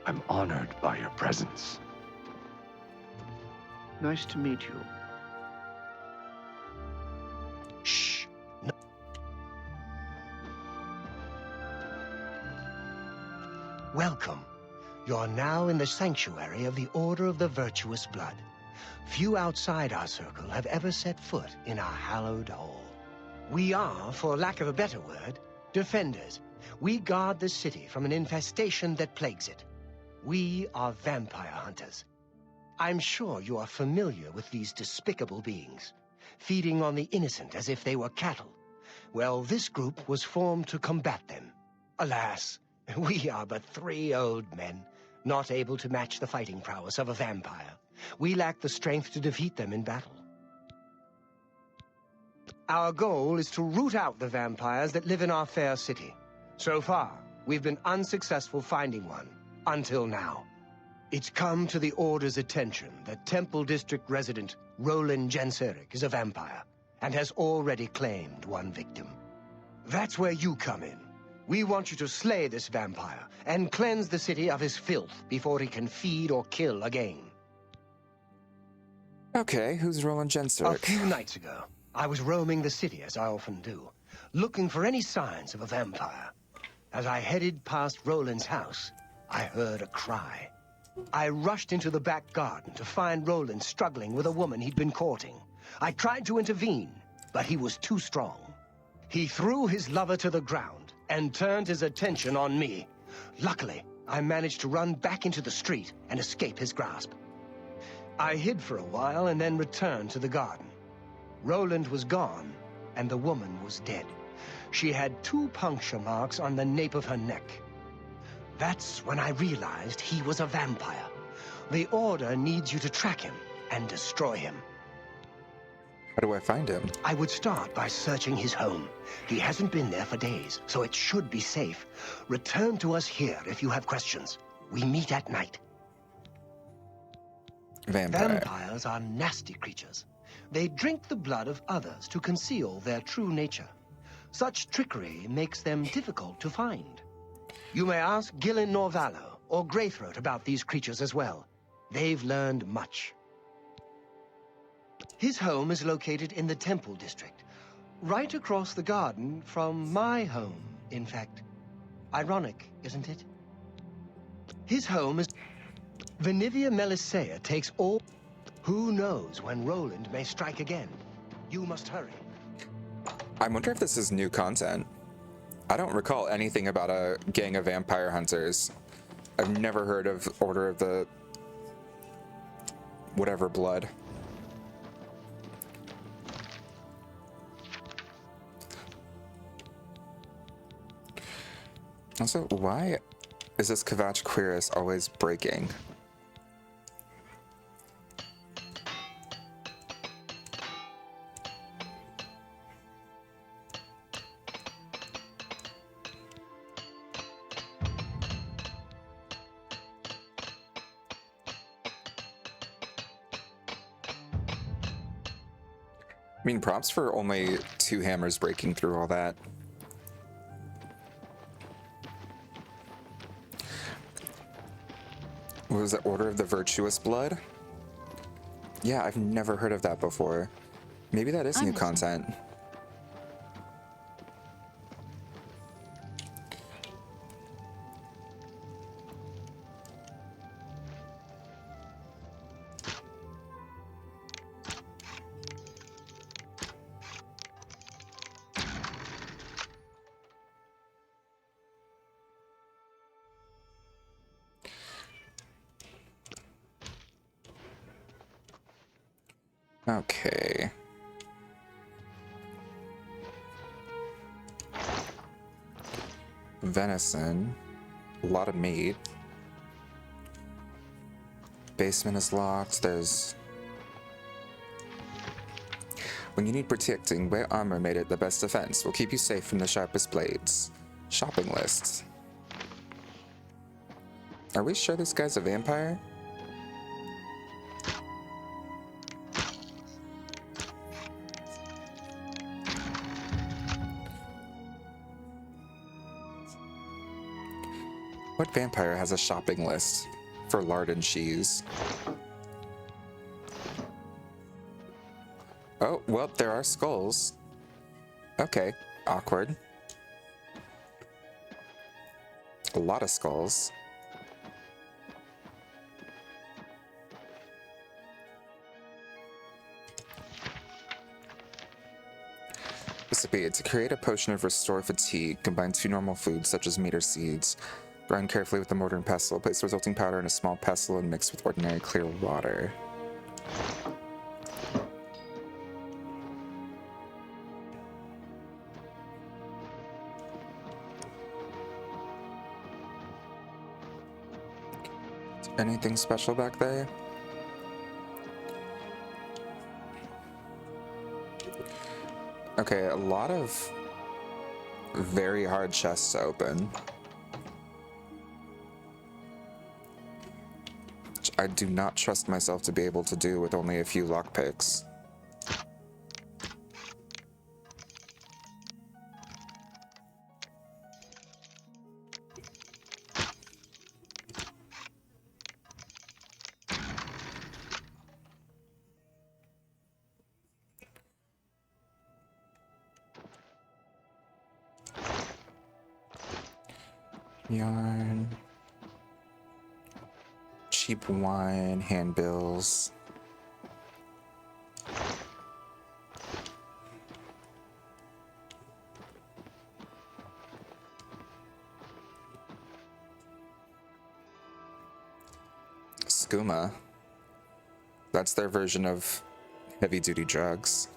I'm honored by your presence. Nice to meet you. Shh. No. Welcome. You're now in the sanctuary of the Order of the Virtuous Blood. Few outside our circle have ever set foot in our hallowed hall. We are, for lack of a better word, defenders. We guard the city from an infestation that plagues it. We are vampire hunters. I'm sure you are familiar with these despicable beings, feeding on the innocent as if they were cattle. Well, this group was formed to combat them. Alas, we are but 3 old men, not able to match the fighting prowess of a vampire. We lack the strength to defeat them in battle. Our goal is to root out the vampires that live in our fair city. So far, we've been unsuccessful finding one. Until now. It's come to the Order's attention that Temple District resident Roland Genseric is a vampire, and has already claimed one victim. That's where you come in. We want you to slay this vampire, and cleanse the city of his filth before he can feed or kill again. Okay, who's Roland Genseric? A few nights ago, I was roaming the city as I often do, looking for any signs of a vampire. As I headed past Roland's house, I heard a cry. I rushed into the back garden to find Roland struggling with a woman he'd been courting. I tried to intervene, but he was too strong. He threw his lover to the ground and turned his attention on me. Luckily, I managed to run back into the street and escape his grasp. I hid for a while and then returned to the garden. Roland was gone, and the woman was dead. She had 2 puncture marks on the nape of her neck. That's when I realized he was a vampire. The Order needs you to track him and destroy him. How do I find him? I would start by searching his home. He hasn't been there for days, so it should be safe. Return to us here if you have questions. We meet at night. Vampires are nasty creatures. They drink the blood of others to conceal their true nature. Such trickery makes them difficult to find. You may ask Gillen Norvallo or Greythroat about these creatures as well. They've learned much. His home is located in the Temple District, right across the garden from my home, in fact. Ironic, isn't it? His home is... Venivia Melisea takes all... Who knows when Roland may strike again? You must hurry. I wonder if this is new content. I don't recall anything about a gang of vampire hunters. I've never heard of Order of the... whatever blood. Also, why is this Kvatch Queerus always breaking? I mean, props for only 2 hammers breaking through all that. What was it? Order of the Virtuous Blood? Yeah, I've never heard of that before. Maybe that is new content. Okay. Venison. A lot of meat. Basement is locked. There's... When you need protecting, wear armor made it the best defense. Will keep you safe from the sharpest blades. Shopping lists. Are we sure this guy's a vampire? What vampire has a shopping list for lard and cheese? Oh, well, there are skulls. Okay, awkward. A lot of skulls. Recipe: to create a potion of restore fatigue, combine 2 normal foods such as meat or seeds. Grind carefully with a mortar and pestle. Place the resulting powder in a small pestle and mix with ordinary clear water. Is there anything special back there? Okay, a lot of very hard chests to open. Which I do not trust myself to be able to do with only a few lockpicks. Yarn. Cheap wine, handbills. Skooma. That's their version of heavy-duty drugs.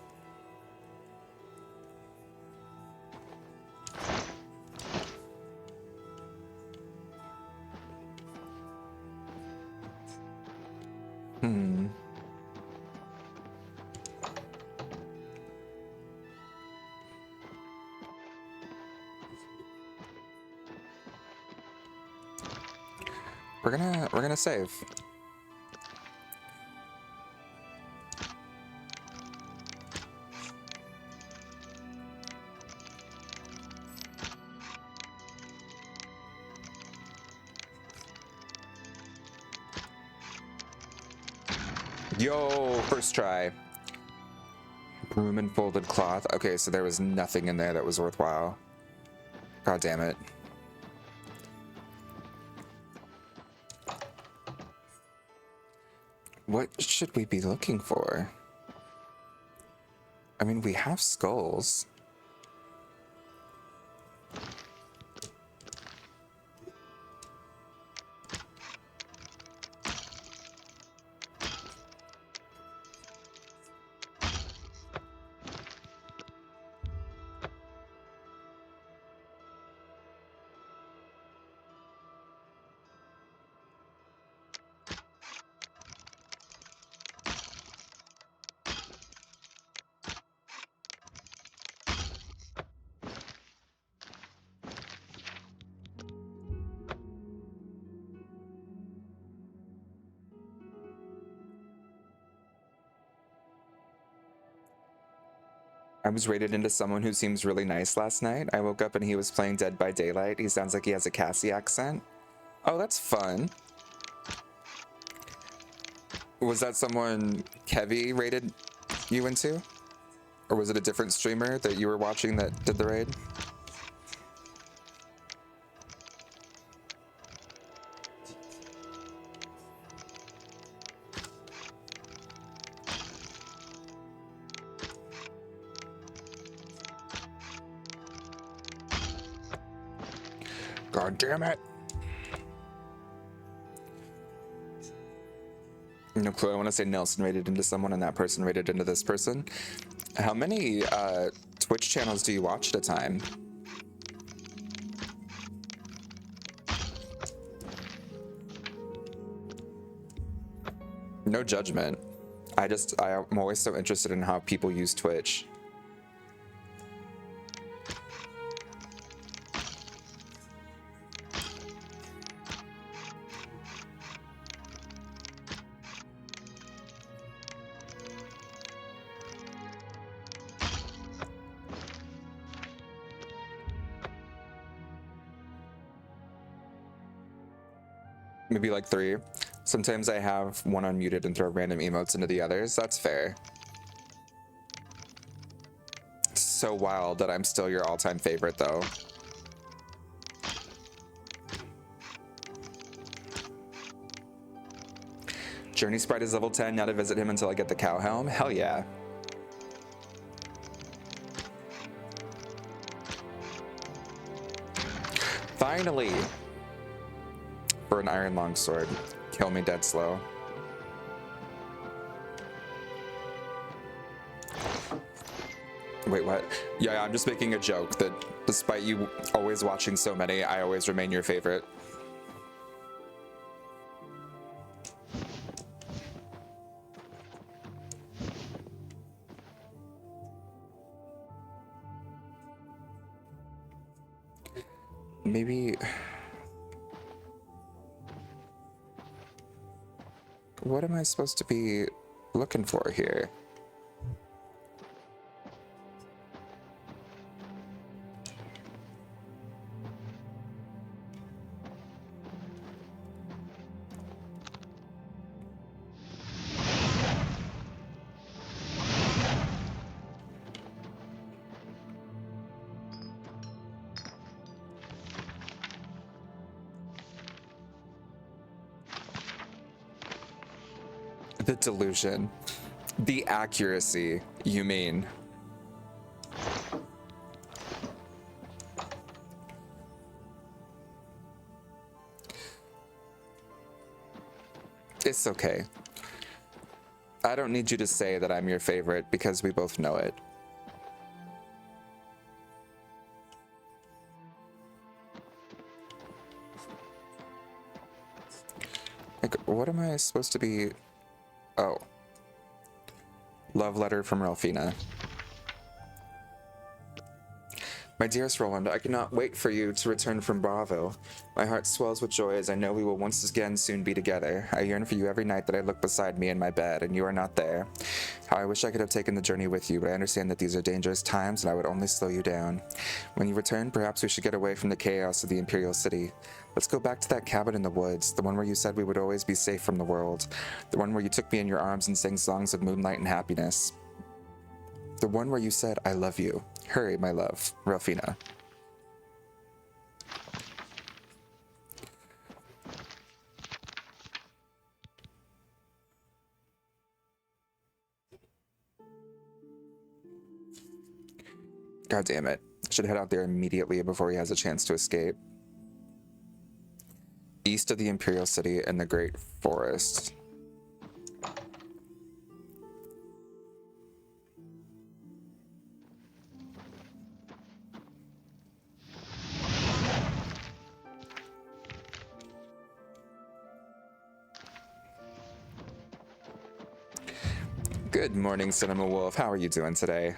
We're gonna save. Yo, first try. Broom and folded cloth. Okay, so there was nothing in there that was worthwhile. God damn it. What should we be looking for? I mean, we have skulls. I was rated into someone who seems really nice last night. I woke up and he was playing Dead by Daylight. He sounds like he has a Cassie accent. Oh, that's fun. Was that someone Kevy rated you into? Or was it a different streamer that you were watching that did the raid? God damn it. No clue. I want to say Nelson rated into someone and that person rated into this person. How many Twitch channels do you watch at a time? No judgment. I'm always so interested in how people use Twitch. Maybe like 3. Sometimes I have one unmuted and throw random emotes into the others. That's fair. It's so wild that I'm still your all-time favorite, though. Journey Sprite is level 10, now to visit him until I get the cow helm? Hell yeah. Finally! For an iron longsword. Kill me dead slow. Wait, what? Yeah, I'm just making a joke that despite you always watching so many, I always remain your favorite. Maybe... What am I supposed to be looking for here? The delusion. The accuracy, you mean. It's okay. I don't need you to say that I'm your favorite because we both know it. Like, what am I supposed to be... Oh. Love letter from Ralphina. My dearest Roland, I cannot wait for you to return from Bravo. My heart swells with joy as I know we will once again soon be together. I yearn for you every night that I look beside me in my bed, and you are not there. How I wish I could have taken the journey with you, but I understand that these are dangerous times, and I would only slow you down. When you return, perhaps we should get away from the chaos of the Imperial City. Let's go back to that cabin in the woods, the one where you said we would always be safe from the world. The one where you took me in your arms and sang songs of moonlight and happiness. The one where you said, I love you. Hurry, my love. Ralphina. God damn it. I should head out there immediately before he has a chance to escape. East of the Imperial City and the Great Forest. Good morning, Cinema Wolf. How are you doing today?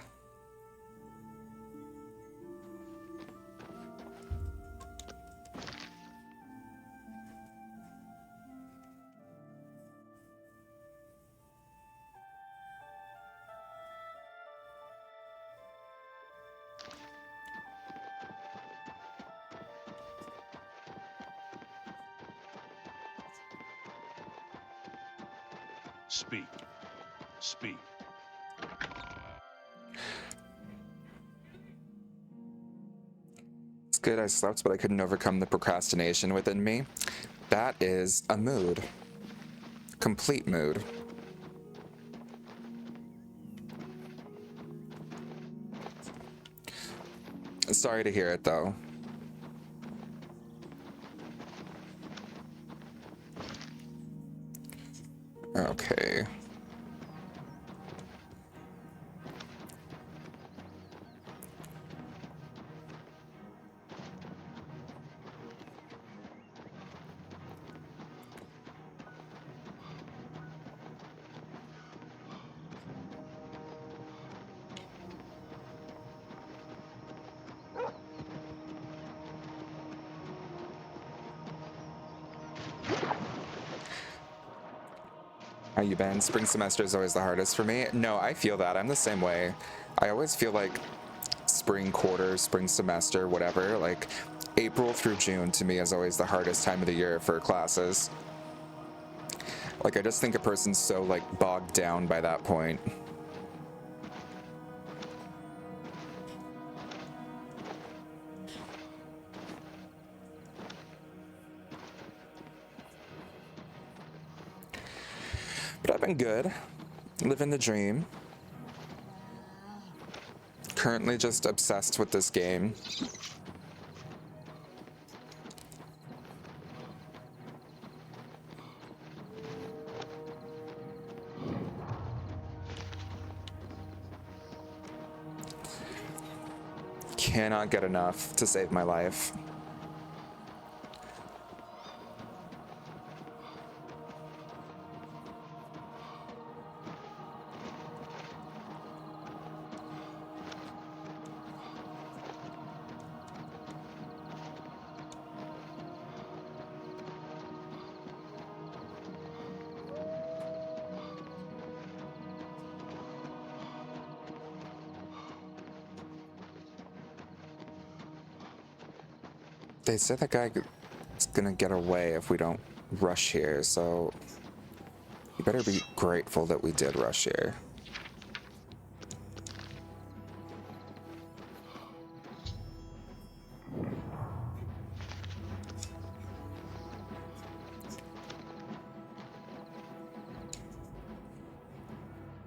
Speak. Speak. It's good I slept, but I couldn't overcome the procrastination within me. That is a mood. Complete mood. Sorry to hear it, though. Okay. How you been? Spring semester is always the hardest for me. No, I feel that. I'm the same way. I always feel like spring quarter, spring semester, whatever, like April through June to me is always the hardest time of the year for classes. Like, I just think a person's so, like, bogged down by that point. But I've been good. Living the dream. Currently just obsessed with this game. Cannot get enough to save my life. They said that guy is gonna get away if we don't rush here, so you better be grateful that we did rush here.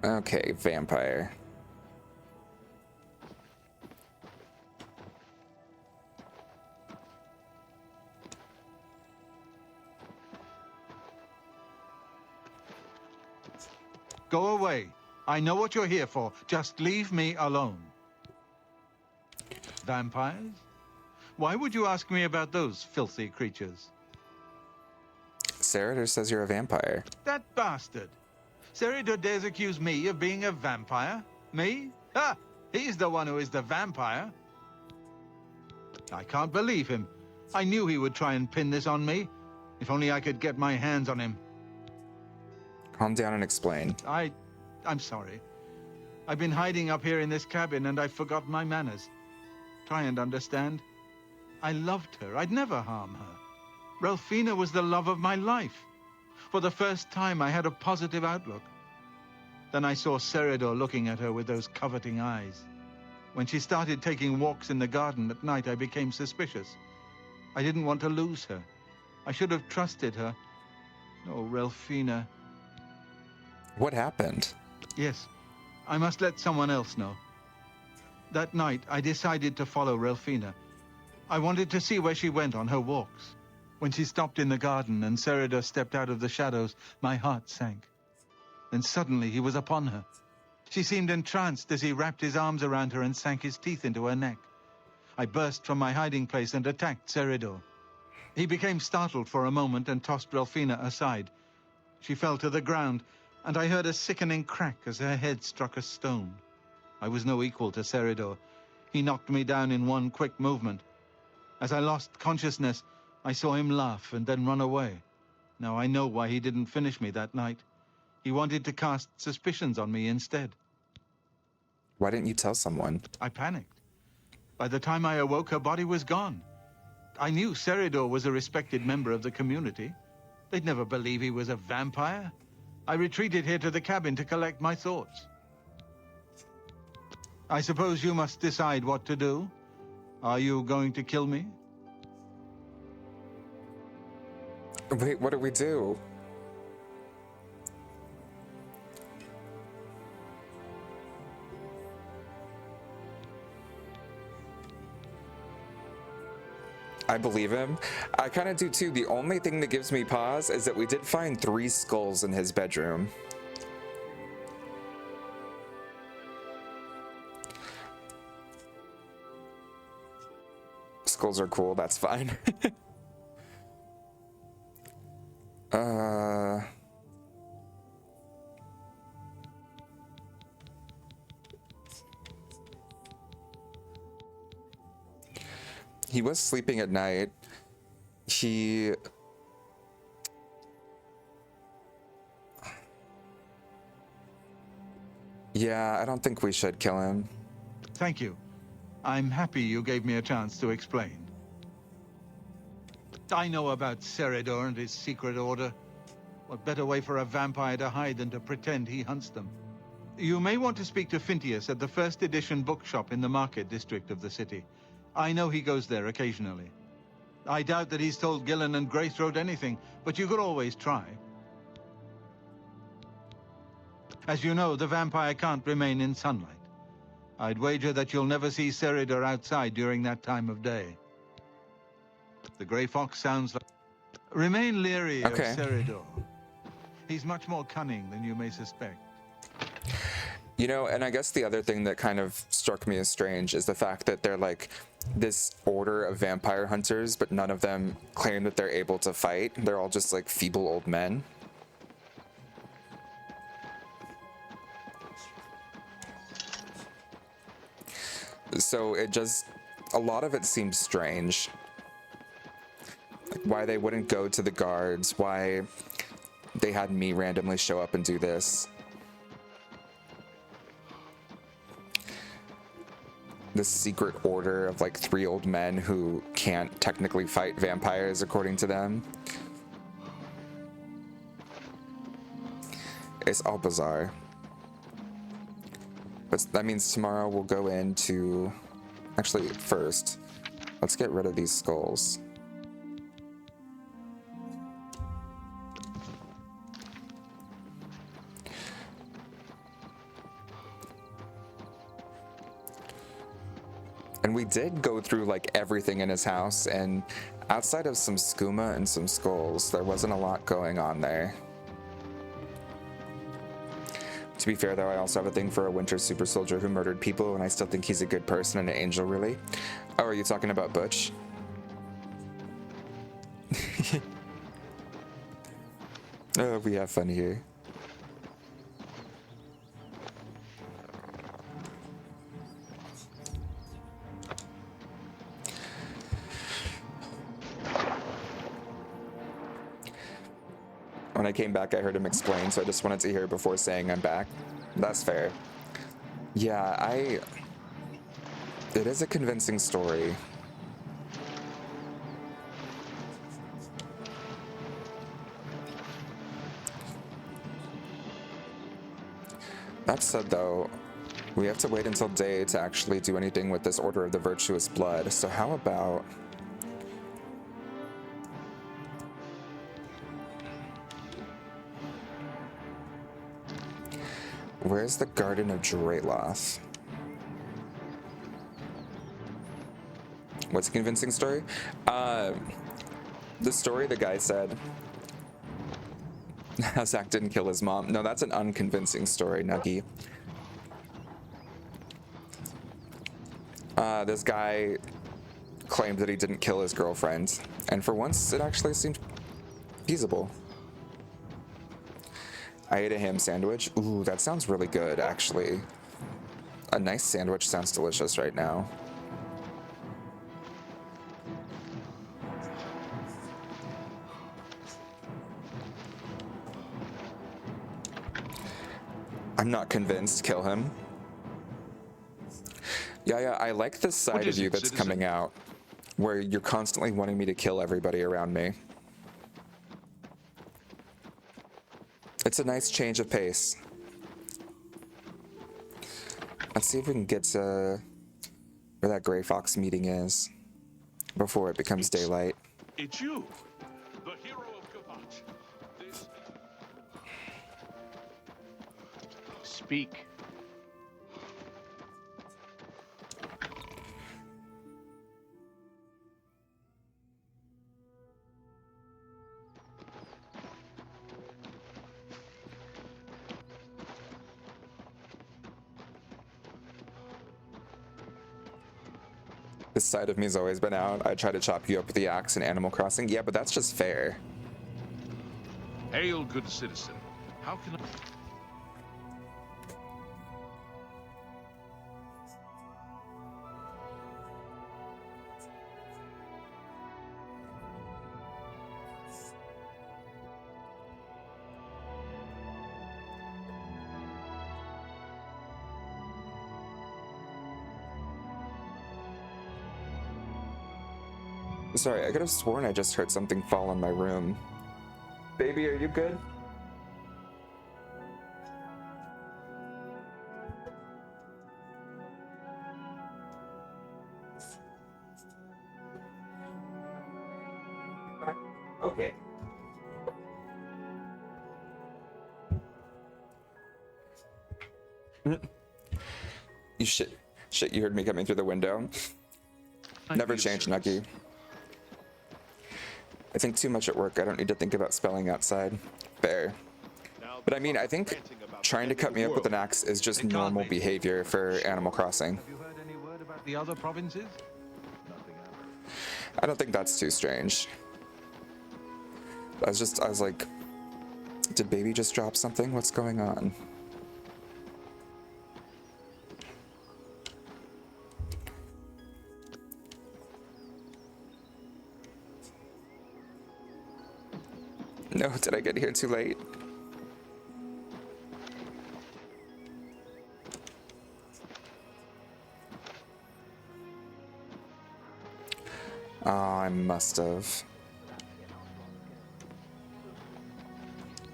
Okay, vampire. Go away. I know what you're here for. Just leave me alone. Vampires? Why would you ask me about those filthy creatures? Serador says you're a vampire. That bastard! Serador dares accuse me of being a vampire? Me? Ha! He's the one who is the vampire. I can't believe him. I knew he would try and pin this on me. If only I could get my hands on him. Calm down and explain. I'm sorry. I've been hiding up here in this cabin and I've forgotten my manners. Try and understand. I loved her. I'd never harm her. Ralphina was the love of my life. For the first time, I had a positive outlook. Then I saw Serador looking at her with those coveting eyes. When she started taking walks in the garden at night, I became suspicious. I didn't want to lose her. I should have trusted her. Oh, Ralphina. What happened? Yes, I must let someone else know. That night, I decided to follow Ralphina. I wanted to see where she went on her walks. When she stopped in the garden and Serador stepped out of the shadows, my heart sank. Then suddenly he was upon her. She seemed entranced as he wrapped his arms around her and sank his teeth into her neck. I burst from my hiding place and attacked Serador. He became startled for a moment and tossed Ralphina aside. She fell to the ground, and I heard a sickening crack as her head struck a stone. I was no equal to Serador. He knocked me down in one quick movement. As I lost consciousness, I saw him laugh and then run away. Now I know why he didn't finish me that night. He wanted to cast suspicions on me instead. Why didn't you tell someone? I panicked. By the time I awoke, her body was gone. I knew Serador was a respected member of the community. They'd never believe he was a vampire. I retreated here to the cabin to collect my thoughts. I suppose you must decide what to do. Are you going to kill me? Wait, what do we do? I believe him. I kind of do too. The only thing that gives me pause is that we did find 3 skulls in his bedroom. Skulls are cool, that's fine. He was sleeping at night. Yeah, I don't think we should kill him. Thank you. I'm happy you gave me a chance to explain. I know about Seridor and his secret order. What better way for a vampire to hide than to pretend he hunts them? You may want to speak to Phintius at the first edition bookshop in the market district of the city. I know he goes there occasionally. I doubt that he's told Gillen and Greythroat anything, but you could always try. As you know, the vampire can't remain in sunlight. I'd wager that you'll never see Seridor outside during that time of day. The Grey Fox sounds like... Remain leery of Seridor. He's much more cunning than you may suspect. You know, and I guess the other thing that kind of struck me as strange is the fact that they're like this order of vampire hunters, but none of them claim that they're able to fight. They're all just like feeble old men. So it just, a lot of it seems strange. Like why they wouldn't go to the guards, why they had me randomly show up and do this. This secret order of like 3 old men who can't technically fight vampires according to them. It's all bizarre. But that means tomorrow we'll go into... Actually, first, let's get rid of these skulls. And we did go through like everything in his house, and outside of some skooma and some skulls, there wasn't a lot going on there. To be fair though, I also have a thing for a winter super soldier who murdered people, and I still think he's a good person and an angel, really. Oh, are you talking about Butch? Oh, we have fun here. When I came back, I heard him explain, so I just wanted to hear before saying I'm back. That's fair. Yeah, it is a convincing story. That said, though, we have to wait until day to actually do anything with this Order of the Virtuous Blood, so how about... Where's the Garden of Draloth? What's a convincing story? The story the guy said, how Zach didn't kill his mom. No, that's an unconvincing story, Nuggy. This guy claimed that he didn't kill his girlfriend, and for once, it actually seemed feasible. I ate a ham sandwich. Ooh, that sounds really good, actually. A nice sandwich sounds delicious right now. I'm not convinced. Kill him. Yeah, I like this side of you that's coming out, where you're constantly wanting me to kill everybody around me. It's a nice change of pace. Let's see if we can get to where that Gray Fox meeting is before it becomes daylight. It's you, the hero of Kvatch. This... Speak. This side of me has always been out. I try to chop you up with the axe in Animal Crossing. Yeah, but that's just fair. Hail, good citizen. How can I... Sorry, I could have sworn I just heard something fall in my room. Baby, are you good? Okay. You shit, you heard me coming through the window. Never change, Nucky. I think too much at work. I don't need to think about spelling outside. Fair. But I mean, I think trying to cut me up with an axe is just normal behavior for Animal Crossing. Have you heard any word about the other provinces? I don't think that's too strange. I was like, did Baby just drop something? What's going on? No, did I get here too late? Oh, I must have.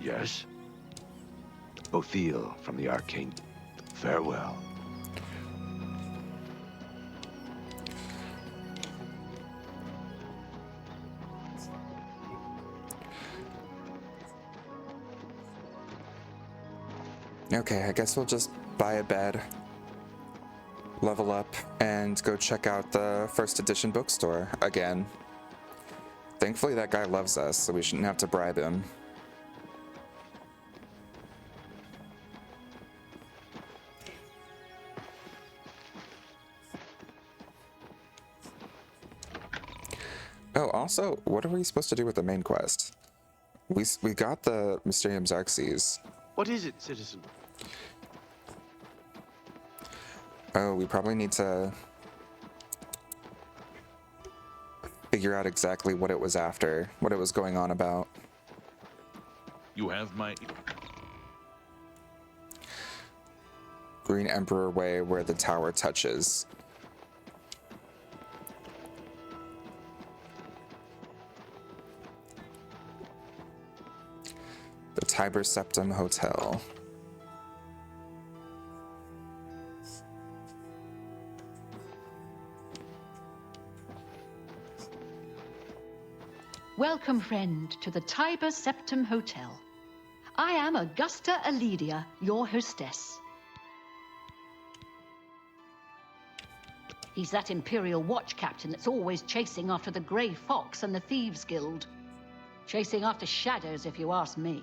Yes? Othil from the Arcane. Farewell. Okay, I guess we'll just buy a bed, level up, and go check out the first edition bookstore again. Thankfully that guy loves us, so we shouldn't have to bribe him. Oh, also, what are we supposed to do with the main quest? We got the Mysterium Xerxes. What is it, citizen? Oh, we probably need to figure out exactly what it was after, what it was going on about. You have my... Green Emperor Way, where the tower touches. The Tiber Septim Hotel. Welcome, friend, to the Tiber Septim Hotel. I am Augusta Aledia, your hostess. He's that Imperial watch captain that's always chasing after the Grey Fox and the Thieves Guild. Chasing after shadows, if you ask me.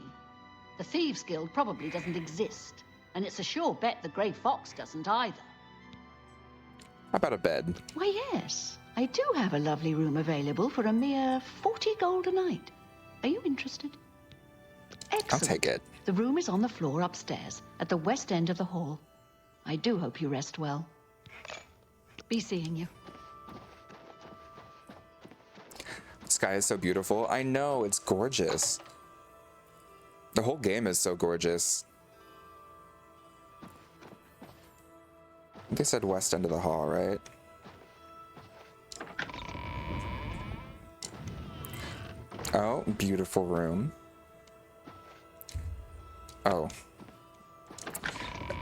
The Thieves Guild probably doesn't exist, and it's a sure bet the Grey Fox doesn't either. How about a bed? Why, yes. I do have a lovely room available for a mere 40 gold a night. Are you interested? Excellent. I'll take it. The room is on the floor upstairs, at the west end of the hall. I do hope you rest well. Be seeing you. The sky is so beautiful. I know, it's gorgeous. The whole game is so gorgeous. I think they said west end of the hall, right? Oh, beautiful room. Oh.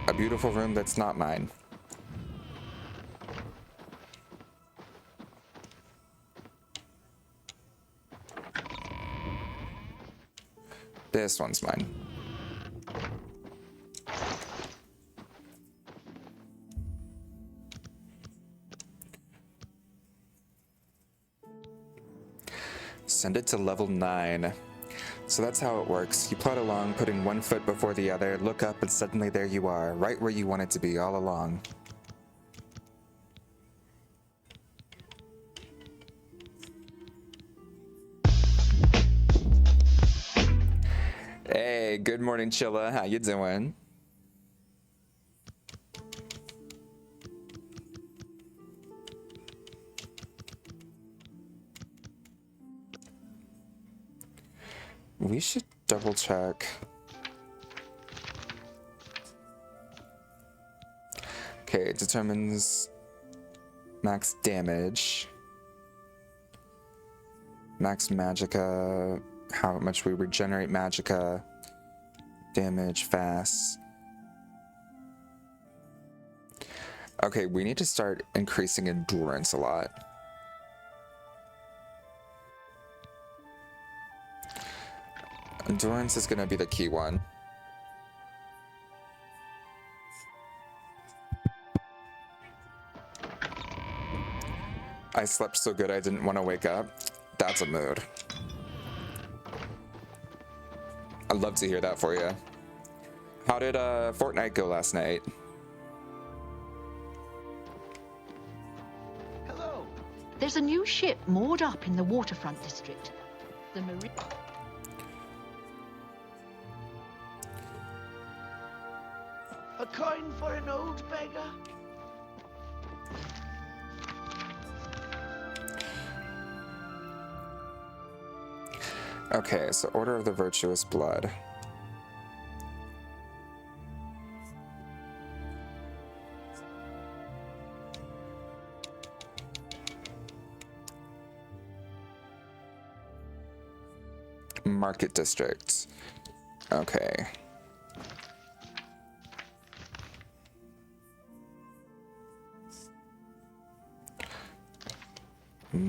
A beautiful room that's not mine. This one's mine. Send it to level 9. So that's how it works. You plod along, putting one foot before the other, look up, and suddenly there you are, right where you wanted to be all along. Hey, good morning, Chilla. How you doing? We should double check. Okay, it determines max damage, max magicka, how much we regenerate magicka, damage, fast. Okay, we need to start increasing endurance a lot. Endurance is going to be the key one. I slept so good I didn't want to wake up. That's a mood. I'd love to hear that for you. How did Fortnite go last night? Hello. There's a new ship moored up in the waterfront district. The Marine. A coin for an old beggar? Okay, so Order of the Virtuous Blood. Market District. Okay.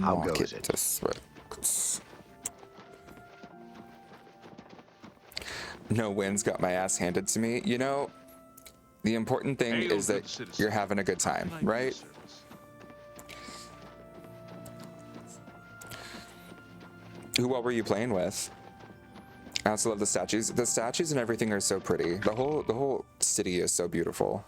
How goes it? District. No wins, got my ass handed to me. You know, the important thing is that you're having a good time, right? Who all were you playing with? I also love the statues. The statues and everything are so pretty. The whole city is so beautiful.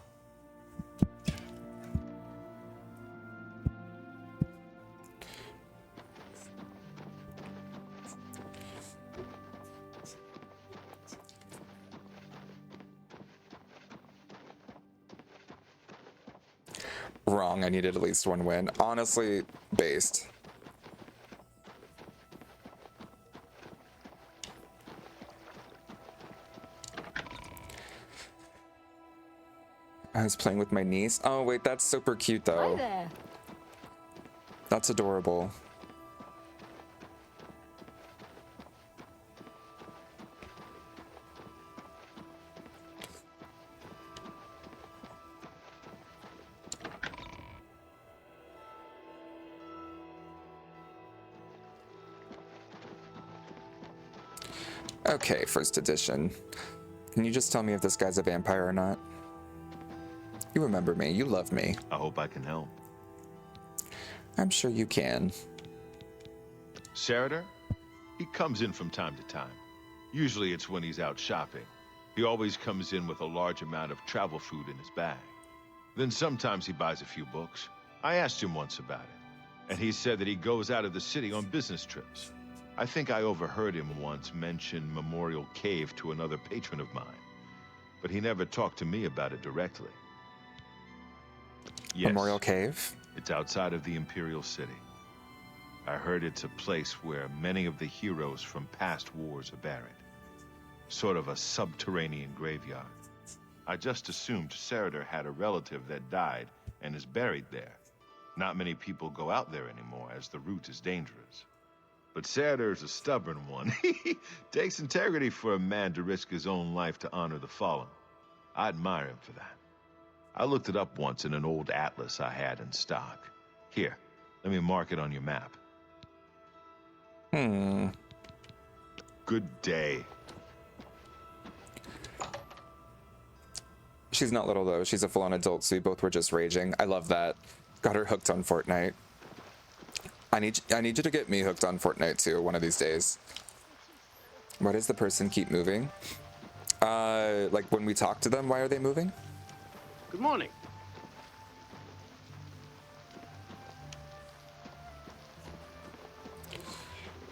Wrong, I needed at least one win. Honestly, based. I was playing with my niece. Oh wait, that's super cute though. Hi there. That's adorable. Okay, first edition. Can you just tell me if this guy's a vampire or not? You remember me, you love me. I hope I can help. I'm sure you can. Sarader? He comes in from time to time. Usually it's when he's out shopping. He always comes in with a large amount of travel food in his bag. Then sometimes he buys a few books. I asked him once about it, and he said that he goes out of the city on business trips. I think I overheard him once mention Memorial Cave to another patron of mine, but he never talked to me about it directly. Yes, Memorial Cave? it's outside of the Imperial City. I heard it's a place where many of the heroes from past wars are buried. Sort of a subterranean graveyard. I just assumed Sarader had a relative that died and is buried there. Not many people go out there anymore, as the route is dangerous. but Saradar's a stubborn one. Takes integrity for a man to risk his own life to honor the fallen. I admire him for that. I looked it up once in an old atlas I had in stock. Here, let me mark it on your map. Good day. She's not little though. She's a full-on adult, so we both were just raging. I love that. Got her hooked on Fortnite. I need you to get me hooked on Fortnite too one of these days. Why does the person keep moving? Like when we talk to them, why are they moving? Good morning.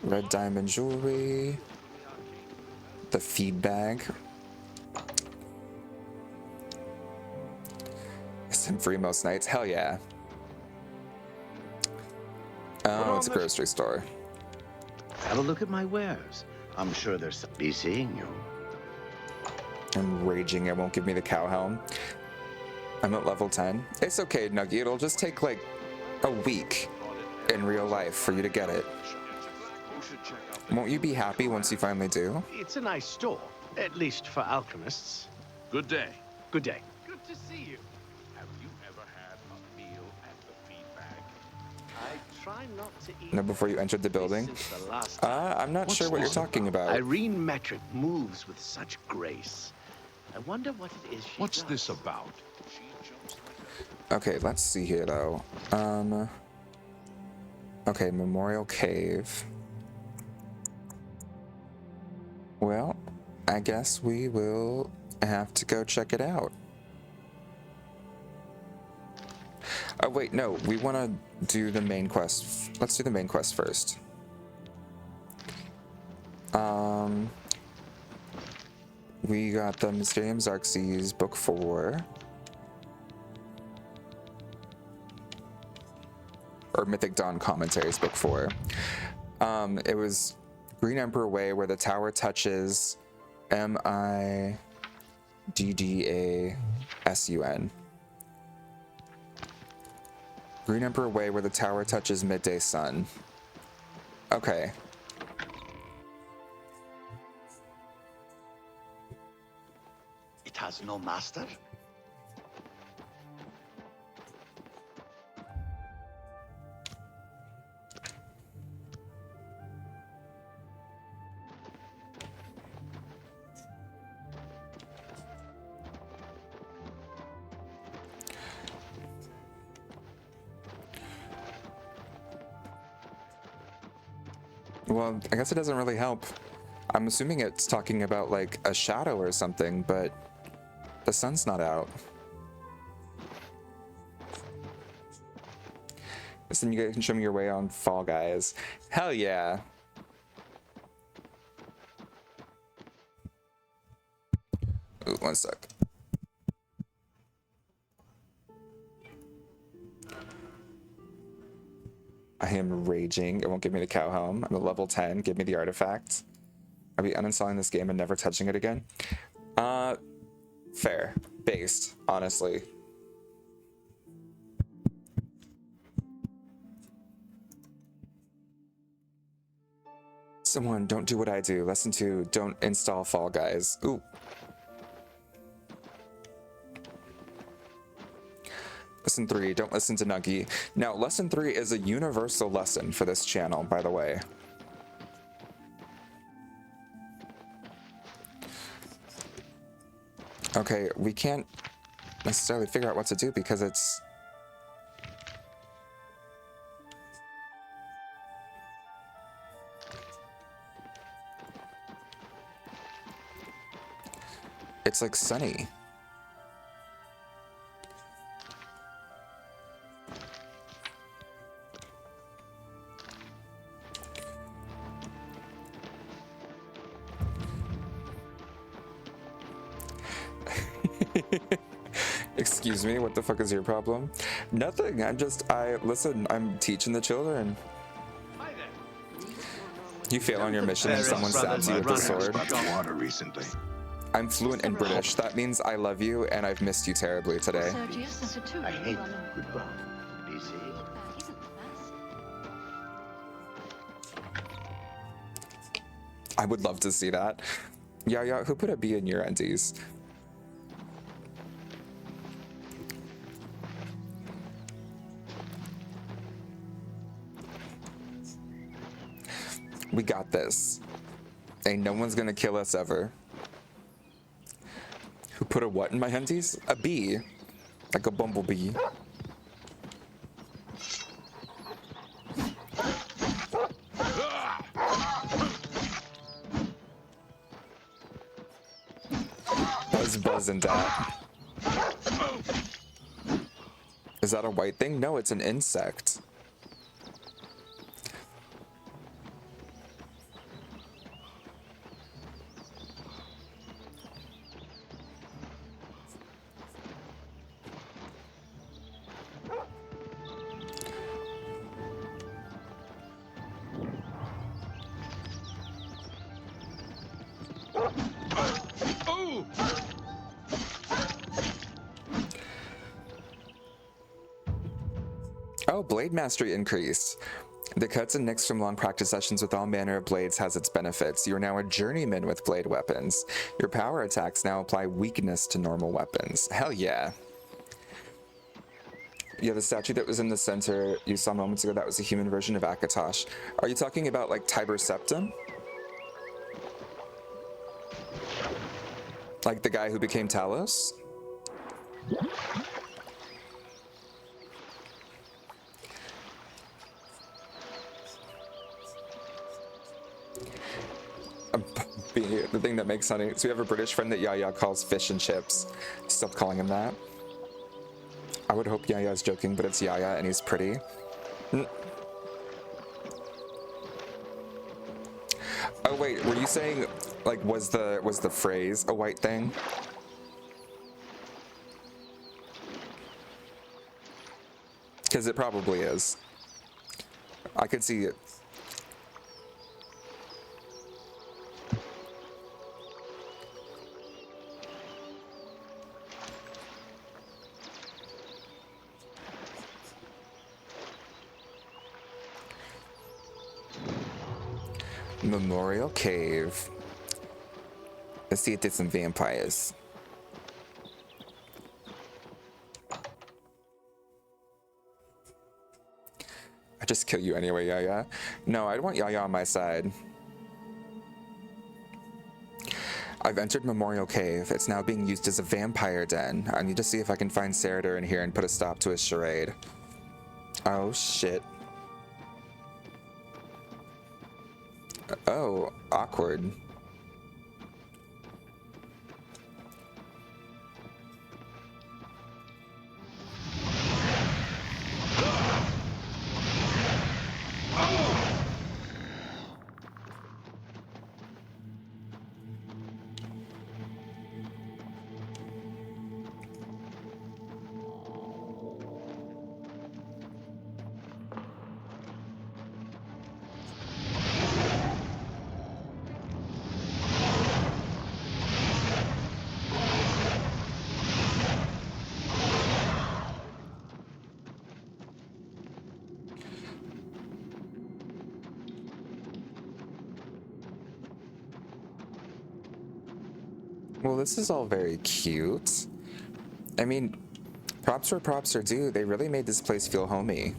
Red diamond jewelry. The feed bag. Sim free most nights. Hell yeah. Oh, it's a grocery store. Have a look at my wares. I'm sure there's some. Be seeing you. I'm raging. It won't give me the cow helm. I'm at level 10. It's okay, Nuggy. It'll just take like a week in real life for you to get it. Won't you be happy once you finally do? It's a nice store, at least for alchemists. Good day. Good day. Good to see you. Have you ever had a meal at the feed bag? I try not to eat. No, before you entered the building? I'm not sure what you're talking about. Irene Metric moves with such grace. I wonder what it is she What's does. this about? Okay, let's see here though. Okay, Memorial Cave. Well, I guess we will have to go check it out. Oh wait, no, we want to do the main quest. Let's do the main quest first. We got the Mysterium Xerxes book 4. Or Mythic Dawn Commentaries book 4. It was Green Emperor Way, where the tower touches Middasun. Green Emperor Way, where the tower touches Midday Sun. Okay. It has no master? Well, I guess it doesn't really help. I'm assuming it's talking about like a shadow or something, but the sun's not out. Listen, you guys can show me your way on Fall Guys. Hell yeah. Ooh, one sec. I am raging. It won't give me the cow helm. I'm at level 10. Give me the artifact. Are we uninstalling this game and never touching it again? Fair. Based, honestly. Someone, don't do what I do. Lesson 2, don't install Fall Guys. Ooh. Lesson 3, don't listen to Nuggy. Now, lesson 3 is a universal lesson for this channel, by the way. Okay, we can't necessarily figure out what to do because it's... It's like sunny. Excuse me, what the fuck is your problem? Nothing, listen, I'm teaching the children. You fail on your mission and someone stabs you with a sword. I'm fluent in British. That means I love you and I've missed you terribly today. I hate goodbye. Be seeing. I would love to see that. Yeah, who put a bee in your undies? We got this. Ain't no one's gonna kill us ever. Who put a what in my undies? A bee. Like a bumblebee. Buzz and that. Is that a white thing? No, it's an insect. Oh, blade mastery increased. The cuts and nicks from long practice sessions with all manner of blades has its benefits. You are now a journeyman with blade weapons. Your power attacks now apply weakness to normal weapons. Hell yeah. Yeah, the statue that was in the center you saw moments ago, that was a human version of Akatosh. Are you talking about like Tiber Septim? Like the guy who became Talos? The thing that makes honey. So we have a British friend that Yaya calls fish and chips. Stop calling him that. I would hope Yaya's joking, but it's Yaya and he's pretty. Oh wait, were you saying like was the phrase a white thing? Because it probably is. I could see it. Memorial Cave. Let's see if there's some vampires. I just kill you anyway, Yaya. No, I'd want Yaya on my side. I've entered Memorial Cave. It's now being used as a vampire den. I need to see if I can find Saradur in here and put a stop to his charade. Oh, shit. Oh, awkward. Well, this is all very cute. I mean, props where props are due. They really made this place feel homey.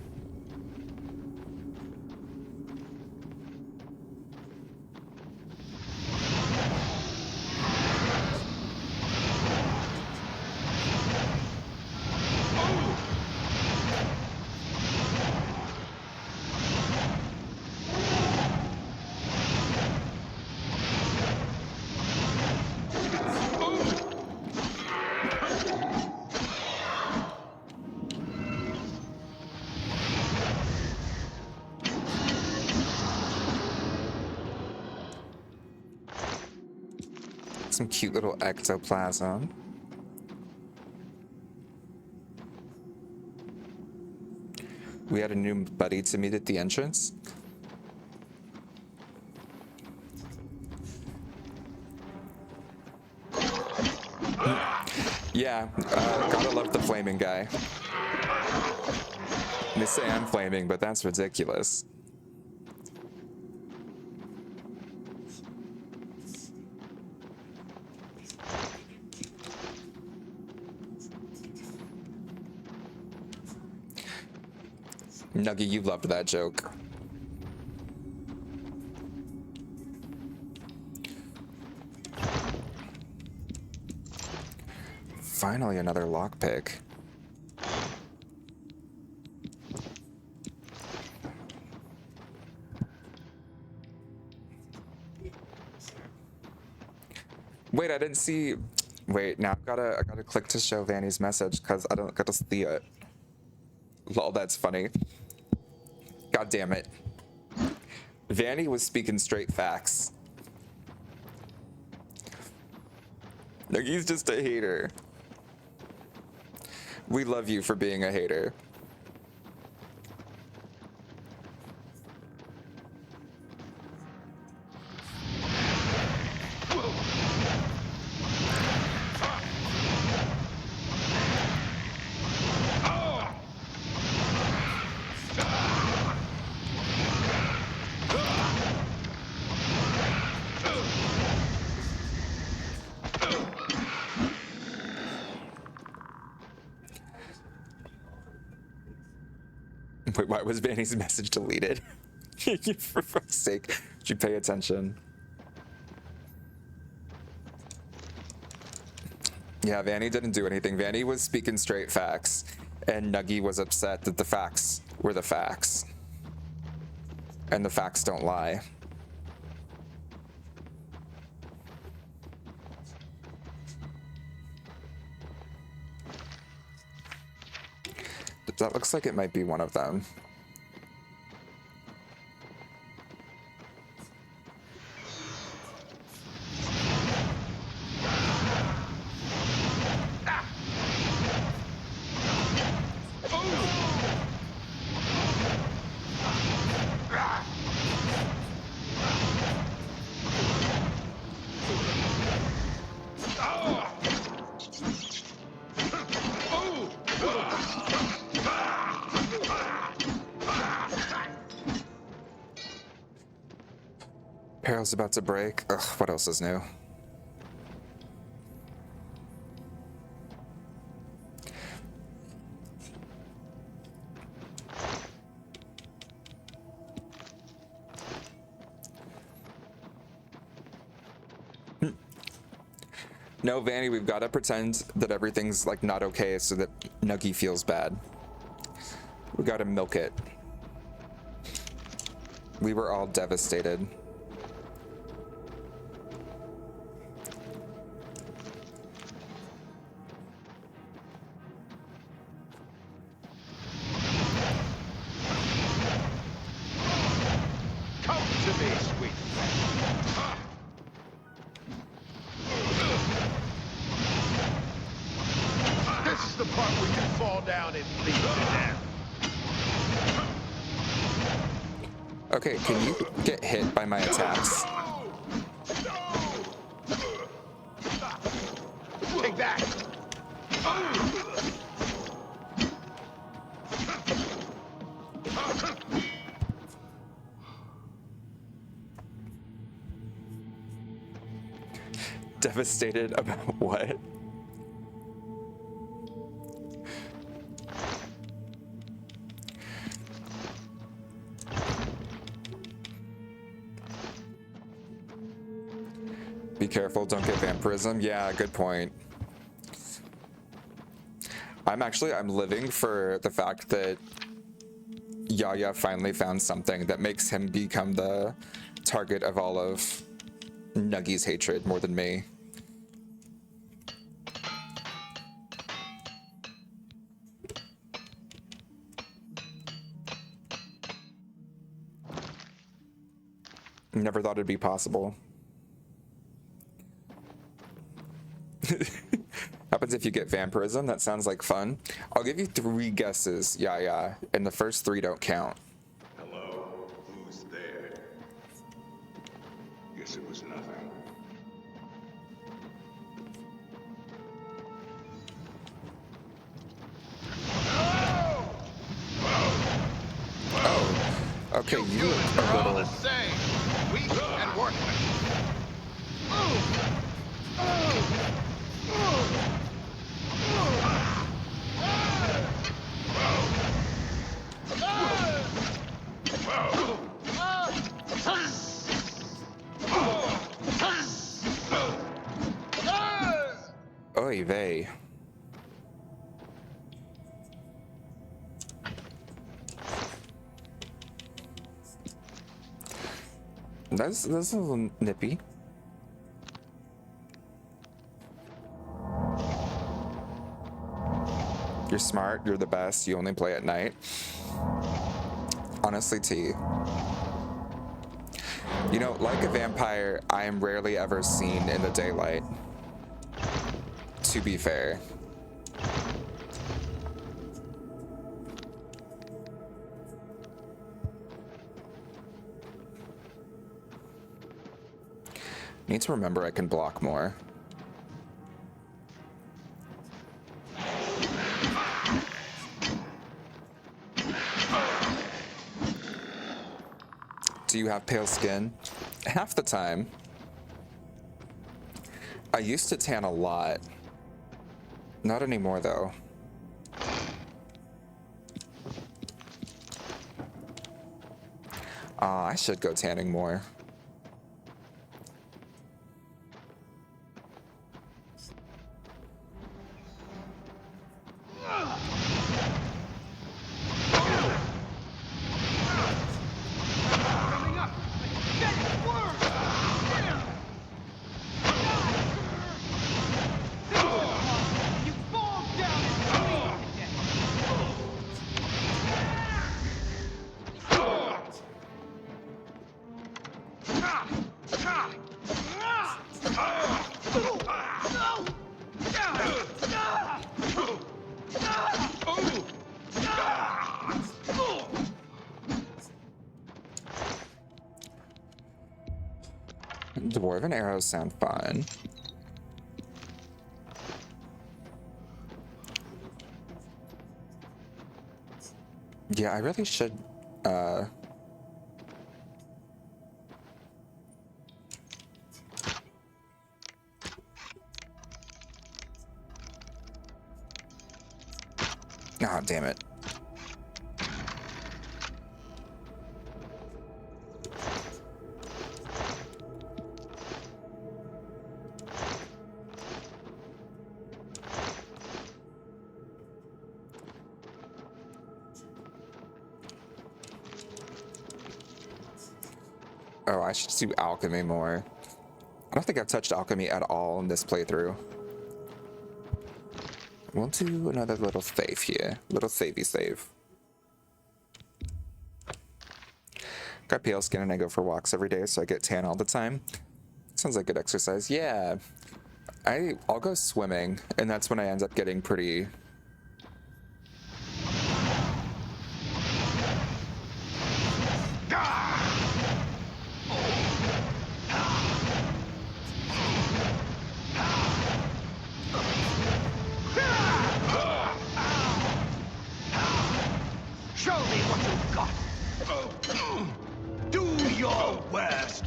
Some cute little ectoplasm. We had a new buddy to meet at the entrance. Yeah, gotta love the flaming guy. They say I'm flaming, but that's ridiculous. Nuggy, you loved that joke. Finally, another lockpick. Wait, I didn't see. Wait, now I gotta click to show Vanny's message because I don't get to see it. Lol, that's funny. God damn it. Vanny was speaking straight facts. Nuggy's just a hater. We love you for being a hater. Wait, why was Vanny's message deleted? For fuck's sake, should you pay attention? Yeah, Vanny didn't do anything. Vanny was speaking straight facts, and Nuggy was upset that the facts were the facts. And the facts don't lie. That looks like it might be one of them. Imperial's about to break. Ugh, what else is new? No, Vanny, we've got to pretend that everything's like not okay so that Nuggy feels bad. We got to milk it. We were all devastated. Come to me, sweet friend. This is the part where you fall down and bleed to death. Okay, can you get hit by my attacks? Take that. Devastated about what? Be careful, don't get vampirism. Yeah, good point. I'm living for the fact that Yaya finally found something that makes him become the target of all of Nuggy's hatred more than me. Never thought it'd be possible. Happens if you get vampirism. That sounds like fun. I'll give you 3 guesses, yeah, and the first 3 don't count. Hello? Who's there? Guess it was nothing. Oh, okay, you look a little... the same. Weak and worthless. Oy vey. That's a little nippy. You're smart, you're the best, you only play at night. Honestly, T. You know, like a vampire, I am rarely ever seen in the daylight. To be fair. Need to remember I can block more. Do you have pale skin? Half the time. I used to tan a lot. Not anymore, though. I should go tanning more. Dwarven arrows sound fun. Yeah, I really should, Ah, damn it. Oh, I should do alchemy more. I don't think I've touched alchemy at all in this playthrough. We'll do another little save here. Little savey save. Got pale skin and I go for walks every day, so I get tan all the time. Sounds like good exercise. Yeah. I'll go swimming, and that's when I end up getting pretty... Show me what you've got. Do your worst.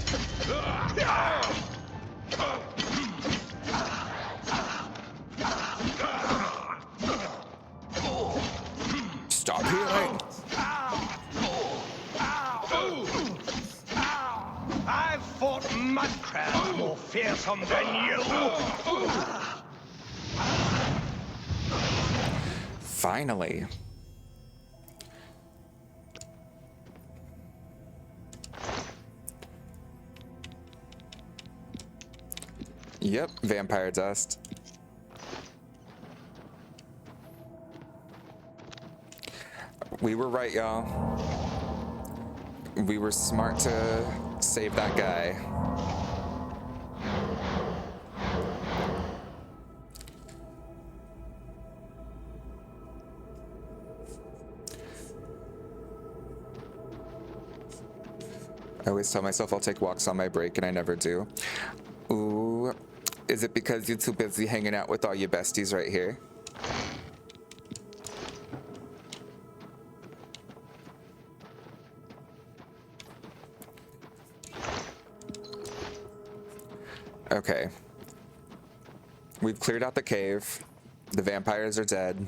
Stop healing. I've fought mudcrabs more fearsome than you. Finally. Yep, vampire dust. We were right, y'all. We were smart to save that guy. I always tell myself I'll take walks on my break, and I never do. Ooh, is it because you're too busy hanging out with all your besties right here? Okay. We've cleared out the cave. The vampires are dead.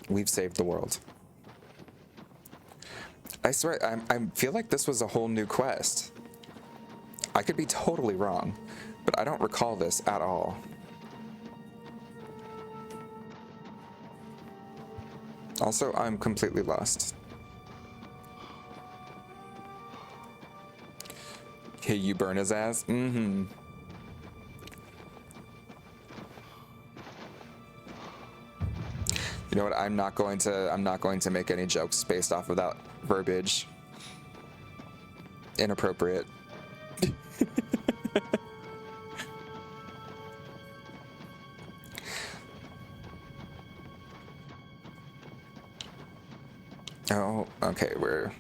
We've saved the world. I swear, I feel like this was a whole new quest. I could be totally wrong, but I don't recall this at all. Also, I'm completely lost. Okay, you burn his ass? Mm-hmm. You know what? I'm not going to make any jokes based off of that verbiage. Inappropriate. Oh, okay, we're...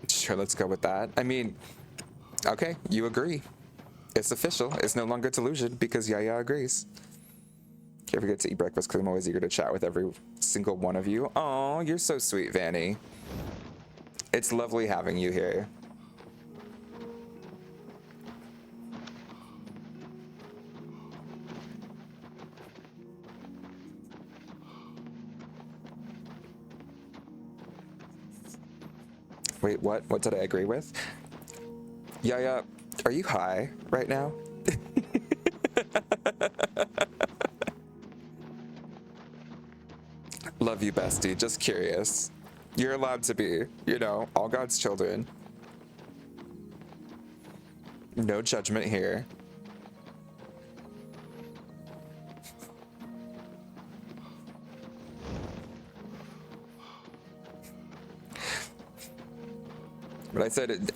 Sure, let's go with that. I mean, okay, you agree. It's official. It's no longer delusion because Yaya agrees. Can't forget to eat breakfast because I'm always eager to chat with every single one of you. Oh, you're so sweet, Vanny. It's lovely having you here. Wait, what? What did I agree with? Yaya, are you high right now? Love you, bestie. Just curious. You're allowed to be, you know, all God's children. No judgment here. But I said,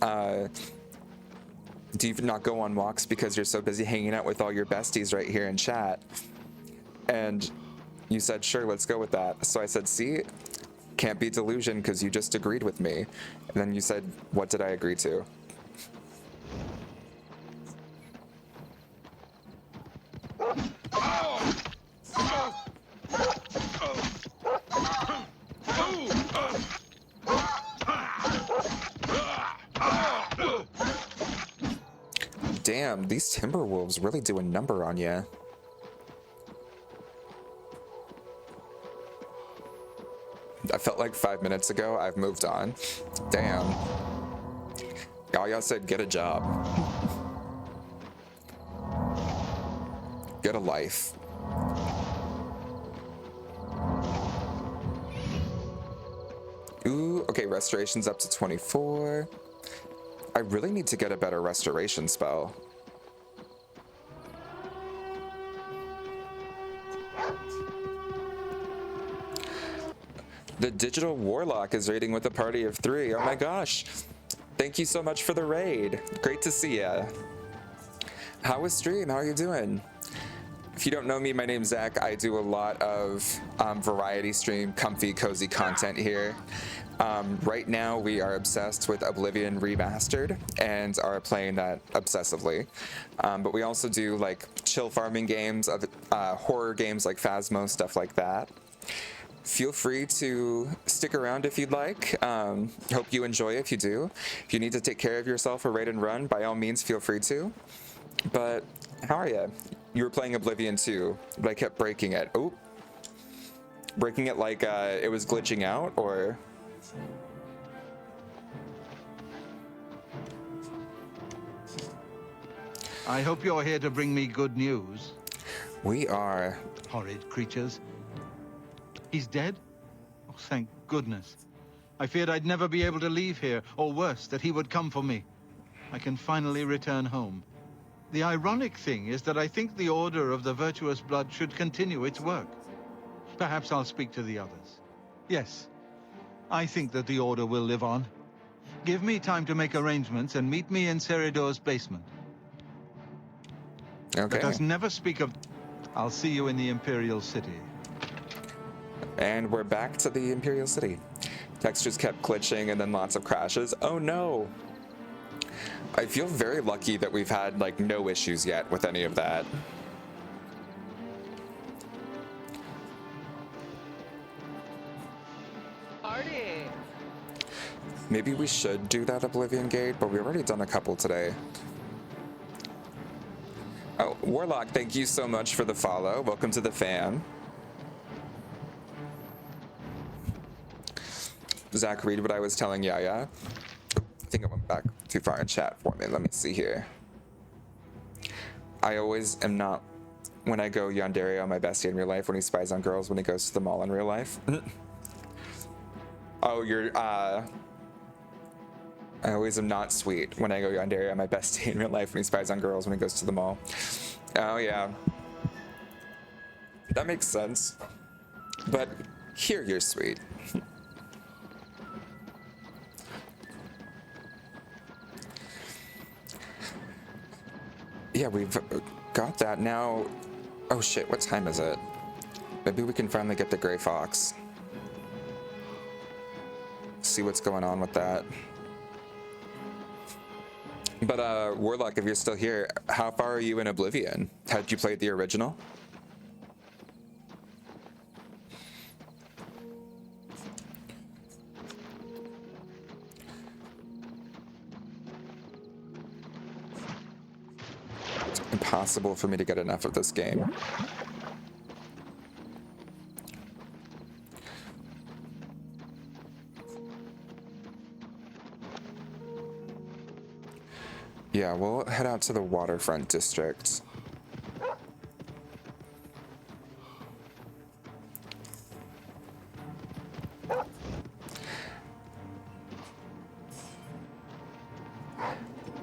do you not go on walks because you're so busy hanging out with all your besties right here in chat? And you said, sure, let's go with that. So I said, see, can't be delusion because you just agreed with me. And then you said, what did I agree to? Damn, these Timberwolves really do a number on ya. I felt like 5 minutes ago, I've moved on. Damn. Y'all said get a job. Get a life. Ooh, okay, restoration's up to 24. I really need to get a better restoration spell. The Digital Warlock is raiding with a party of 3. Oh my gosh. Thank you so much for the raid. Great to see ya. How was stream? How are you doing? If you don't know me, my name's Zach. I do a lot of variety stream, comfy, cozy content here. Right now, we are obsessed with Oblivion Remastered and are playing that obsessively. But we also do like chill farming games, horror games like Phasmo, stuff like that. Feel free to stick around if you'd like. Hope you enjoy if you do. If you need to take care of yourself or raid and run, by all means, feel free to. But how are you? You were playing Oblivion too, but I kept breaking it. Oh, breaking it like it was glitching out, or? I hope you're here to bring me good news. We are. Horrid creatures. He's dead? Oh, thank goodness. I feared I'd never be able to leave here, or worse, that he would come for me. I can finally return home. The ironic thing is that I think the Order of the Virtuous Blood should continue its work. Perhaps I'll speak to the others. Yes, I think that the Order will live on. Give me time to make arrangements and meet me in Seridor's basement. Okay. Let us never speak of... I'll see you in the Imperial City. And we're back to the Imperial City. Textures kept glitching and then lots of crashes. Oh no! I feel very lucky that we've had like no issues yet with any of that. Party! Maybe we should do that Oblivion Gate, but we've already done a couple today. Oh, Warlock, thank you so much for the follow. Welcome to the fam. Zach, read what I was telling Yaya. I think I went back too far in chat for me. Let me see here. I always am not, when I go Yandere on my bestie in real life, when he spies on girls, when he goes to the mall in real life. Oh, you're, I always am not sweet when I go Yandere on my bestie in real life, when he spies on girls, when he goes to the mall. Oh, yeah. That makes sense. But here you're sweet. Yeah, we've got that now. Oh shit, what time is it? Maybe we can finally get the Gray Fox. See what's going on with that. But Warlock, if you're still here, how far are you in Oblivion? Had you played the original? It's impossible for me to get enough of this game. Yeah, we'll head out to the waterfront district.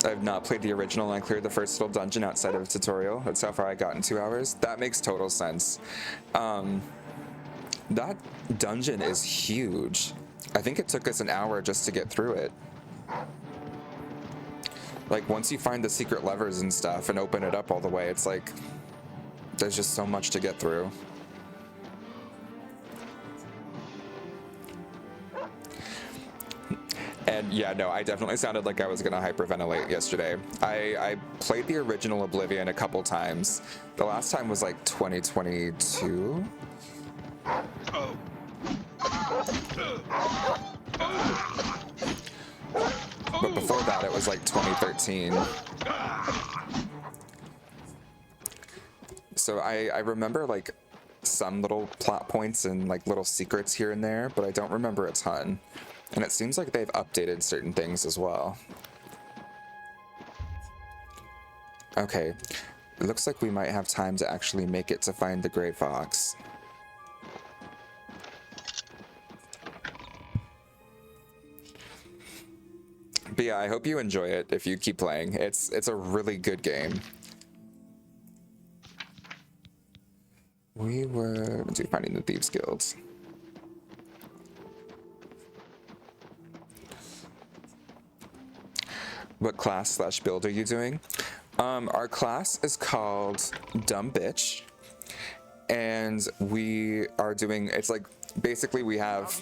I've not played the original and I cleared the first little dungeon outside of a tutorial. That's how far I got in 2 hours. That makes total sense. That dungeon is huge. I think it took us an hour just to get through it. Like, once you find the secret levers and stuff and open it up all the way, it's like, there's just so much to get through. And yeah, no, I definitely sounded like I was gonna hyperventilate yesterday. I played the original Oblivion a couple times. The last time was like 2022? But before that, it was like 2013. So I remember like some little plot points and like little secrets here and there, but I don't remember a ton. And it seems like they've updated certain things as well. Okay, it looks like we might have time to actually make it to find the Gray Fox. But yeah, I hope you enjoy it if you keep playing. It's a really good game. We were finding the Thieves Guilds. What class / build are you doing? Our class is called Dumb Bitch, and we are doing, it's like, basically we have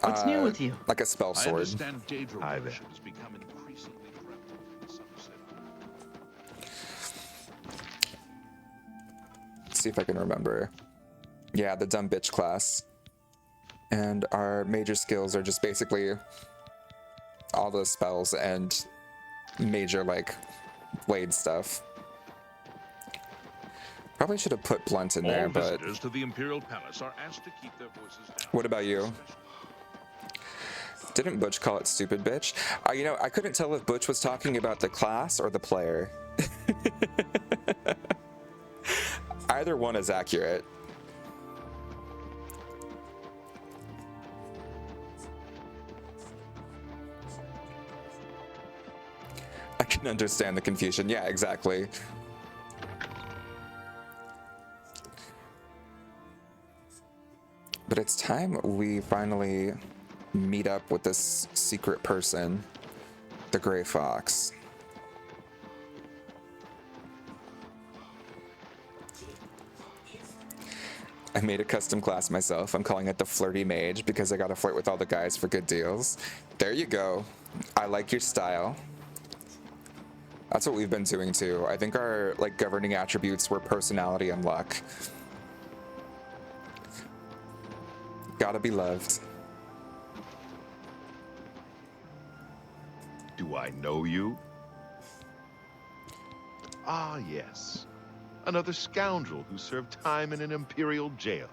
What's new with you? like a spell I sword. understand Daedra worship has become increasingly prevalent in some cities. Let's see if I can remember. Yeah, the Dumb Bitch class. And our major skills are just basically all the spells and major, like, blade stuff. Probably should have put Blunt in there, All but... visitors to the Imperial Palace are asked to keep their voices down. What about you? Didn't Butch call it stupid bitch? You know, I couldn't tell if Butch was talking about the class or the player. Either one is accurate. I can understand the confusion. Yeah, exactly. But it's time we finally meet up with this secret person, the Gray Fox. I made a custom class myself. I'm calling it the Flirty Mage because I gotta flirt with all the guys for good deals. There you go. I like your style. That's what we've been doing too. I think our like governing attributes were personality and luck. Gotta be loved. Do I know you? Ah, yes. Another scoundrel who served time in an Imperial jail.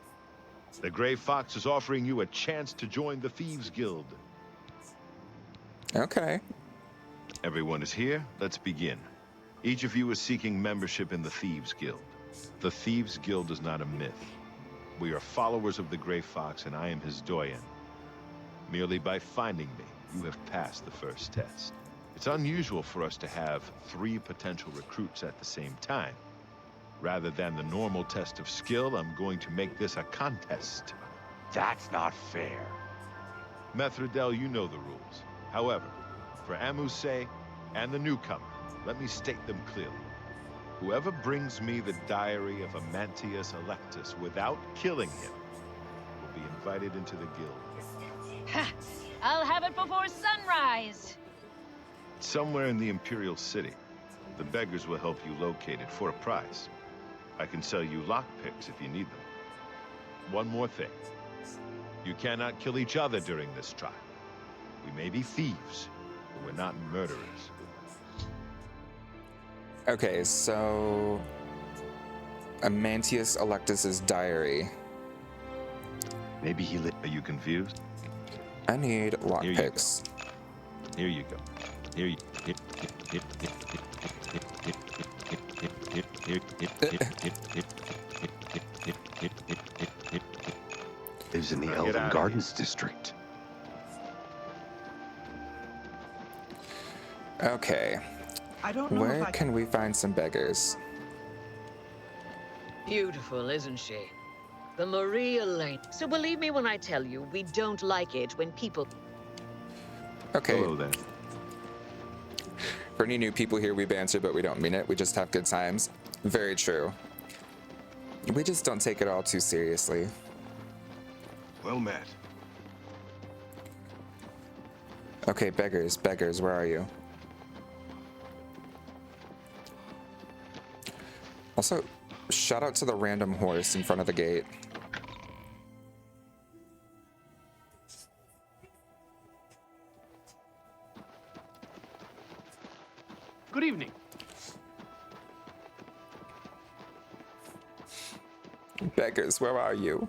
The Gray Fox is offering you a chance to join the Thieves Guild. Okay. Everyone is here. Let's begin. Each of you is seeking membership in the Thieves Guild. The Thieves Guild is not a myth. We are followers of the Gray Fox, and I am his doyen. Merely by finding me, you have passed the first test. It's unusual for us to have 3 potential recruits at the same time. Rather than the normal test of skill, I'm going to make this a contest. That's not fair. Methridel, you know the rules. However, for Amuse and the newcomer, let me state them clearly. Whoever brings me the diary of Amantius Electus without killing him will be invited into the guild. Ha! I'll have it before sunrise. Somewhere in the Imperial City, the beggars will help you locate it for a price. I can sell you lockpicks if you need them. One more thing. You cannot kill each other during this trial. We may be thieves, but we're not murderers. Okay, so Amantius Electus's diary. Maybe he lit. Are you confused? I need lockpicks. Here you go. Here you Lives in the Elven Gardens district. Okay. I don't know Where can we find some beggars? Beautiful, isn't she? The Maria Lane. So believe me when I tell you, we don't like it when people... Okay. Hello there. For any new people here, we banter, but we don't mean it. We just have good times. Very true. We just don't take it all too seriously. Well met. Okay, beggars, where are you? Also, shout out to the random horse in front of the gate. Good evening. Beggars, where are you?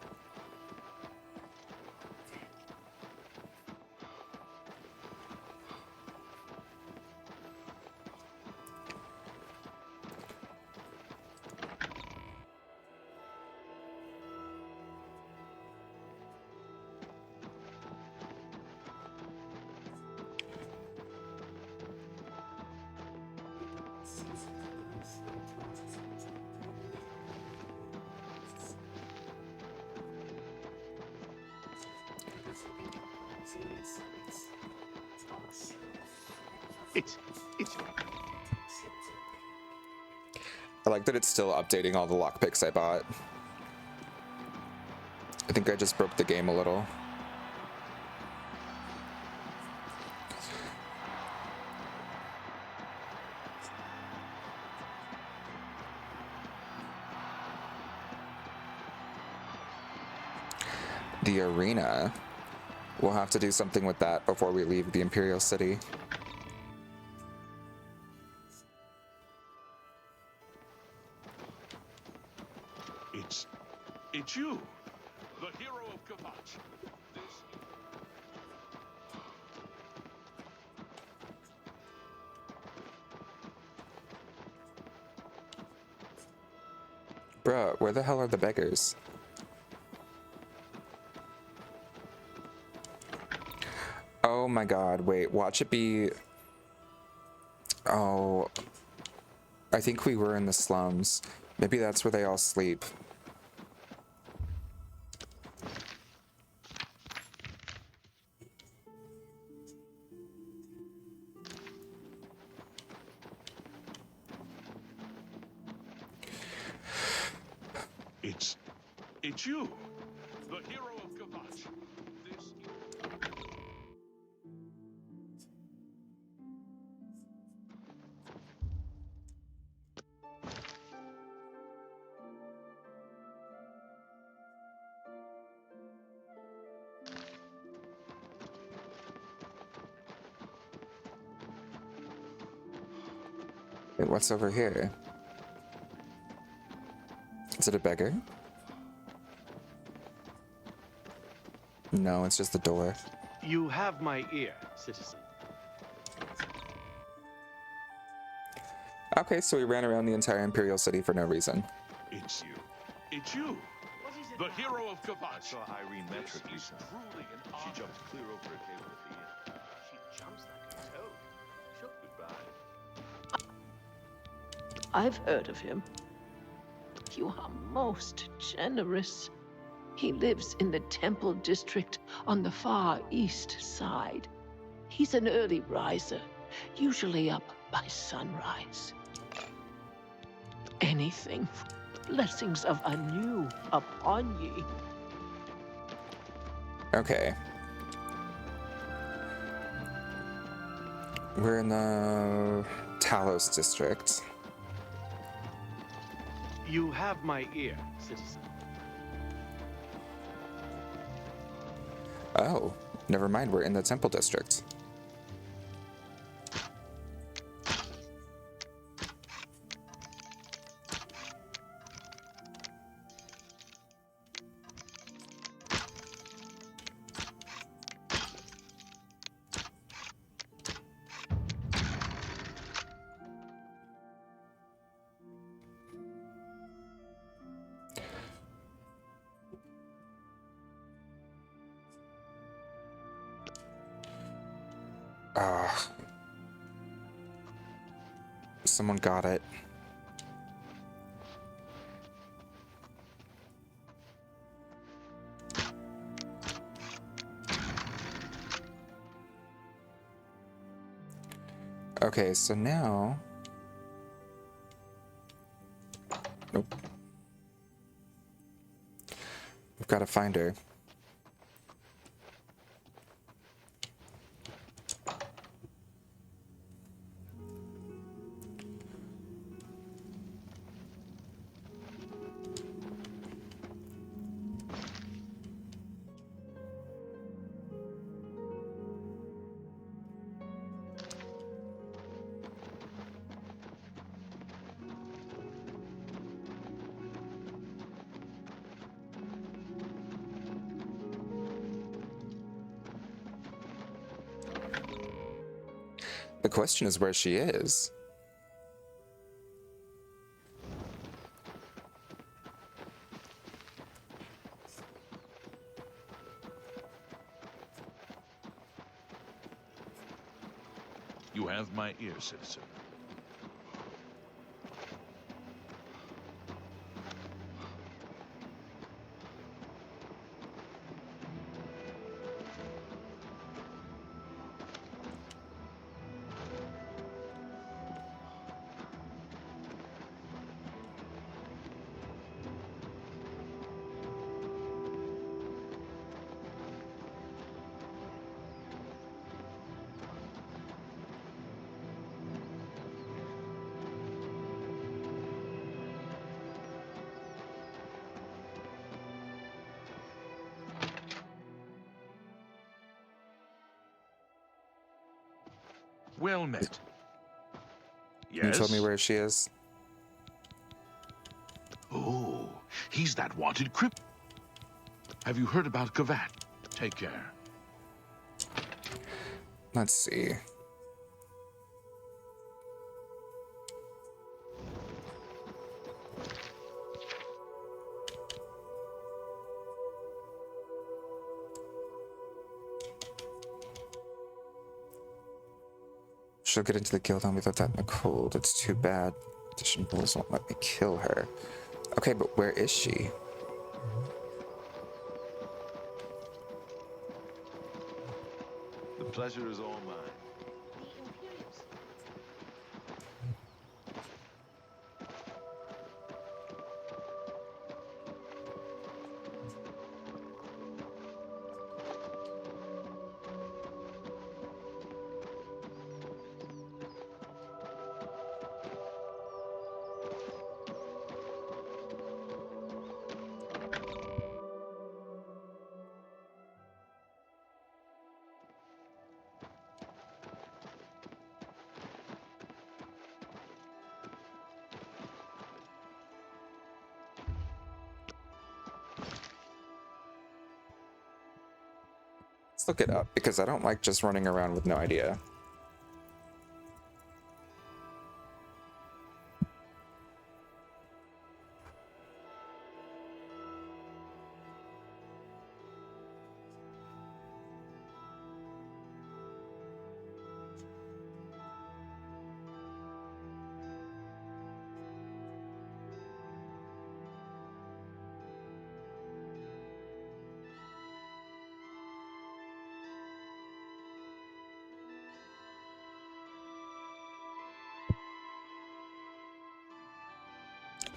It's I like that it's still updating all the lockpicks I bought. I think I just broke the game a little. The arena. We'll have to do something with that before we leave the Imperial City. It's you, the hero of Kavach. Bruh, where the hell are the beggars? Oh my god, wait, watch it be... Oh... I think we were in the slums. Maybe that's where they all sleep. It's you, the hero of Kavach. Wait, what's over here? Is it a beggar? No, it's just the door. You have my ear, citizen. Okay, so we ran around the entire Imperial city for no reason. It's you. It's you. The hero of Kavach. I saw Irene Metric recently. She jumped clear over a table at the inn. She jumps like a toad. Sure. Goodbye. I've heard of him. You are most generous. He lives in the Temple District on the far east side. He's an early riser, usually up by sunrise. Anything for blessings of anew upon ye. Okay. We're in the Talos district. You have my ear, citizen. Oh, never mind, we're in the Temple district. Ah. Someone got it. Okay, so now... Nope. We've got to find her. The question is where she is. You have my ear, citizen. Well met. Yes? You told me where she is? Oh, he's that wanted crypt. Have you heard about Kavach? Take care. Let's see. She'll get into the guild and without that in the cold. It's too bad. Edition rules won't let me kill her. Okay, but where is she? The pleasure is all mine. Let's look it up, because I don't like just running around with no idea.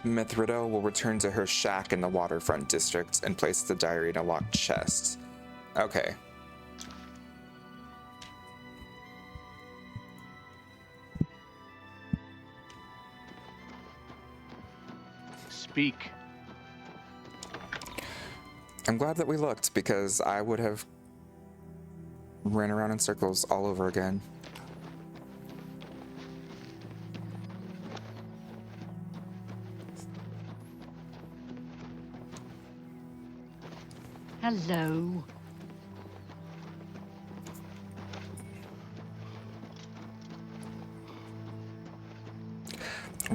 Mithrido will return to her shack in the waterfront district and place the diary in a locked chest. Okay. Speak. I'm glad that we looked, because I would have ran around in circles all over again. Hello.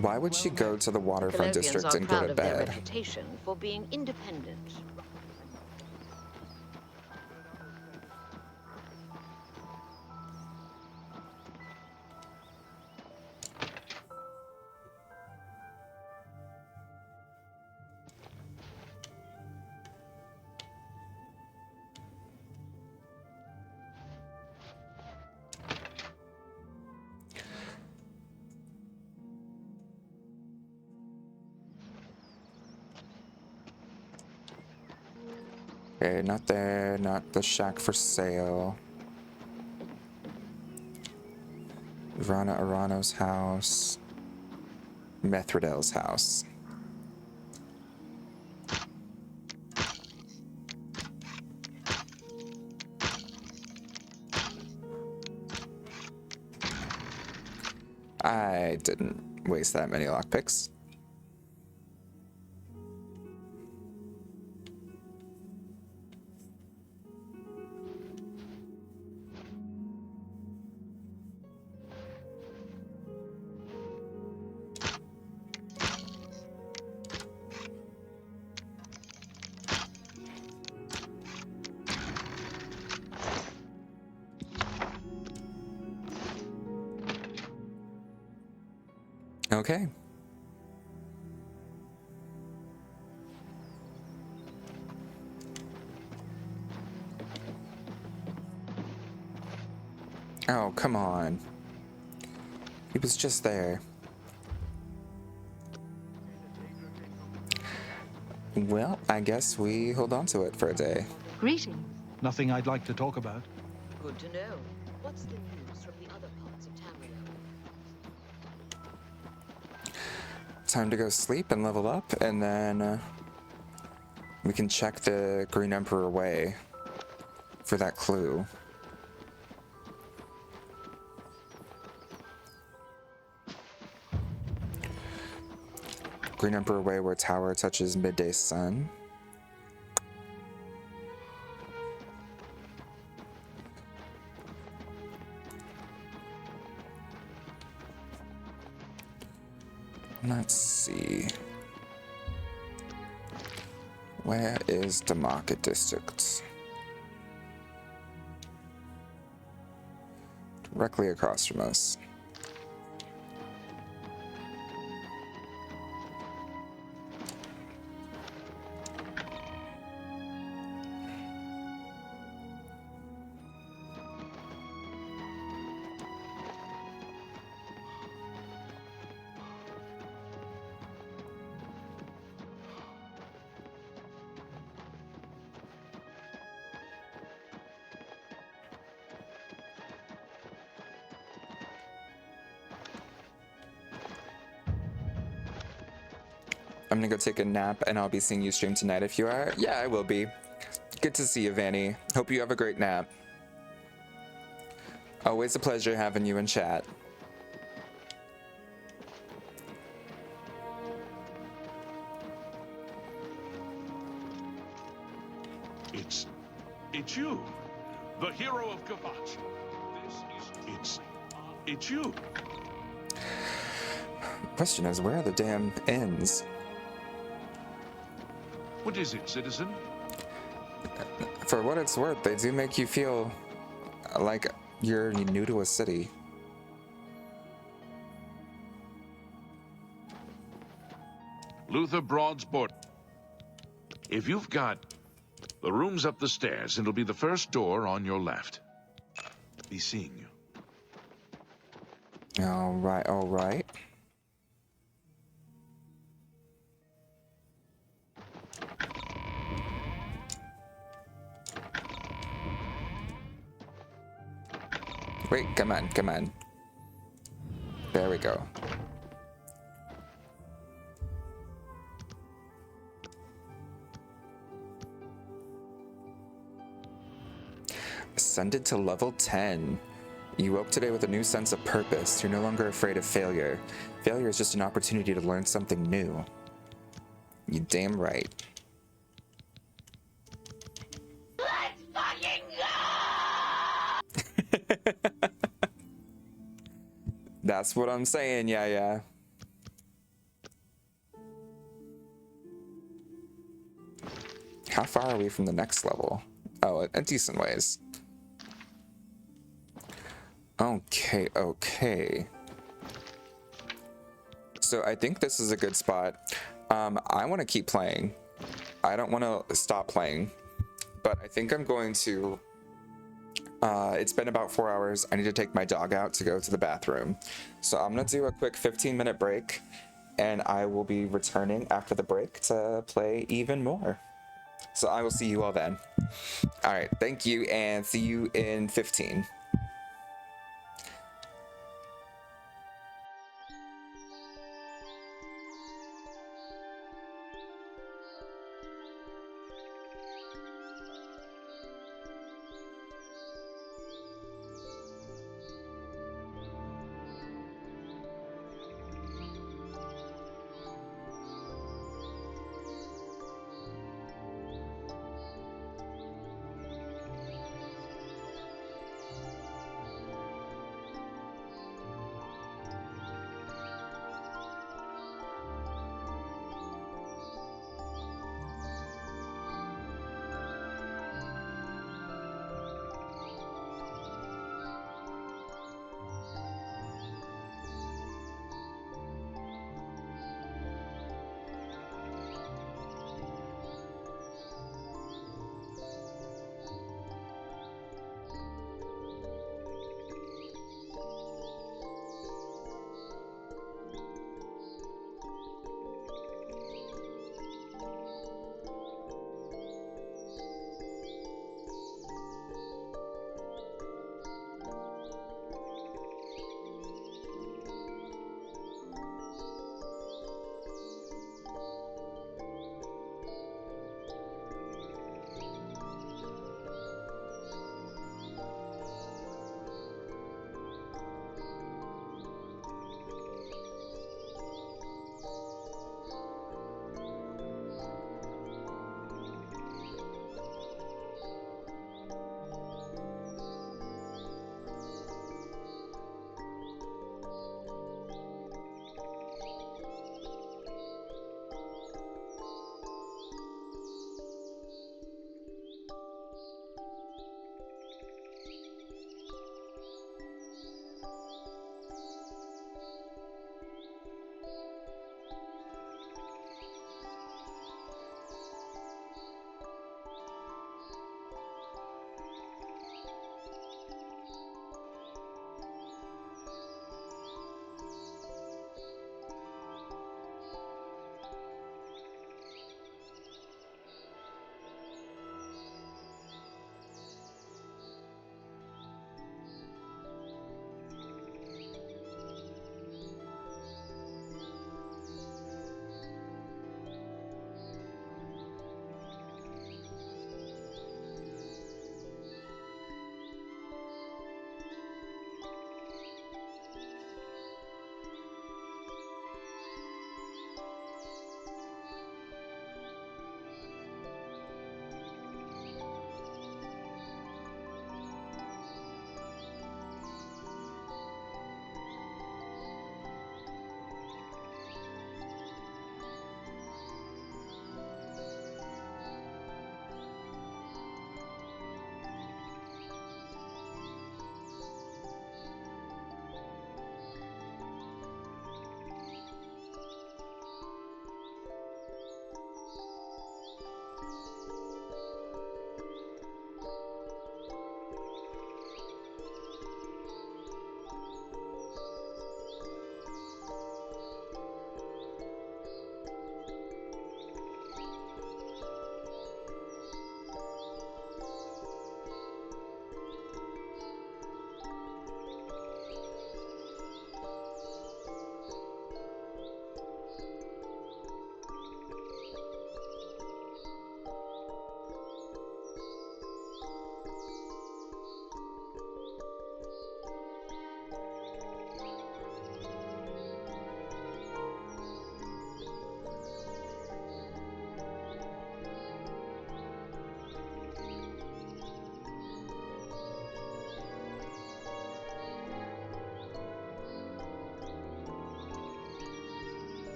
Why would she go to the waterfront Colovians district are and go proud to of their bed? reputation for being independent. Okay, not there, not the shack for sale. Rana Arano's house. Mithridel's house. I didn't waste that many lockpicks. Okay. Oh, come on. He was just there. Well, I guess we hold on to it for a day. Greetings. Nothing I'd like to talk about. Good to know. What's the news from the other parts of Tamriel? Time to go sleep and level up, and then we can check the Green Emperor Way for that clue. Green Emperor Way, where tower touches midday sun. Let's see. Where is the market district? Directly across from us. I'm gonna go take a nap, and I'll be seeing you stream tonight if you are. Yeah, I will be. Good to see you, Vanny. Hope you have a great nap. Always a pleasure having you in chat. It's you. the hero of Kvatch. It's you. Question is, where are the damn inns? What is it, citizen? For what it's worth, they do make you feel like you're new to a city. Luther Broadsport. If you've got the room's up the stairs, it'll be the first door on your left. Be seeing you. All right, all right. Wait, come on, come on. There we go. Ascended to level 10. You woke today with a new sense of purpose. You're no longer afraid of failure. Failure is just an opportunity to learn something new. You damn right. Let's fucking go! That's what I'm saying, yeah. How far are we from the next level? Oh, a decent ways. Okay. So I think this is a good spot. I want to keep playing. I don't want to stop playing, but I think I'm going to... it's been about 4 hours. I need to take my dog out to go to the bathroom. So I'm going to do a quick 15-minute break, and I will be returning after the break to play even more. So I will see you all then. All right, thank you, and see you in 15.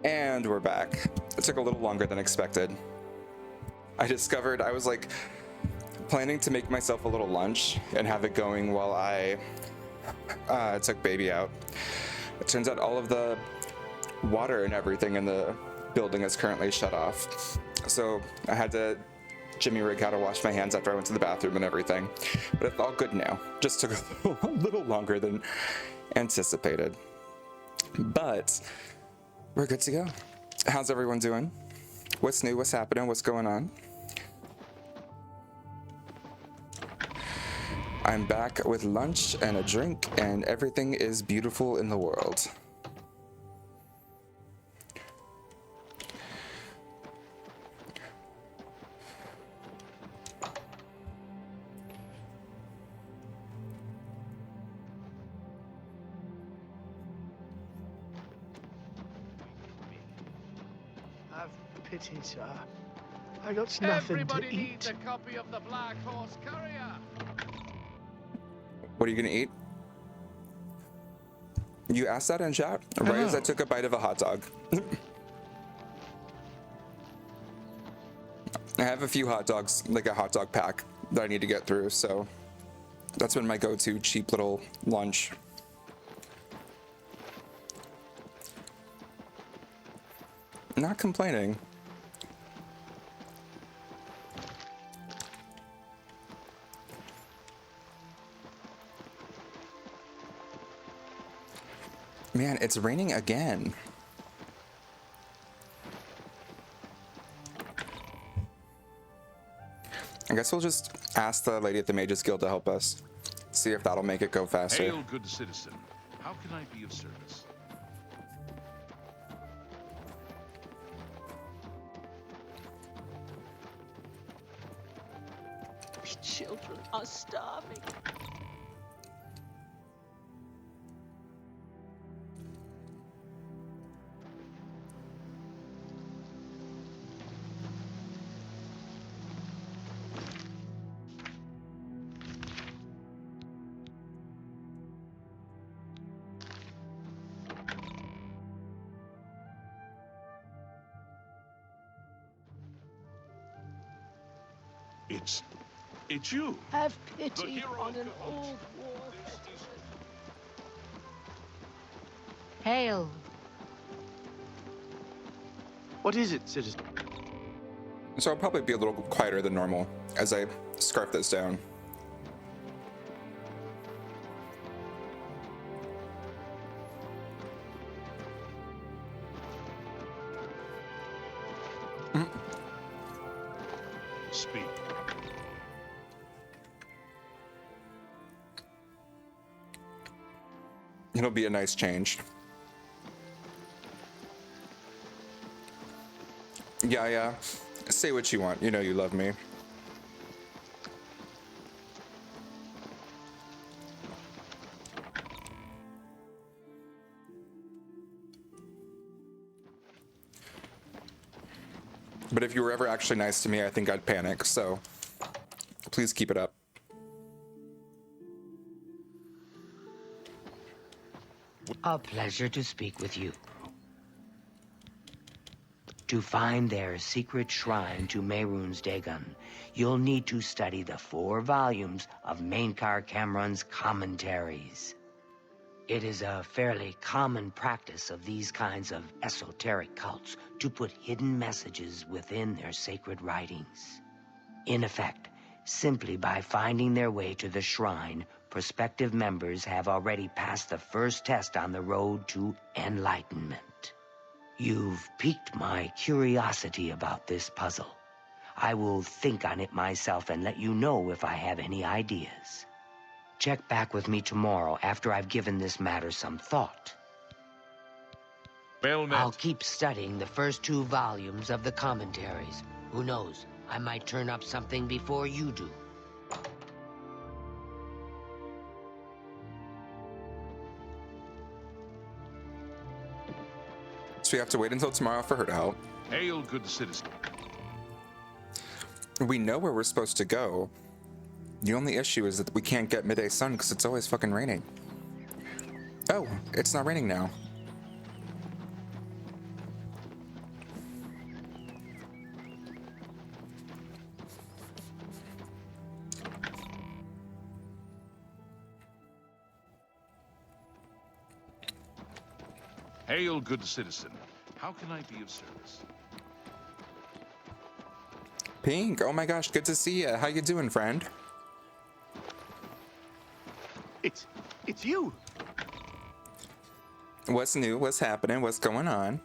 And we're back. It took a little longer than expected. I discovered I was like planning to make myself a little lunch and have it going while I took baby out. It turns out all of the water and everything in the building is currently shut off. So I had to Jimmy rig how to wash my hands after I went to the bathroom and everything. But it's all good now. Just took a little longer than anticipated. But we're good to go. How's everyone doing? What's new? What's happening? What's going on? I'm back with lunch and a drink, and everything is beautiful in the world. Have pity, sir. I got nothing Everybody to eat. needs a copy of the Black Horse Courier. What are you gonna eat? You asked that in chat right as I took a bite of a hot dog. I have a few hot dogs, like a hot dog pack that I need to get through, so that's been my go-to cheap little lunch. Not complaining. Man, it's raining again. I guess we'll just ask the lady at the Mages Guild to help us. See if that'll make it go faster. Hail, good citizen. How can I be of service? The children are starving. It's you. Have pity on an old war veteran. Hail. What is it, citizen? So I'll probably be a little quieter than normal as I scarf this down. Speak. It'll be a nice change. Yeah. Say what you want. You know you love me. But if you were ever actually nice to me, I think I'd panic, so please keep it up. A pleasure to speak with you. To find their secret shrine to Mehrunes Dagon, you'll need to study the 4 volumes of Mainkar Cameron's commentaries. It is a fairly common practice of these kinds of esoteric cults to put hidden messages within their sacred writings. In effect, simply by finding their way to the shrine, prospective members have already passed the first test on the road to enlightenment. You've piqued my curiosity about this puzzle. I will think on it myself and let you know if I have any ideas. Check back with me tomorrow after I've given this matter some thought. Well met. I'll keep studying the first 2 volumes of the commentaries. Who knows, I might turn up something before you do. So we have to wait until tomorrow for her to help. Hail, good citizen. We know where we're supposed to go. The only issue is that we can't get midday sun because it's always fucking raining. Oh, it's not raining now. Hail, good citizen. How can I be of service? Pink, oh my gosh, good to see you. How you doing, friend? It's you. What's new? What's happening? What's going on?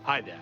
Hi there.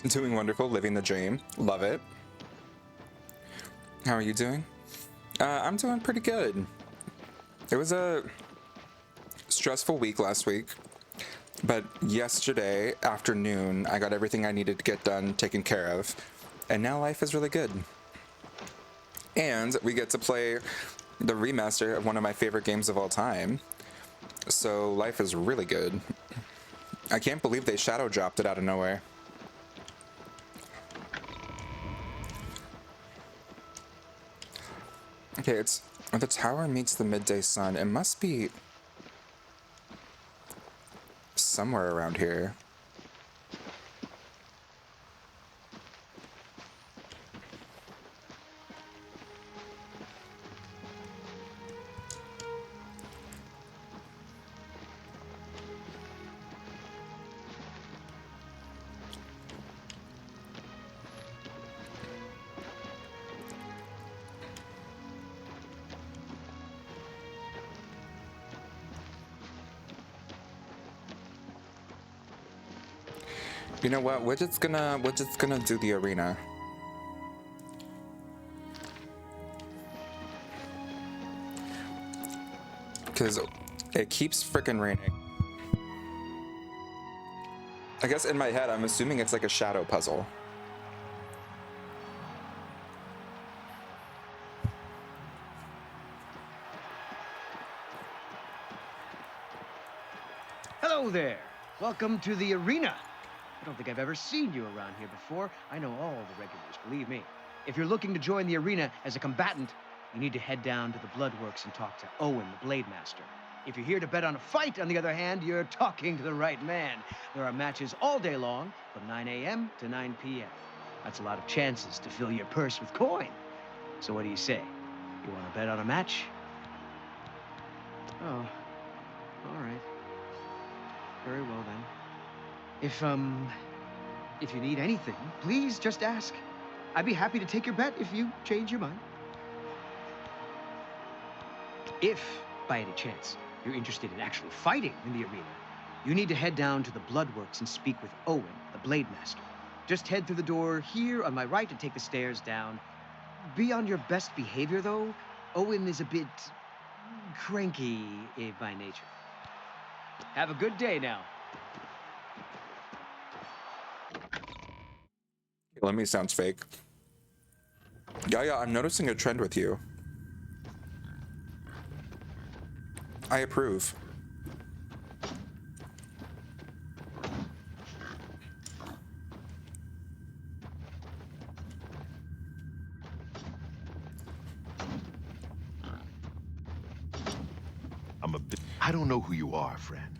Doing wonderful, living the dream. Love it. How are you doing? I'm doing pretty good. It was a stressful week last week, but yesterday afternoon, I got everything I needed to get done, taken care of, and now life is really good. And we get to play the remaster of one of my favorite games of all time, so life is really good. I can't believe they shadow dropped it out of nowhere. Okay, it's the tower meets the midday sun. It must be somewhere around here. You know what? We're just gonna do the arena. Cause it keeps frickin' raining. I guess in my head I'm assuming it's like a shadow puzzle. Hello there. Welcome to the arena. I don't think I've ever seen you around here before. I know all the regulars, believe me. If you're looking to join the arena as a combatant, you need to head down to the Bloodworks and talk to Owen, the Blade Master. If you're here to bet on a fight, on the other hand, you're talking to the right man. There are matches all day long, from 9 a.m. to 9 p.m. That's a lot of chances to fill your purse with coin. So what do you say? You want to bet on a match? Oh, all right. Very well, then. If you need anything, please just ask. I'd be happy to take your bet if you change your mind. If, by any chance, you're interested in actually fighting in the arena, you need to head down to the Bloodworks and speak with Owen, the Blade Master. Just head through the door here on my right and take the stairs down. Be on your best behavior, though. Owen is a bit cranky by nature. Have a good day now. Let me sounds fake. Yeah, I'm noticing a trend with you. I approve. I don't know who you are, friend,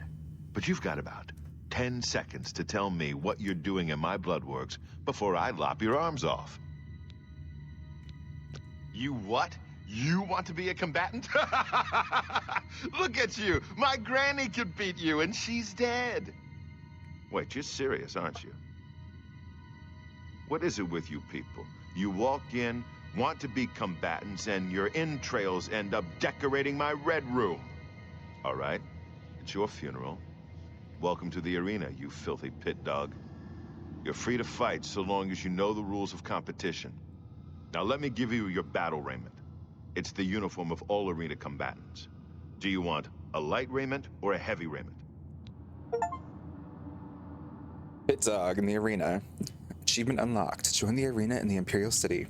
but you've got about 10 seconds to tell me what you're doing in my Bloodworks before I lop your arms off. You what? You want to be a combatant? Look at you! My granny could beat you, and she's dead. Wait, you're serious, aren't you? What is it with you people? You walk in, want to be combatants, and your entrails end up decorating my red room. All right, it's your funeral. Welcome to the arena, you filthy pit dog. You're free to fight so long as you know the rules of competition. Now let me give you your battle raiment. It's the uniform of all arena combatants. Do you want a light raiment or a heavy raiment? Pit Dog in the arena. Achievement unlocked. Join the arena in the Imperial City.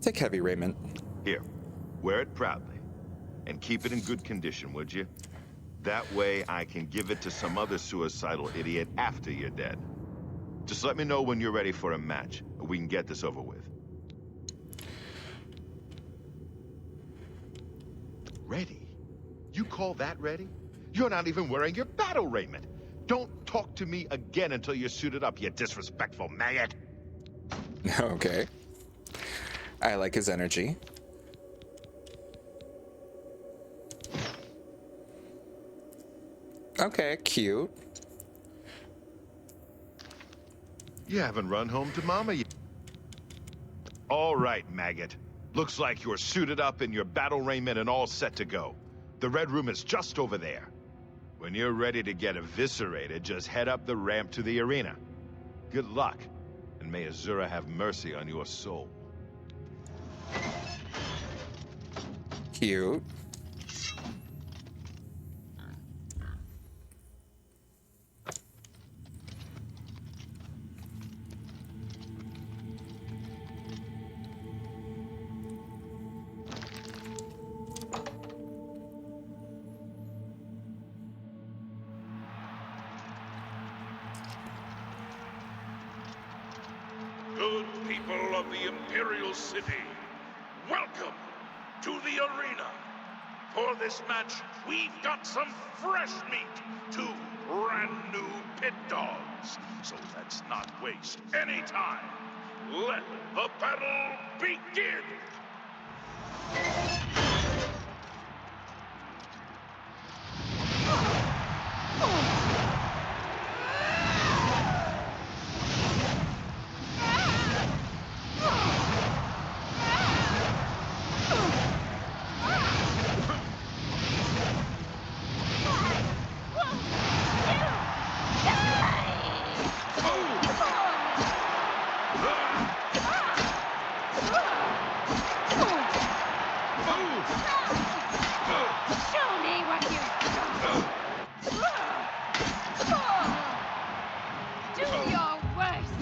Take heavy raiment. Here, wear it proudly. And keep it in good condition, would you? That way I can give it to some other suicidal idiot after you're dead. Just let me know when you're ready for a match, and we can get this over with. Ready? You call that ready? You're not even wearing your battle raiment. Don't talk to me again until you're suited up, you disrespectful maggot. Okay. I like his energy. Okay, cute. You haven't run home to Mama yet. All right, maggot. Looks like you're suited up in your battle raiment and all set to go. The Red Room is just over there. When you're ready to get eviscerated, just head up the ramp to the arena. Good luck, and may Azura have mercy on your soul. Cute. Good people of the Imperial City, welcome to the arena. For this match, we've got some fresh meat, 2 brand new pit dogs. So let's not waste any time. Let the battle begin! Show me what you do your worst.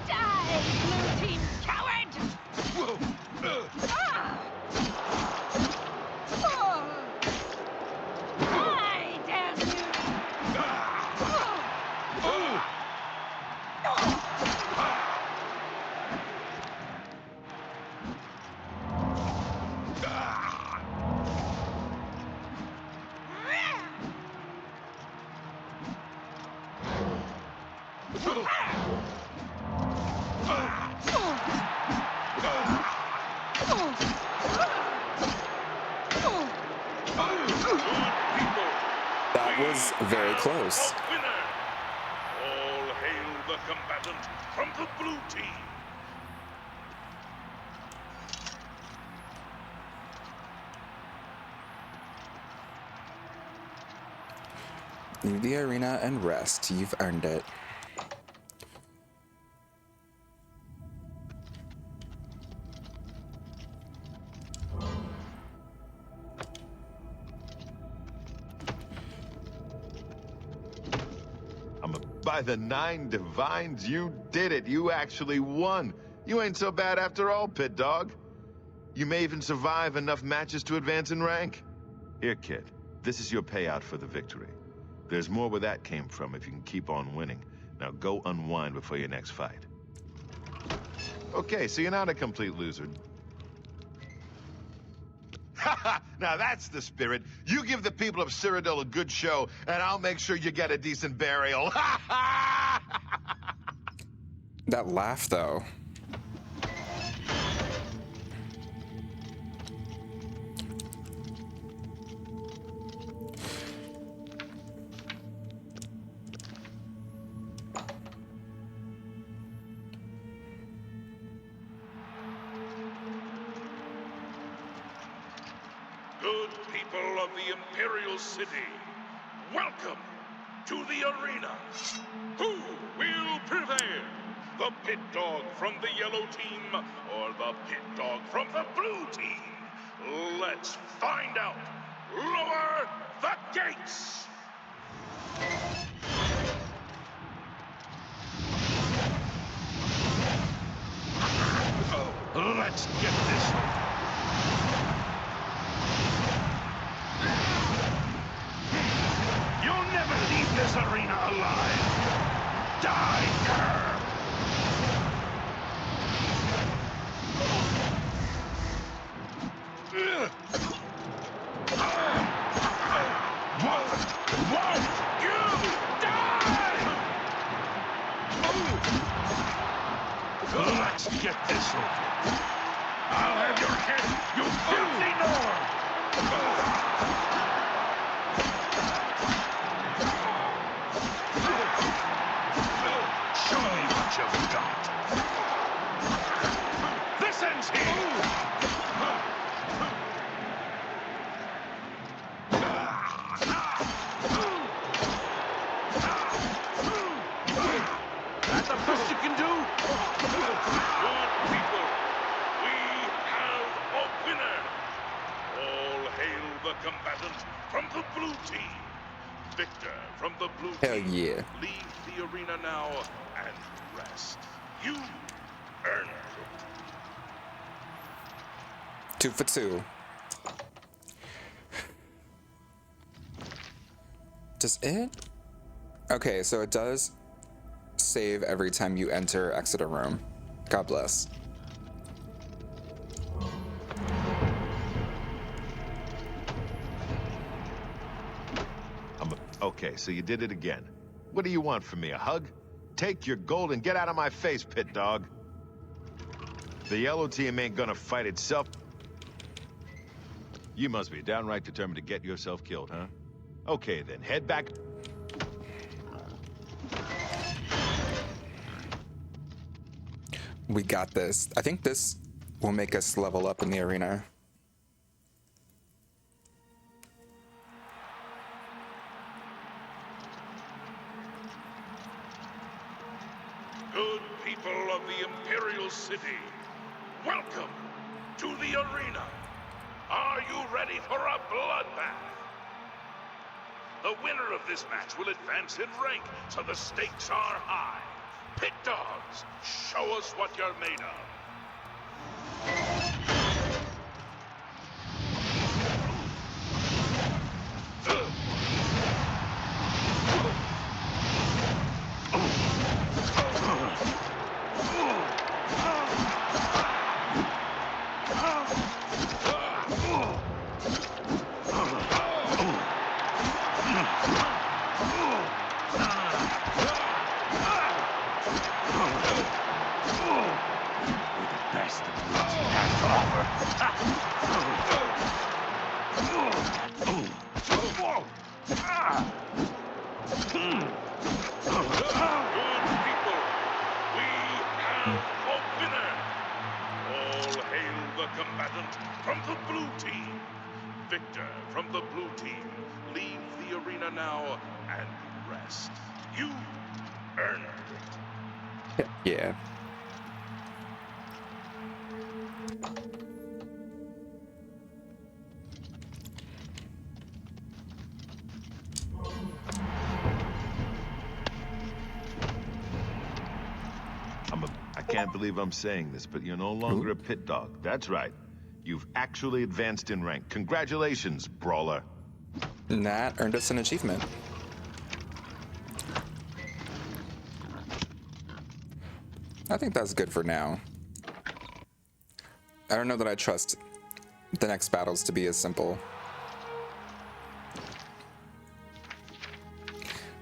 Die, blue team coward! I dare you! That was very close. Winner! All hail the combatant from the blue team! Leave the arena and rest. You've earned it. By the 9 divines, you did it. You actually won. You ain't so bad after all, Pit Dog. You may even survive enough matches to advance in rank. Here, kid. This is your payout for the victory. There's more where that came from if you can keep on winning. Now go unwind before your next fight. Okay, so you're not a complete loser. Haha! Now that's the spirit. You give the people of Cyrodiil a good show, and I'll make sure you get a decent burial. That laugh, though. Good people of the Imperial City, welcome to the arena. Who will prevail? The pit dog from the yellow team or the pit dog from the blue team? Let's find out. Lower the gates! Let's get this over. You'll never leave this arena alive. Die, cur! Won't you die? Let's get this over. I'll have your head, you filthy Nord! Show me what you've got. This ends here. That's the best you can do? Good people, we have a winner. All hail the combatant from the blue team. Victor from the blue Hell team. yeah. Leave the arena now and rest. You earned it. 2 for 2. Does it? Okay, so it does save every time you enter or exit a room. God bless. Okay, so you did it again. What do you want from me, a hug? Take your gold and get out of my face, pit dog. The yellow team ain't gonna fight itself. You must be downright determined to get yourself killed, huh? Okay, then, head back. We got this. I think this will make us level up in the arena. Good people of the Imperial City, welcome to the arena. Are you ready for a bloodbath? The winner of this match will advance in rank, so the stakes are high. Pit dogs, show us what you're made of. From the blue team, Victor from the blue team, leave the arena now and rest. You earned it. Yeah. I can't believe I'm saying this, but you're no longer a pit dog. That's right. You've actually advanced in rank. Congratulations, brawler. And that earned us an achievement. I think that's good for now. I don't know that I trust the next battles to be as simple.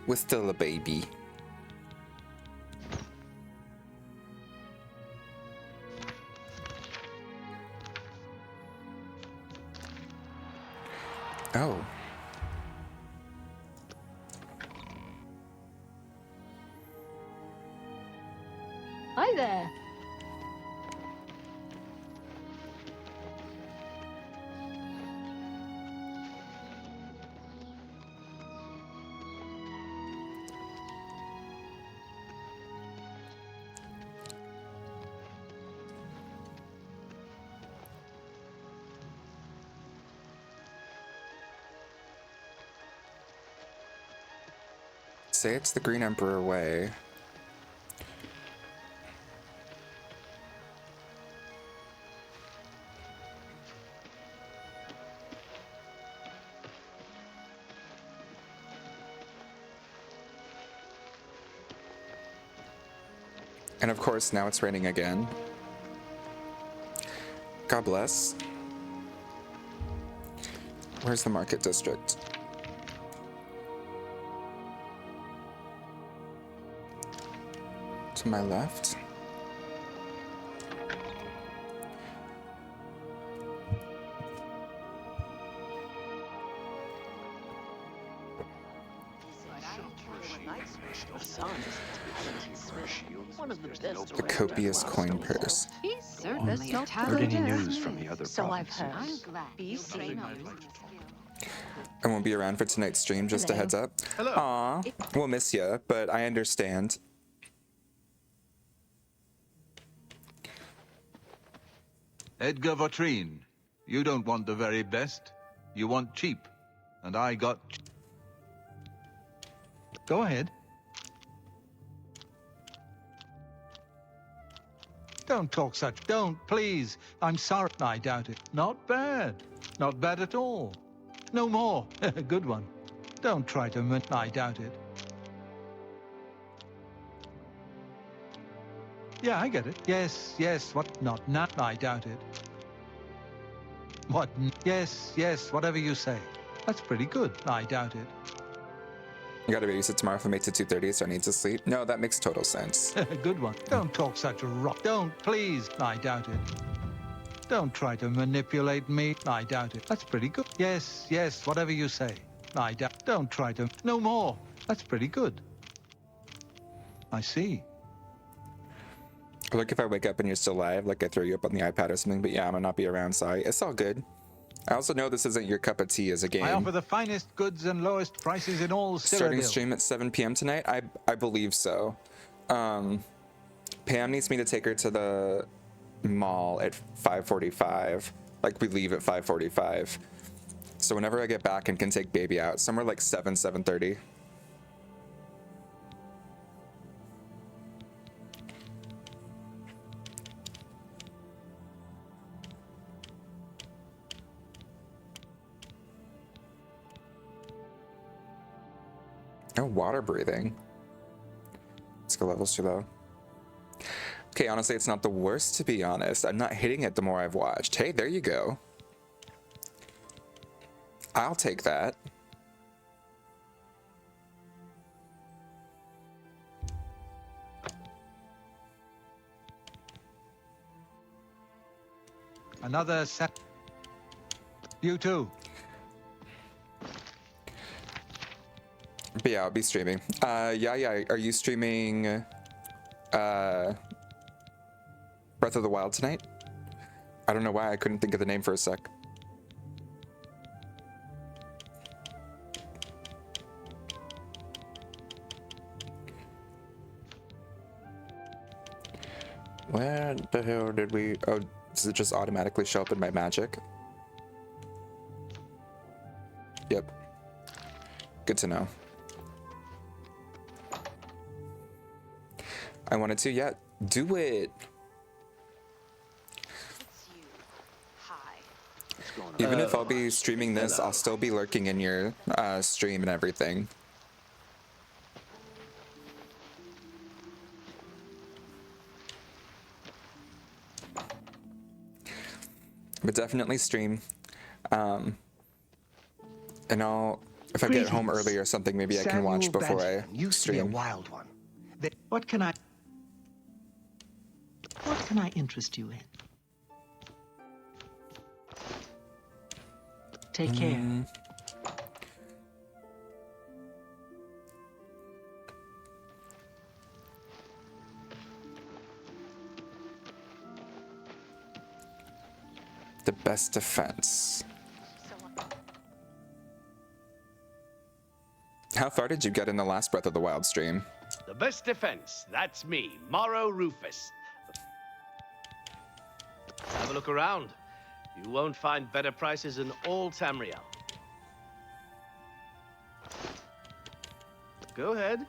We're still a baby. Oh. Hi there. Say it's the Green Emperor way. And of course, now it's raining again. God bless. Where's the market district? To my left. The copious coin purse. He's certainly a Heard any news from the other So I've provinces? heard. Be safe. I won't be around for tonight's stream, just a Hello. heads up. Hello. Aw, we'll miss you, but I understand. Edgar Vautrin, you don't want the very best. You want cheap. And I got... Go ahead. Don't talk such... Don't, please. I'm sorry. I doubt it. Not bad. Not bad at all. No more. Good one. Don't try to... I doubt it. Yeah, I get it. Yes, yes. What? Not now. I doubt it. What? Yes, yes. Whatever you say. That's pretty good. I doubt it. You gotta babysit tomorrow from 8 to 2:30, so I need to sleep. No, that makes total sense. Good one. Don't talk such rot. Don't, please. I doubt it. Don't try to manipulate me. I doubt it. That's pretty good. Yes, yes. Whatever you say. I doubt. Don't try to... No more. That's pretty good. I see. Or like if I wake up and you're still live, like I throw you up on the iPad or something, but yeah, I'm gonna not be around, sorry. It's all good. I also know this isn't your cup of tea as a game. I offer the finest goods and lowest prices in all Starting Cyrodiil. stream at 7 p.m. tonight? I believe so. Pam needs me to take her to the mall at 5:45. Like we leave at 5:45. So whenever I get back and can take baby out, somewhere like 7:30. Oh, water breathing. Skill level's too low. Okay, honestly, it's not the worst, to be honest. I'm not hitting it the more I've watched. Hey, there you go. I'll take that. Another set. You too. But yeah, I'll be streaming. Yeah. Are you streaming Breath of the Wild tonight? I don't know why I couldn't think of the name for a sec. Where the hell did we... Oh, does it just automatically show up in my magic? Yep. Good to know. I wanted to, yeah, do it. Even if I'll be streaming this, I'll still be lurking in your stream and everything. But definitely stream. And I'll, if I get home early or something, maybe I can watch before I used to be a stream. wild one. What can I interest you in? Take care. The best defense. How far did you get in the last Breath of the Wild stream? The best defense, that's me, Morrow Rufus. Have a look around. You won't find better prices in all Tamriel. Go ahead.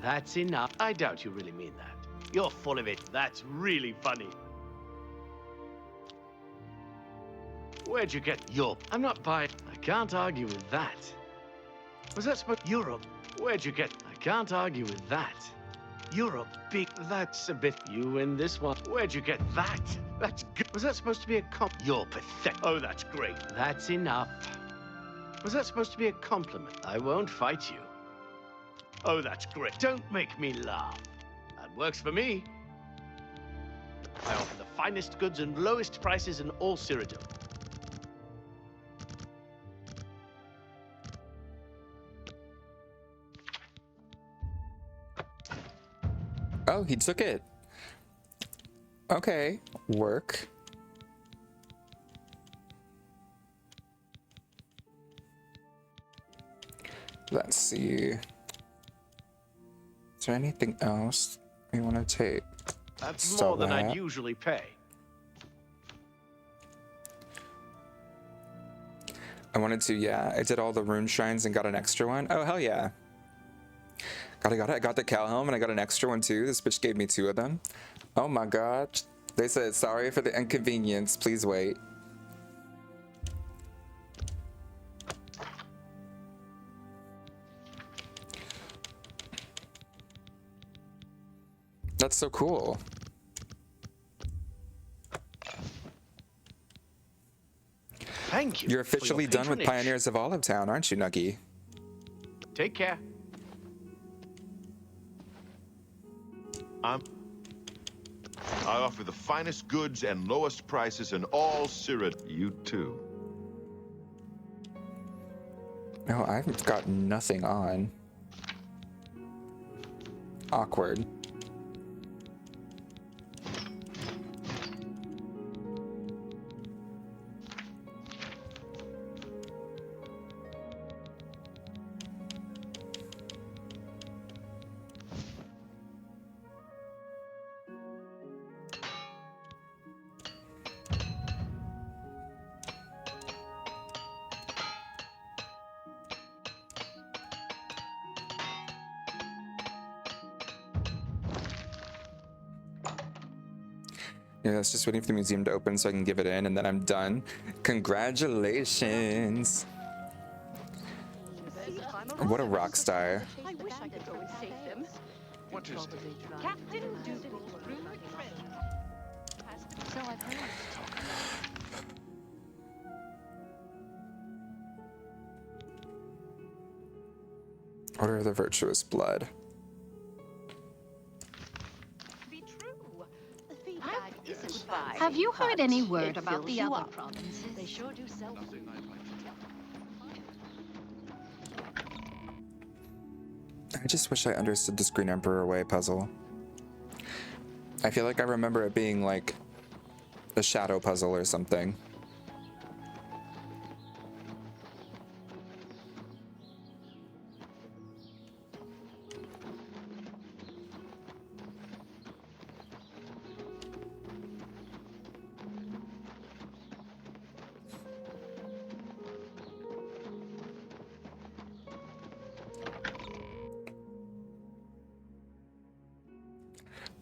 That's enough. I doubt you really mean that. You're full of it. That's really funny. Where'd you get your... I'm not buying... I can't argue with that. Was that supposed... Europe? Where'd you get... I can't argue with that. Europe, big... That's a bit... You win this one. Where'd you get that? That's good. Was that supposed to be a You're pathetic. Oh, that's great. That's enough. Was that supposed to be a compliment? I won't fight you. Oh, that's great. Don't make me laugh. That works for me. I offer the finest goods and lowest prices in all Cyrodiil. Oh, he took it. Okay, work. Let's see. Is there anything else we want to take? That's Stop more than that. I'd usually pay. I wanted to, yeah. I did all the rune shrines and got an extra one. Oh, hell yeah. Got it. I got the cow helm and I got an extra one too. This bitch gave me 2 of them. Oh my god. They said, sorry for the inconvenience. Please wait. That's so cool. Thank you. You're officially done with patronage. Pioneers of Olive Town, aren't you, Nuggy? Take care. I offer the finest goods and lowest prices in all Cyrodiil. You too. No, I've got nothing on. Awkward. Yeah, it's just waiting for the museum to open so I can give it in, and then I'm done. Congratulations! What a rock star. I wish I could go and save them. What is it? Captain Dougal's rumored treasure. So I've heard. Order of the Virtuous Blood. Have you heard any word about the other provinces? They sure do sell. I just wish I understood the Screen Emperor Way puzzle. I feel like I remember it being like a shadow puzzle or something.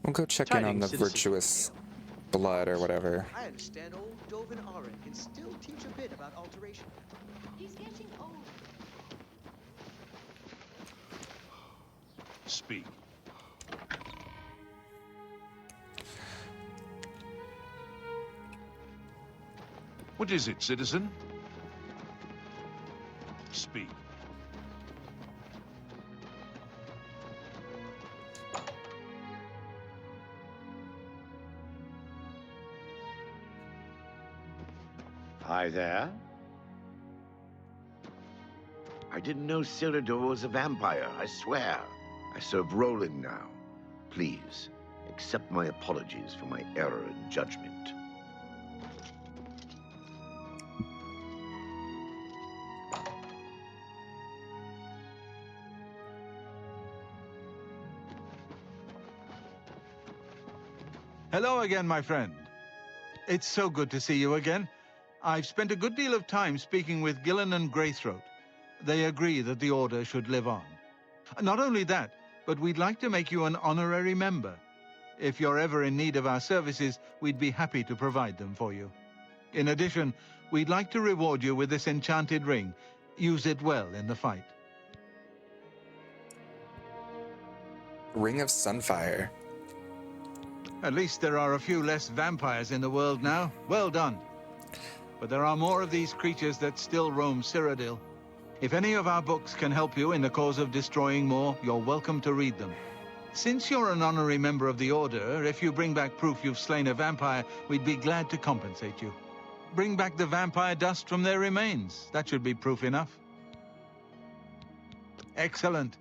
We'll go check in on the Virtuous Blood or whatever. I understand old Dovin Arin can still teach a bit about alteration. He's getting old. Speak. What is it, citizen? Speak. Hi there. I didn't know Cyrodiil was a vampire, I swear. I serve Roland now. Please, accept my apologies for my error in judgment. Hello again, my friend. It's so good to see you again. I've spent a good deal of time speaking with Gillen and Greythroat. They agree that the Order should live on. Not only that, but we'd like to make you an honorary member. If you're ever in need of our services, we'd be happy to provide them for you. In addition, we'd like to reward you with this enchanted ring. Use it well in the fight. Ring of Sunfire. At least there are a few less vampires in the world now. Well done. But there are more of these creatures that still roam Cyrodiil. If any of our books can help you in the cause of destroying more, you're welcome to read them. Since you're an honorary member of the Order, if you bring back proof you've slain a vampire, we'd be glad to compensate you. Bring back the vampire dust from their remains. That should be proof enough. Excellent.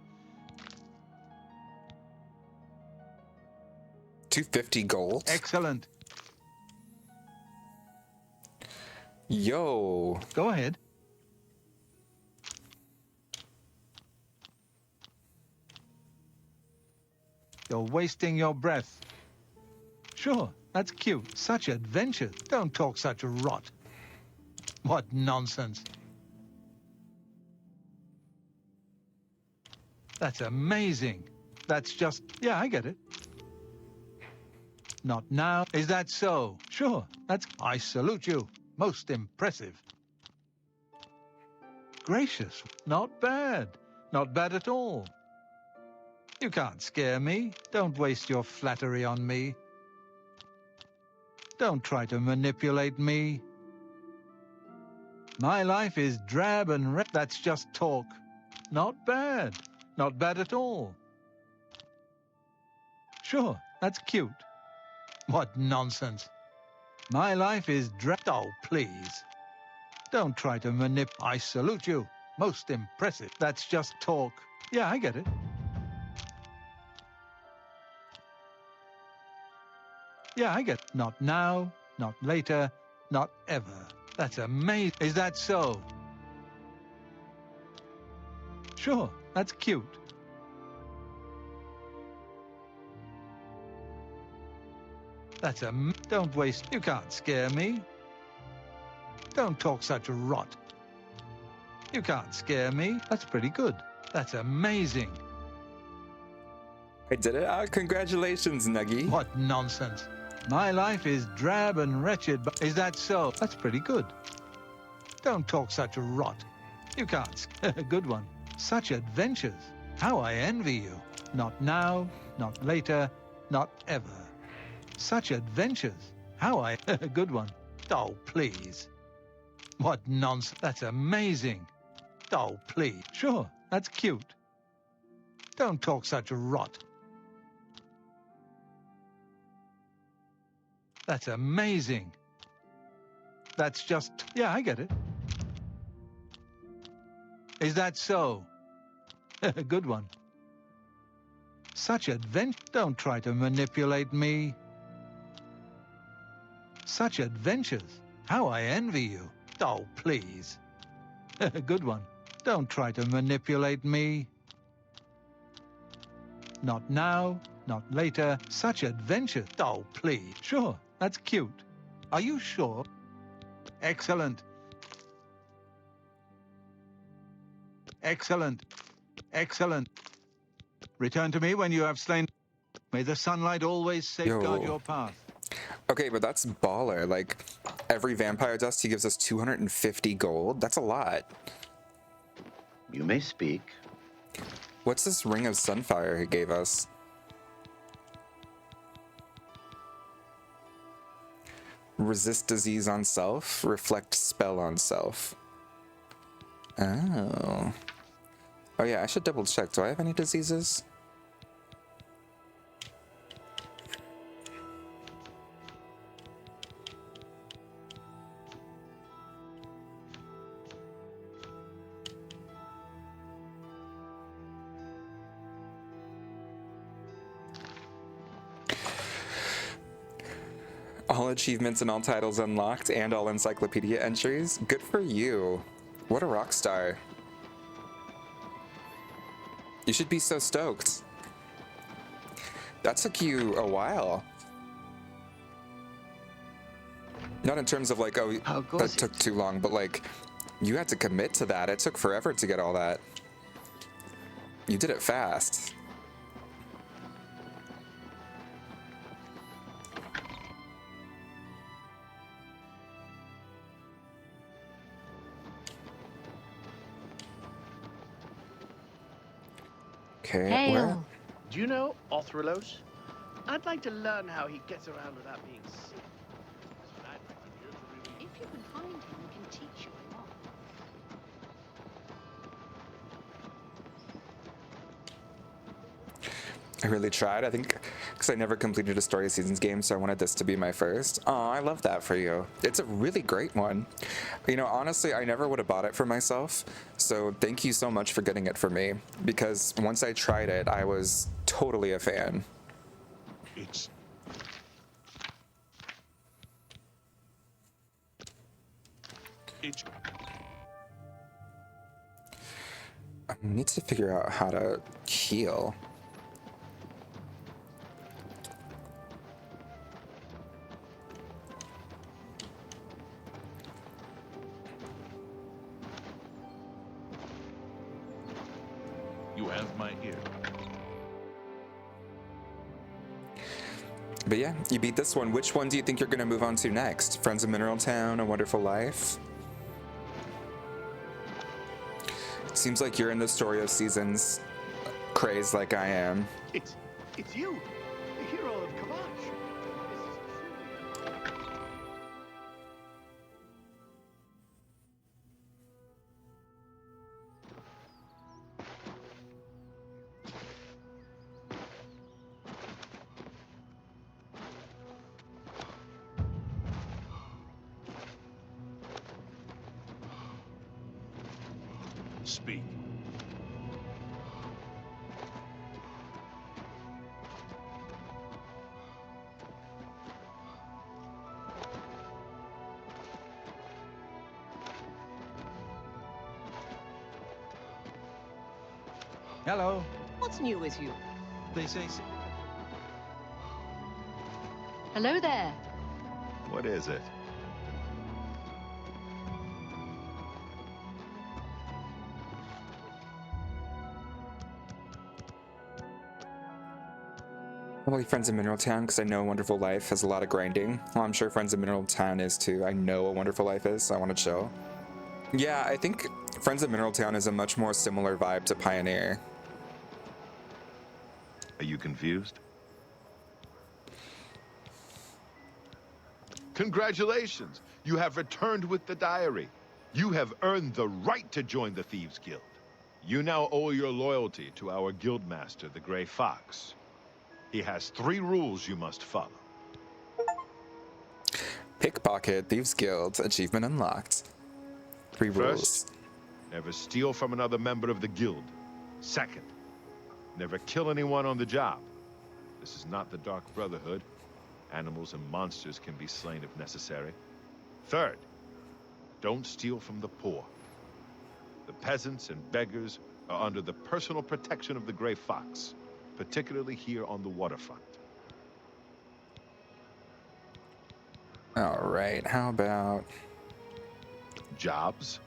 250 gold? Excellent. Yo. Go ahead. You're wasting your breath. Sure, that's cute. Such adventures. Don't talk such rot. What nonsense. That's amazing. That's just... Yeah, I get it. Not now. Is that so? Sure, that's... I salute you. Most impressive. Gracious. Not bad. Not bad at all. You can't scare me. Don't waste your flattery on me. Don't try to manipulate me. My life is drab and that's just talk. Not bad. Not bad at all. Sure, that's cute. What nonsense. My life is drab. Oh, please. Don't try to I salute you. Most impressive. That's just talk. Yeah, I get it. Yeah, I get it. Not now, not later, not ever. That's amazing. Is that so? Sure, that's cute. That's don't waste. You can't scare me. Don't talk such rot. You can't scare me. That's pretty good. That's amazing. I did it. Congratulations, Nuggy. What nonsense. My life is drab and wretched, but is that so? That's pretty good. Don't talk such rot. You can't. Good one. Such adventures. How I envy you. Not now, not later, not ever. Such adventures. How I... Good one. Oh, please. What nonsense. That's amazing. Oh, please. Sure, that's cute. Don't talk such rot. That's amazing. That's just... Yeah, I get it. Is that so? Good one. Such adventure. Don't try to manipulate me. Such adventures. How I envy you. Oh, please. Good one. Don't try to manipulate me. Not now, not later. Such adventure. Oh, please. Sure, that's cute. Are you sure? Excellent. Excellent. Excellent. Return to me when you have slain. May the sunlight always safeguard your path. Okay, but that's baller. Like, every vampire dust, he gives us 250 gold. That's a lot. You may speak. What's this Ring of Sunfire he gave us? Resist disease on self, reflect spell on self. Oh. Oh yeah, I should double check. Do I have any diseases? All achievements and all titles unlocked and all encyclopedia entries. Good for you. What a rock star. You should be so stoked. That took you a while. Not in terms of like, oh, that took too long, but like, you had to commit to that. It took forever to get all that. You did it fast. Okay, where? Do you know Othralos? I'd like to learn how he gets around without being seen. If you can find him, he can teach you a lot. I really tried, I think, because I never completed a Story of Seasons game, so I wanted this to be my first. Oh, I love that for you. It's a really great one. You know, honestly, I never would have bought it for myself, so thank you so much for getting it for me, because once I tried it, I was totally a fan. I need to figure out how to heal. You have my ear. But yeah, you beat this one. Which one do you think you're going to move on to next? Friends of Mineral Town, A Wonderful Life? Seems like you're in the Story of Seasons craze like I am. It's you, the hero of Kavach. Speak. Hello. What's new with you? They say... Hello there. What is it? Probably Friends of Mineral Town, because I know A Wonderful Life has a lot of grinding. Well, I'm sure Friends of Mineral Town is too. I know A Wonderful Life is, so I want to chill. Yeah, I think Friends of Mineral Town is a much more similar vibe to Pioneer. Are you confused? Congratulations! You have returned with the diary. You have earned the right to join the Thieves Guild. You now owe your loyalty to our guildmaster, the Grey Fox. He has 3 rules you must follow. Pickpocket, Thieves Guild, achievement unlocked. 3 rules. First, never steal from another member of the guild. Second, never kill anyone on the job. This is not the Dark Brotherhood. Animals and monsters can be slain if necessary. Third, don't steal from the poor. The peasants and beggars are under the personal protection of the Grey Fox, particularly here on the waterfront. All right, how about... Jobs?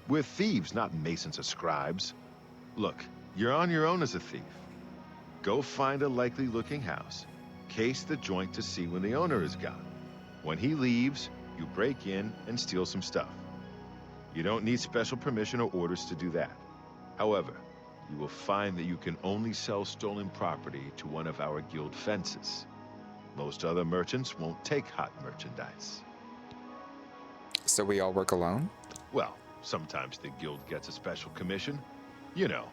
We're thieves, not masons or scribes. Look, you're on your own as a thief. Go find a likely-looking house. Case the joint to see when the owner is gone. When he leaves, you break in and steal some stuff. You don't need special permission or orders to do that. However, you will find that you can only sell stolen property to one of our guild fences. Most other merchants won't take hot merchandise. So we all work alone? Well, sometimes the guild gets a special commission. You know,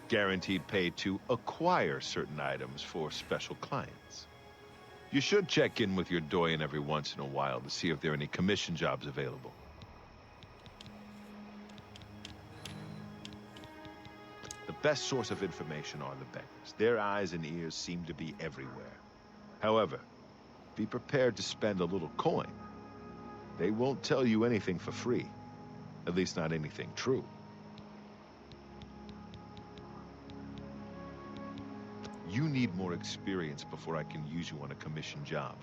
guaranteed pay to acquire certain items for special clients. You should check in with your doyen every once in a while to see if there are any commission jobs available. The best source of information are the beggars. Their eyes and ears seem to be everywhere. However, be prepared to spend a little coin. They won't tell you anything for free. At least not anything true. You need more experience before I can use you on a commission job.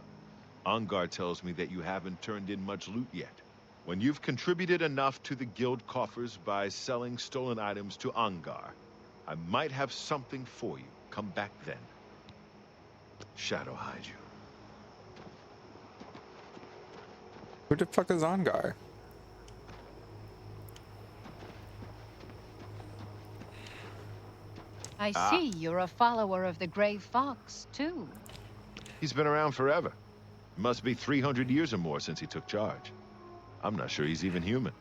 Angar tells me that you haven't turned in much loot yet. When you've contributed enough to the guild coffers by selling stolen items to Angar, I might have something for you. Come back then. Shadow hide you. Who the fuck is Angar? I see you're a follower of the Gray Fox, too. He's been around forever. It must be 300 years or more since he took charge. I'm not sure he's even human.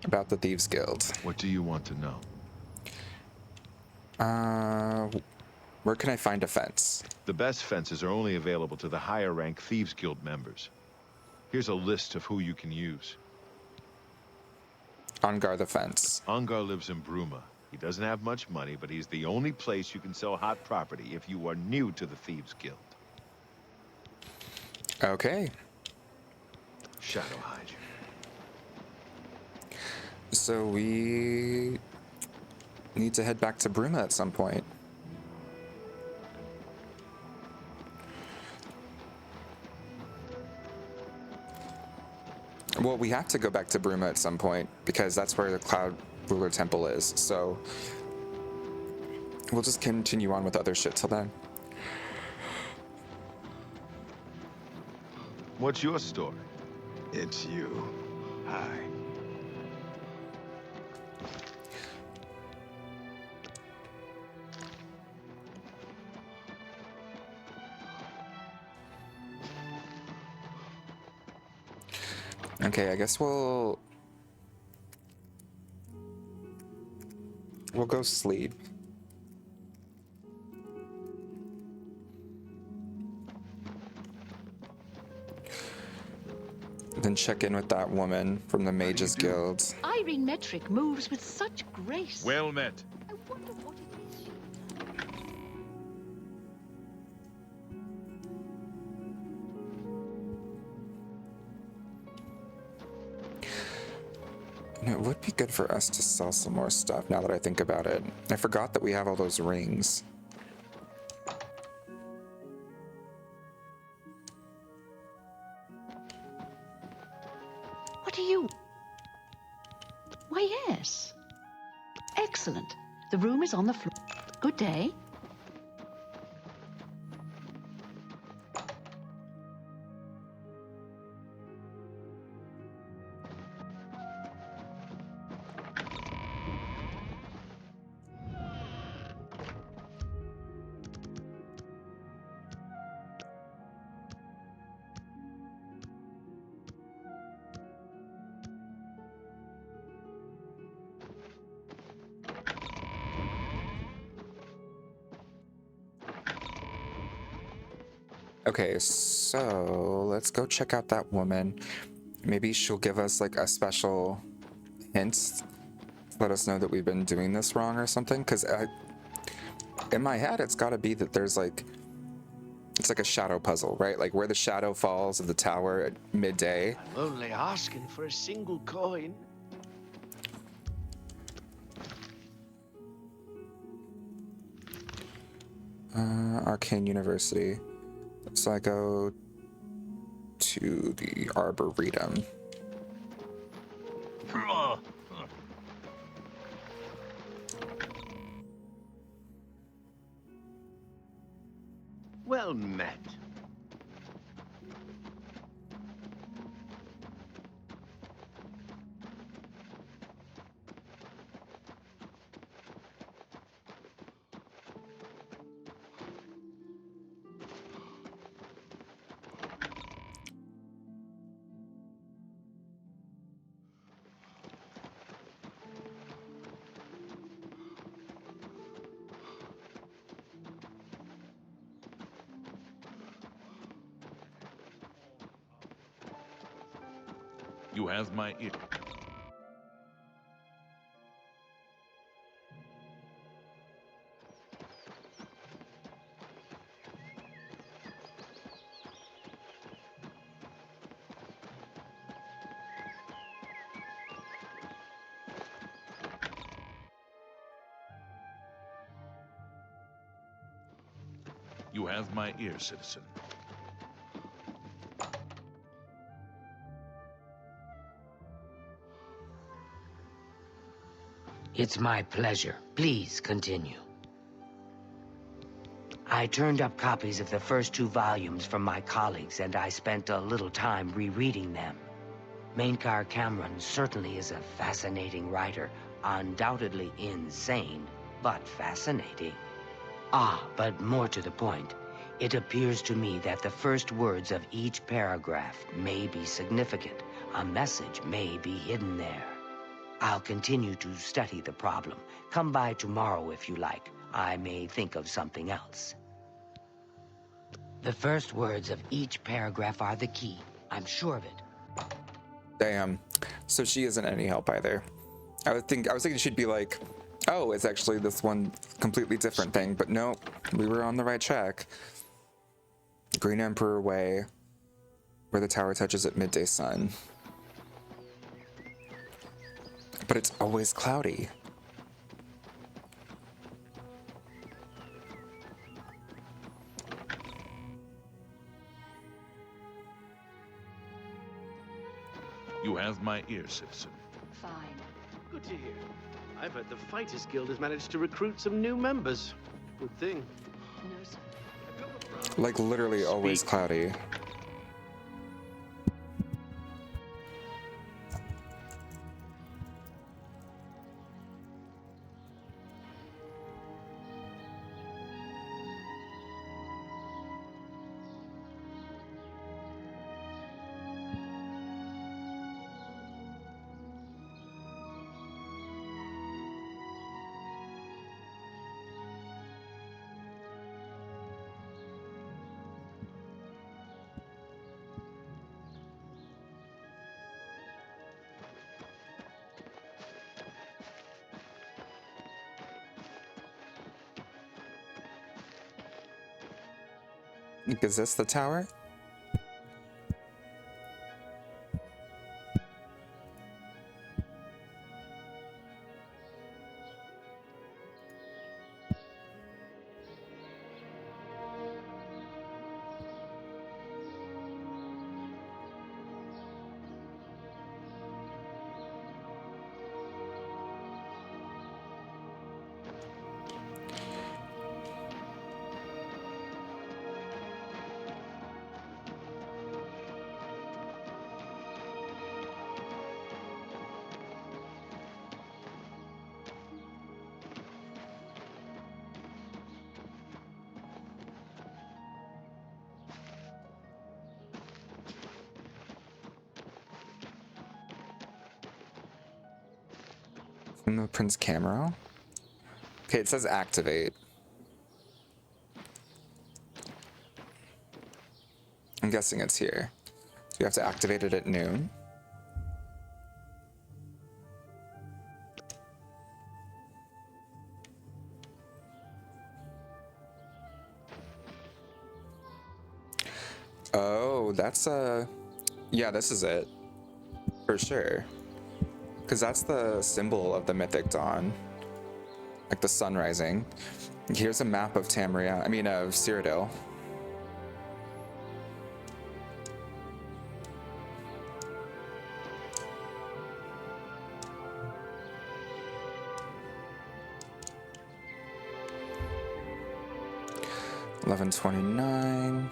About the Thieves Guild. What do you want to know? Where can I find a fence? The best fences are only available to the higher rank Thieves Guild members. Here's a list of who you can use. Angar the fence. Angar lives in Bruma. He doesn't have much money, but he's the only place you can sell hot property if you are new to the Thieves Guild. Okay. Shadow hide you. So we need to head back to Bruma at some point. Well, we have to go back to Bruma at some point because that's where the Cloud Ruler Temple is. So we'll just continue on with other shit till then. What's your story? It's you. Hi. Okay, I guess we'll go sleep. Then check in with that woman from the Mages Guild. Irene Metric moves with such grace. Well met. I wonder what it is. And it would be good for us to sell some more stuff now that I think about it. I forgot that we have all those rings. What are you? Why, yes. Excellent. The room is on the floor. Good day. Okay, so let's go check out that woman. Maybe she'll give us like a special hint, let us know that we've been doing this wrong or something. Because in my head, it's got to be that there's like, it's like a shadow puzzle, right? Like where the shadow falls of the tower at midday. I'm only asking for a single coin. Arcane University. So I go to the Arboretum. Well met. You have my ear. You have my ear, citizen. It's my pleasure. Please continue. I turned up copies of the first 2 volumes from my colleagues, and I spent a little time rereading them. Mainkar Cameron certainly is a fascinating writer, undoubtedly insane, but fascinating. Ah, but more to the point, it appears to me that the first words of each paragraph may be significant. A message may be hidden there. I'll continue to study the problem. Come by tomorrow if you like. I may think of something else. The first words of each paragraph are the key. I'm sure of it. Damn. So she isn't any help either. I was thinking she'd be like, oh, it's actually this one completely different thing, but no, we were on the right track. Green Emperor Way, where the tower touches at midday sun. But it's always cloudy. You have my ear, citizen. Fine. Good to hear. I've heard the Fighters Guild has managed to recruit some new members. Good thing. No, sir. Like literally always cloudy. Is this the tower? Prince Camero? Okay, it says activate. I'm guessing it's here. So you have to activate it at noon. Oh, that's yeah, this is it. For sure. Because that's the symbol of the Mythic Dawn. Like the sun rising. Here's a map of Tamriel, of Cyrodiil. $11.29.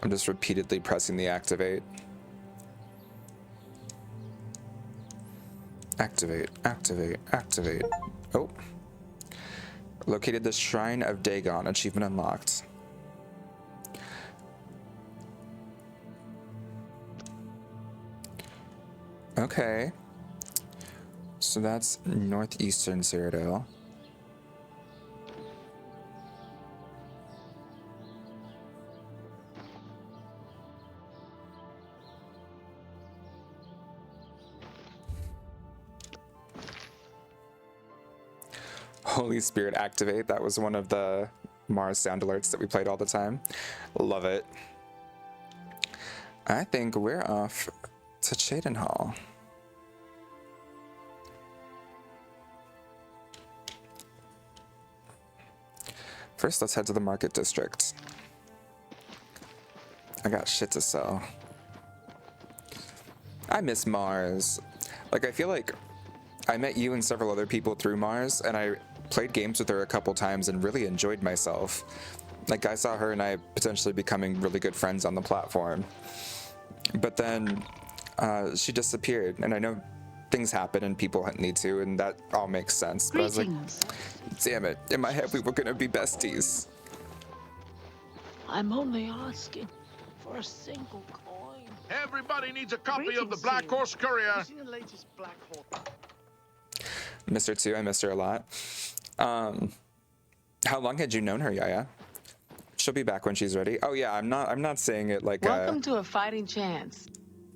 I'm just repeatedly pressing the activate. Activate, activate, activate. Oh. Located the Shrine of Dagon. Achievement unlocked. Okay. So that's northeastern Cyrodiil. Holy Spirit activate. That was one of the Mars sound alerts that we played all the time. Love it. I think we're off to Cheydinhal. First, let's head to the market district. I got shit to sell. I miss Mars. Like, I feel like I met you and several other people through Mars, and I played games with her a couple times and really enjoyed myself. Like, I saw her and I potentially becoming really good friends on the platform. But then she disappeared, and I know things happen and people need to, and that all makes sense. But I was like, damn it, in my head we were gonna be besties. I'm only asking for a single coin. Everybody needs a copy of the Black Horse Courier. The latest Black Horse. Miss her too, I miss her a lot. How long had you known her, Yaya? She'll be back when she's ready. Oh yeah, I'm not saying it like Welcome to a fighting chance.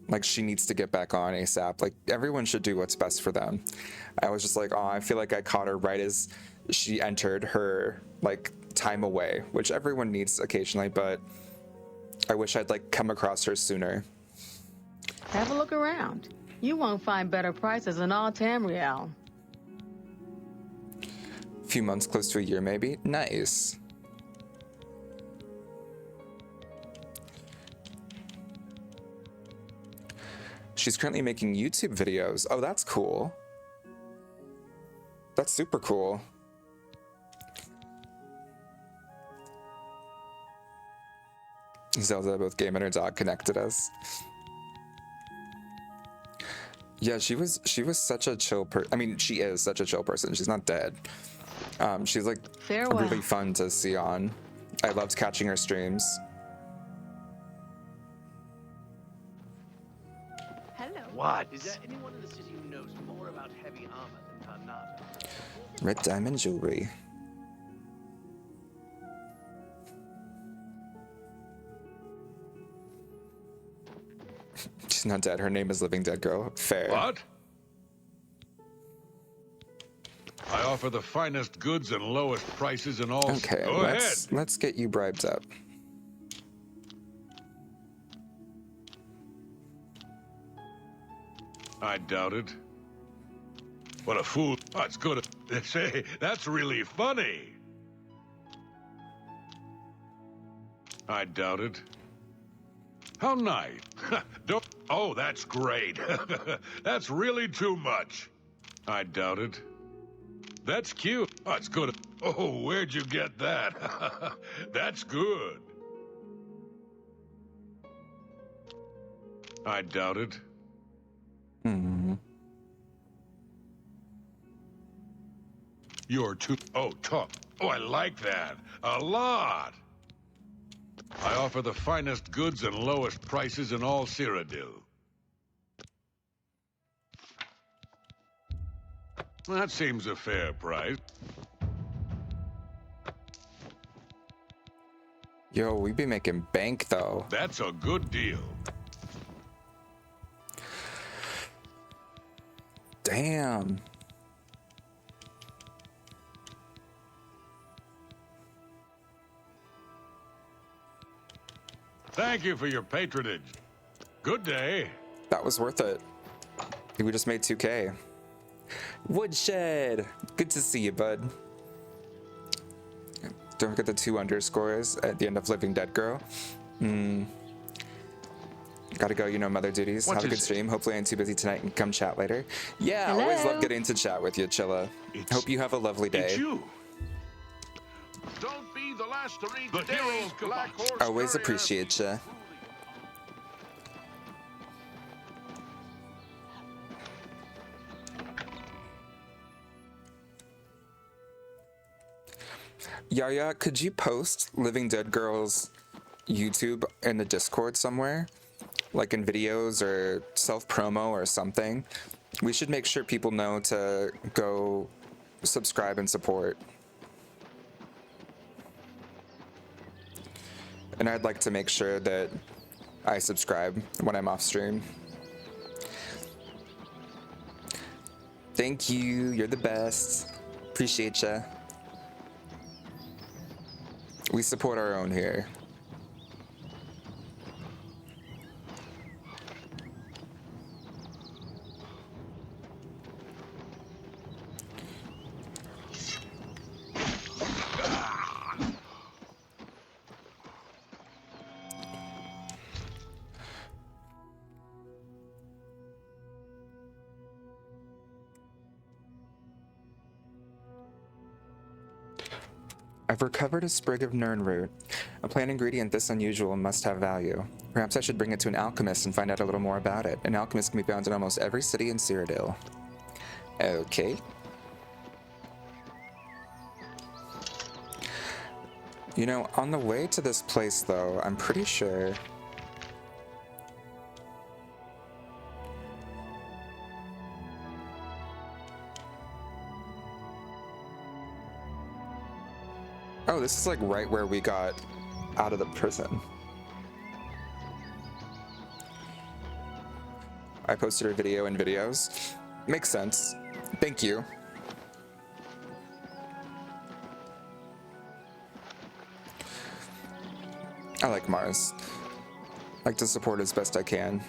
like she needs to get back on ASAP. Like, everyone should do what's best for them. I was just like, oh, I feel like I caught her right as she entered her like time away, which everyone needs occasionally, but I wish I'd like come across her sooner. Have a look around. You won't find better prices in all Tamriel. Few months, close to a year maybe. Nice. She's currently making YouTube videos. Oh, that's cool. That's super cool. Zelda, both game and her dog connected us. Yeah, she was such a chill I mean, she is such a chill person. She's not dead. She's like really fun to see on. I loved catching her streams. Hello. What? Is there anyone in the city who knows more about heavy armor than Tarnata? Red diamond jewelry. She's not dead. Her name is Living Dead Girl. Fair. What? I offer the finest goods and lowest prices in all. Okay, Go ahead. let's get you bribed up. I doubt it. What a fool. Oh, it's good. Say, that's really funny. I doubt it. How nice. Don't. Oh, that's great. That's really too much. I doubt it. That's cute. Oh, it's good. Oh, where'd you get that? That's good. I doubt it. You're too... Oh, tough. Oh, I like that. A lot. I offer the finest goods and lowest prices in all Cyrodiil. That seems a fair price. Yo, we be making bank though. That's a good deal. Damn. Thank you for your patronage. Good day. That was worth it. We just made 2K. Woodshed. Good to see you, bud. Don't forget the 2 underscores at the end of Living Dead Girl. Gotta go, you know, mother duties. Have a good stream. Hopefully I ain't too busy tonight and come chat later. Yeah, Hello. always love getting to chat with you, Chilla. Hope you have a lovely day. It's you. Don't be the last to read today's Black Horse Always Courier. appreciate you. Yaya, could you post Living Dead Girl's YouTube in the Discord somewhere? Like in videos or self-promo or something? We should make sure people know to go subscribe and support. And I'd like to make sure that I subscribe when I'm off stream. Thank you, you're the best. Appreciate ya. We support our own here. I've recovered a sprig of nirnroot, a plant ingredient this unusual and must have value. Perhaps I should bring it to an alchemist and find out a little more about it. An alchemist can be found in almost every city in Cyrodiil. Okay. You know, on the way to this place, though, I'm pretty sure... Oh, this is like right where we got out of the prison. I posted a video and videos. Makes sense. Thank you. I like Mars. I like to support as best I can.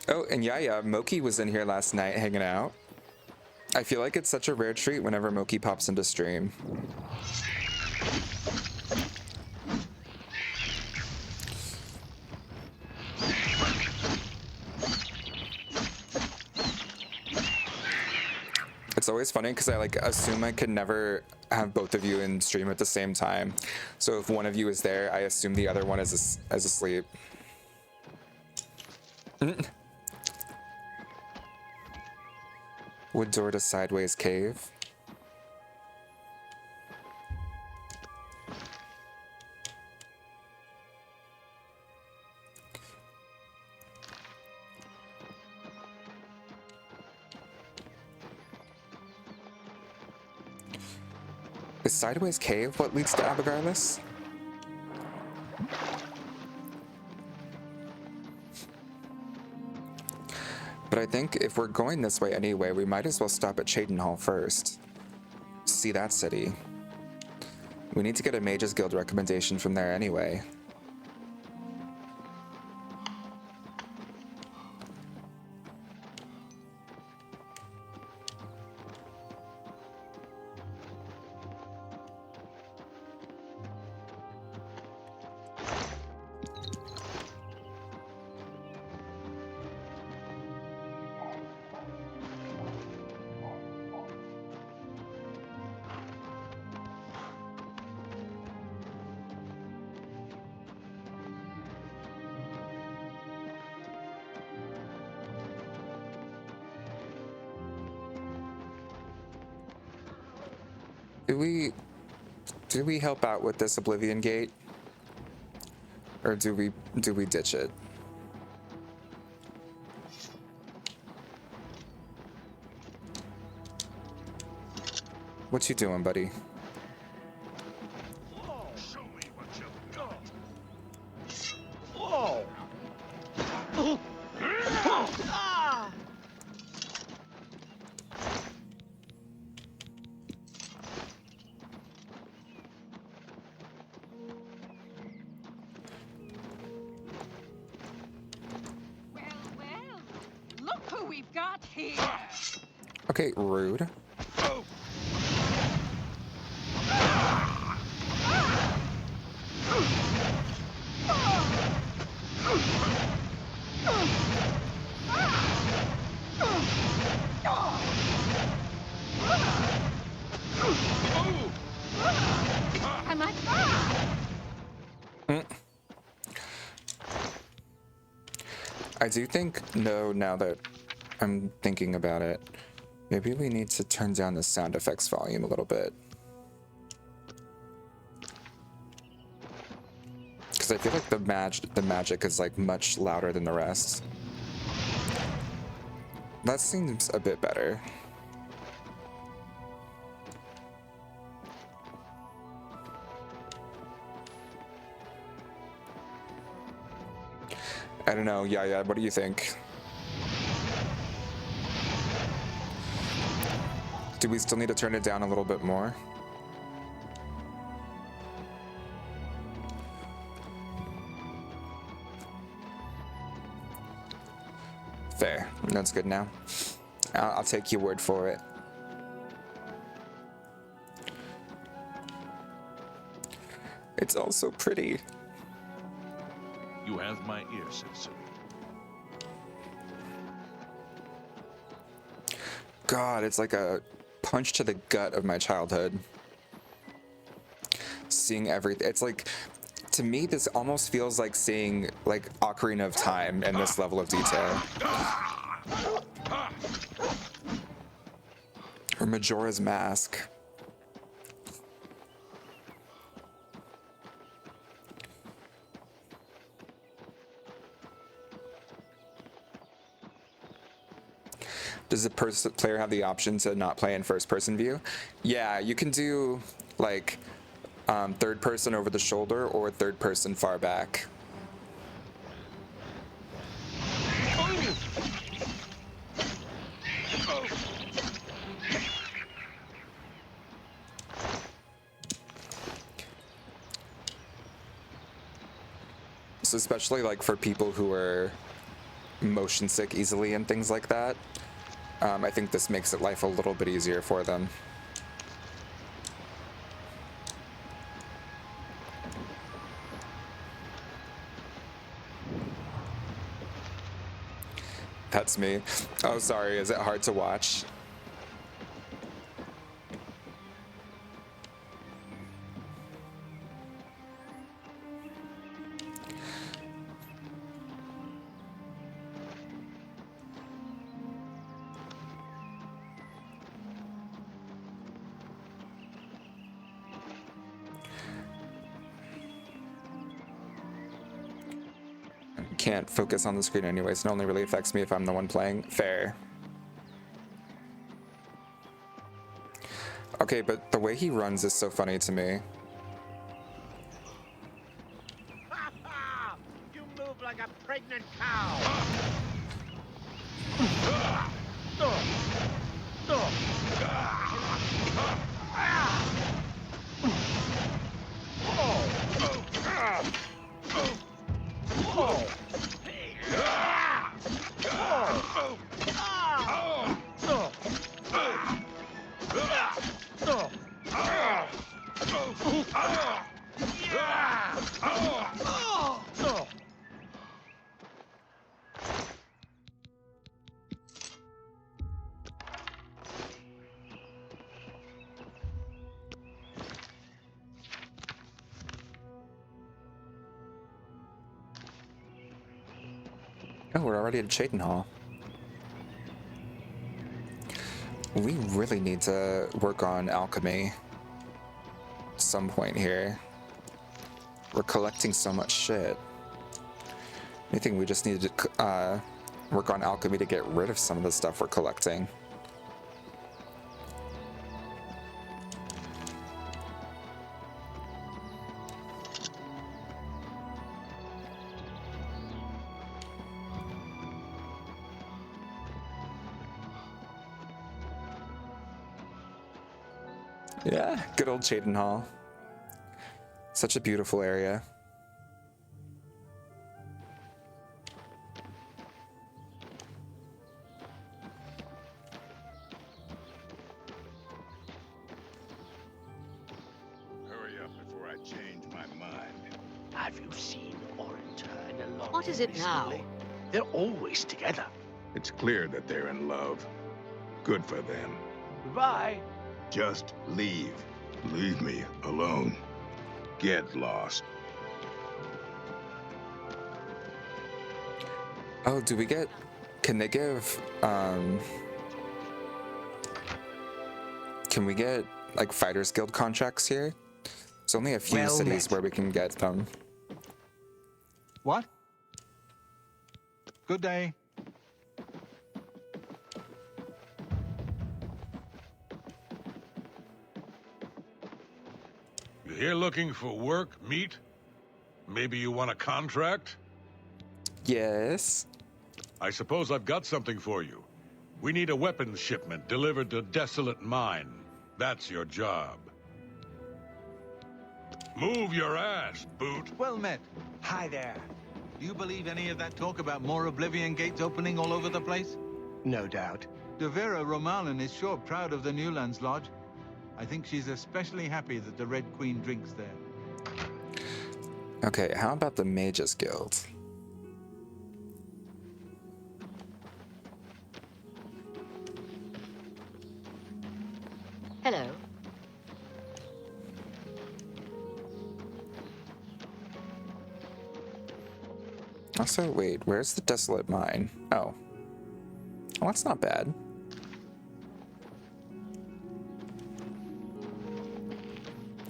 Oh, and yeah, Moki was in here last night hanging out. I feel like it's such a rare treat whenever Moki pops into stream. It's always funny because I like assume I could never have both of you in stream at the same time. So if one of you is there, I assume the other one is asleep. Wood door to sideways cave. Is sideways cave what leads to Abigailus? But I think if we're going this way anyway, we might as well stop at Cheydinhal first. See that city. We need to get a Mages Guild recommendation from there anyway. Do we help out with this Oblivion Gate? Or do we ditch it? What you doing, buddy? Show me what you've got. Whoa! Ah! Well, look who we've got here. Okay, rude. I do think, no, now that I'm thinking about it, maybe we need to turn down the sound effects volume a little bit. Because I feel like the magic is like much louder than the rest. That seems a bit better. I don't know, yeah, what do you think? Do we still need to turn it down a little bit more? Fair. That's good now. I'll take your word for it. It's all so pretty. You have my ear, citizen. God, it's like a punch to the gut of my childhood. Seeing everything. It's like, to me, this almost feels like seeing like Ocarina of Time in this level of detail. Or Majora's Mask. Does the player have the option to not play in first-person view? Yeah, you can do like third person over the shoulder or third person far back. So especially like for people who are motion sick easily and things like that, I think this makes it life a little bit easier for them. That's me. Oh, sorry. Is it hard to watch? Can't focus on the screen anyways. It only really affects me if I'm the one playing. Fair. Okay, but the way he runs is so funny to me. You move like a pregnant cow. Oh, we're already at Chayton Hall. We really need to work on alchemy at some point here. We're collecting so much shit. I think we just need to work on alchemy to get rid of some of the stuff we're collecting. Yeah, good old Chayton Hall. Such a beautiful area. Hurry up before I change my mind. Have you seen Orinter and Alon? What is it now? recently? They're always together. It's clear that they're in love. Good for them. Goodbye. Just leave. Leave me alone. Get lost. Oh, do we get... Can they give... Can we get, like, Fighters Guild contracts here? There's only a few Well cities met. where we can get them. What? Good day. You here looking for work, meet? Maybe you want a contract? Yes. I suppose I've got something for you. We need a weapons shipment delivered to Desolate Mine. That's your job. Move your ass, Boot. Well met. Hi there. Do you believe any of that talk about more Oblivion gates opening all over the place? No doubt. Devera Romalan is sure proud of the Newlands Lodge. I think she's especially happy that the Red Queen drinks there. Okay, how about the Mages Guild? Hello. Also, wait, where's the Desolate Mine? Oh. Well, that's not bad.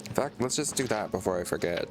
In fact, let's just do that before I forget.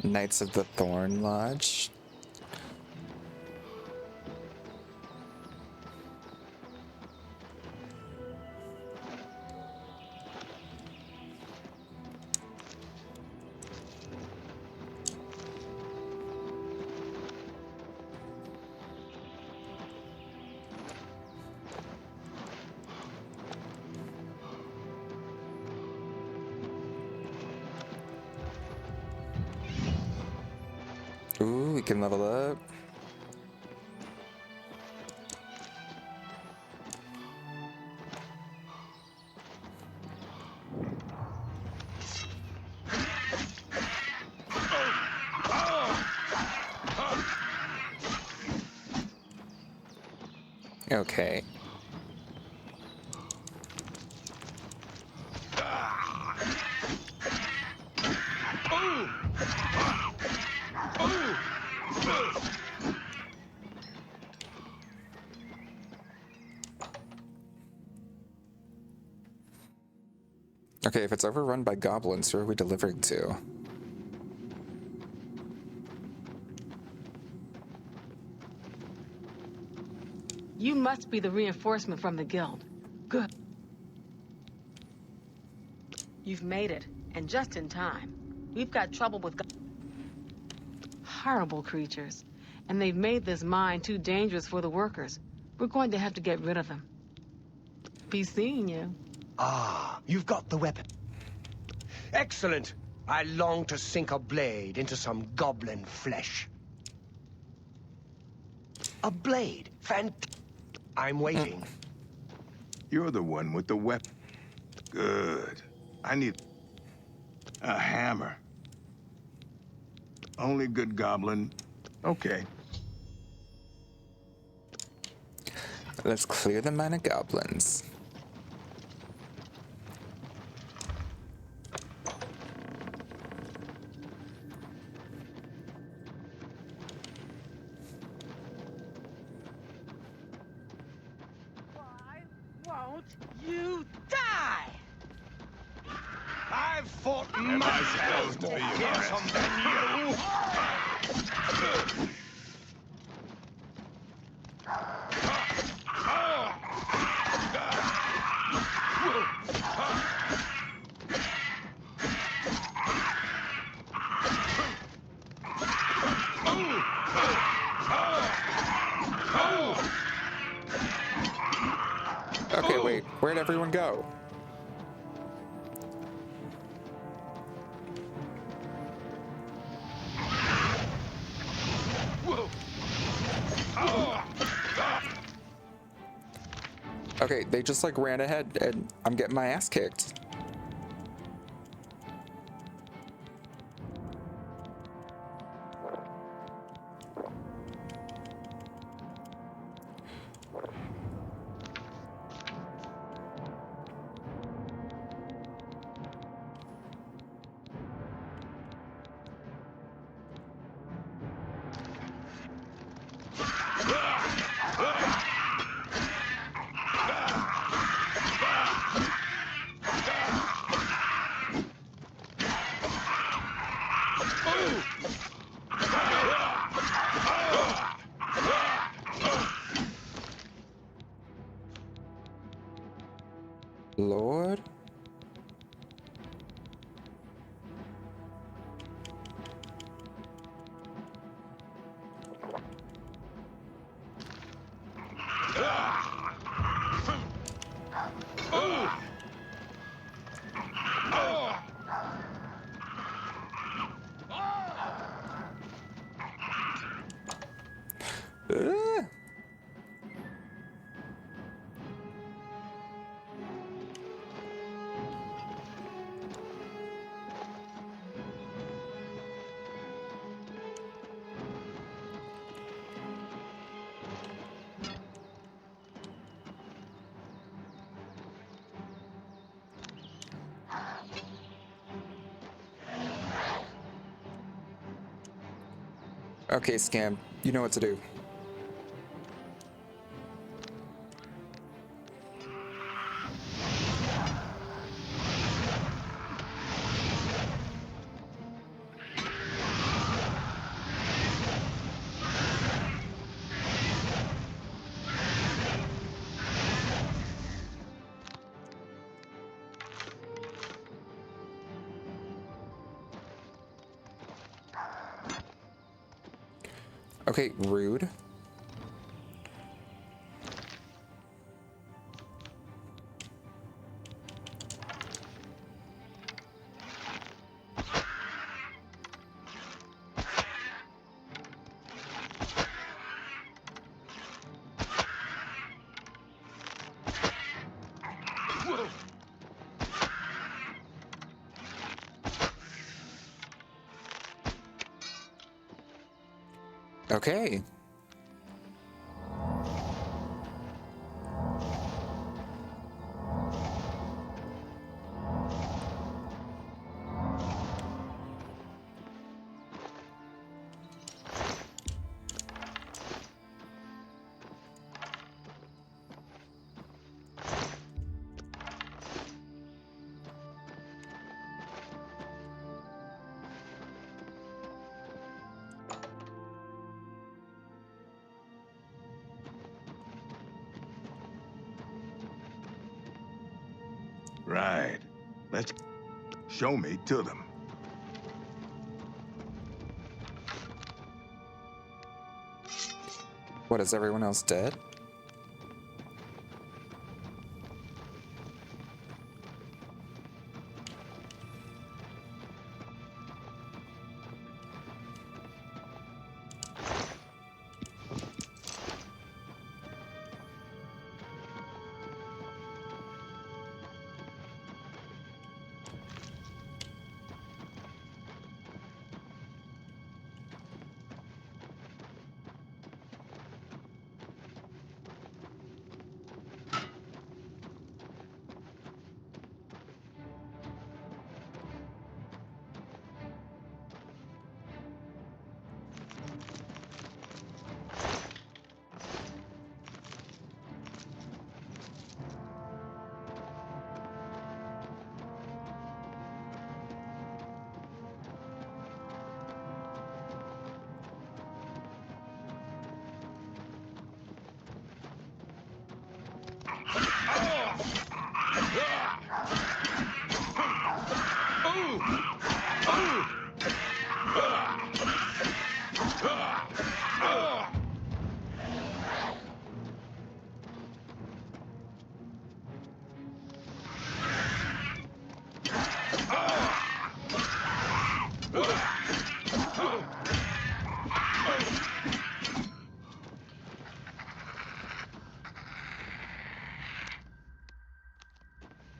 Knights of the Thorn Lodge. Ooh, we can level up. Okay. Okay, if it's overrun by goblins, who are we delivering to? You must be the reinforcement from the guild. Good. You've made it, and just in time. We've got trouble with horrible creatures, and they've made this mine too dangerous for the workers. We're going to have to get rid of them. Be seeing you. Ah, you've got the weapon. Excellent. I long to sink a blade into some goblin flesh. A blade? I'm waiting. You're the one with the weapon. Good. I need a hammer. Only good goblin. Okay. Let's clear the mine of goblins. Won't you die? I've fought Am I supposed to be fearsome than you. Okay, wait, where'd everyone go? Okay, they just like ran ahead and I'm getting my ass kicked. Lord? Okay, Scam, you know what to do. Okay, rude. Okay. Right. Let's show me to them. What, is everyone else dead?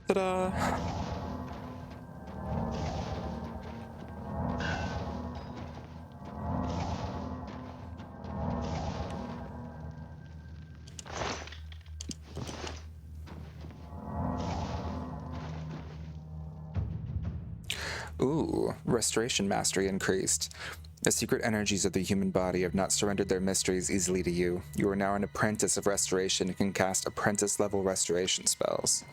Ta-da! Ooh, restoration mastery increased. The secret energies of the human body have not surrendered their mysteries easily to you. You are now an apprentice of restoration and can cast apprentice-level restoration spells.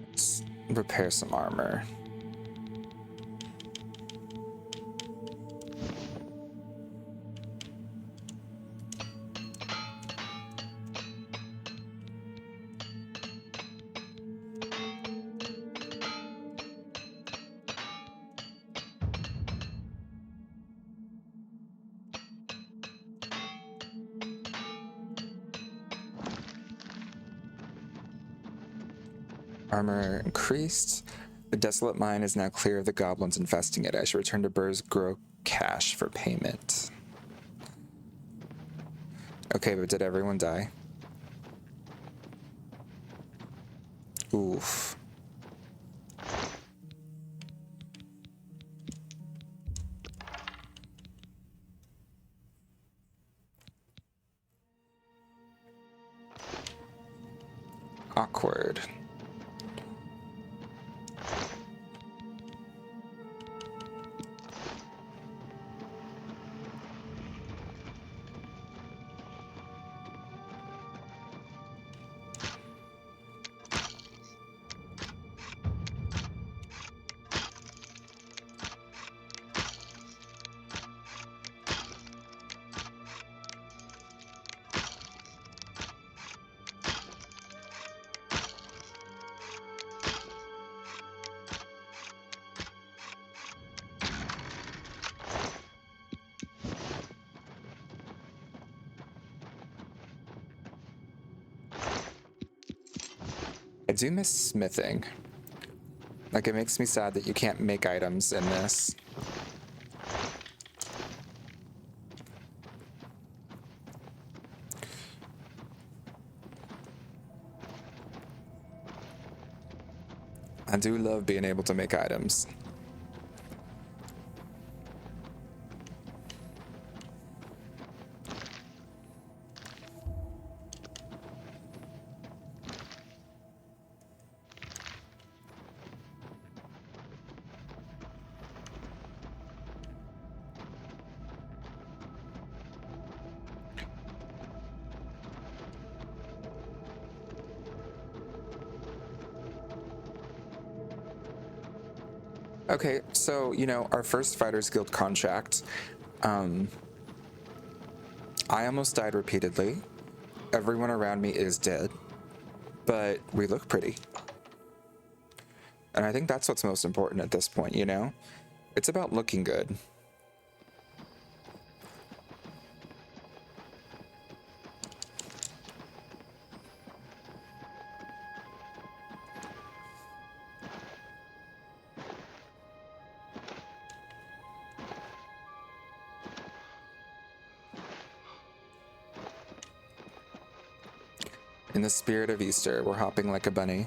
Let's repair some armor. Armor increased. The desolate mine is now clear of the goblins infesting it. I should return to Burr's Grow cash for payment. Okay, but did everyone die? Oof. Awkward. I do miss smithing. Like, it makes me sad that you can't make items in this. I do love being able to make items. Okay, so, you know, our first Fighters Guild contract, I almost died repeatedly. Everyone around me is dead, but we look pretty. And I think that's what's most important at this point, you know? It's about looking good. In the spirit of Easter, we're hopping like a bunny.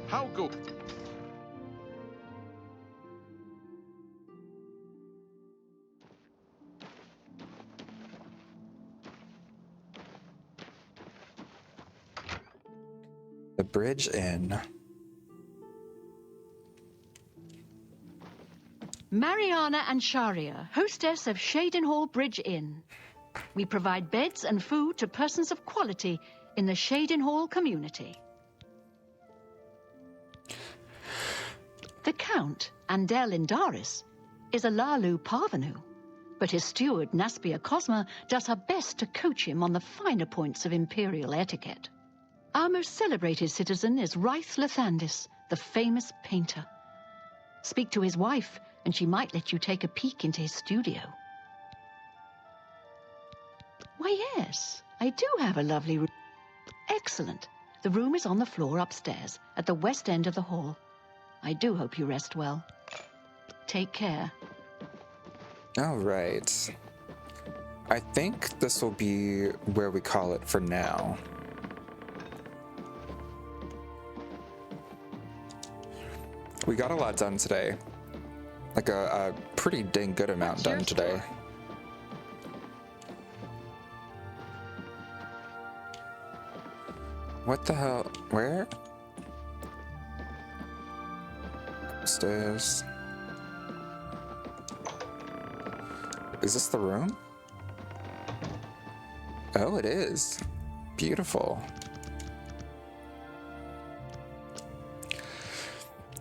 How good? The Bridge Inn. Mariana and Sharia, hostess of Shadenhall Bridge Inn. We provide beds and food to persons of quality in the Shadenhall community. The Count, Andel Indaris, is a Lalu parvenu, but his steward, Naspia Cosma, does her best to coach him on the finer points of Imperial etiquette. Our most celebrated citizen is Raith Lathandis, the famous painter. Speak to his wife, and she might let you take a peek into his studio. Why, yes, I do have a lovely room. Excellent. The room is on the floor upstairs, at the west end of the hall. I do hope you rest well. Take care. All right. I think this will be where we call it for now. We got a lot done today. Like a pretty dang good amount done today. What the hell? Where? Upstairs. Is this the room? Oh, it is. Beautiful.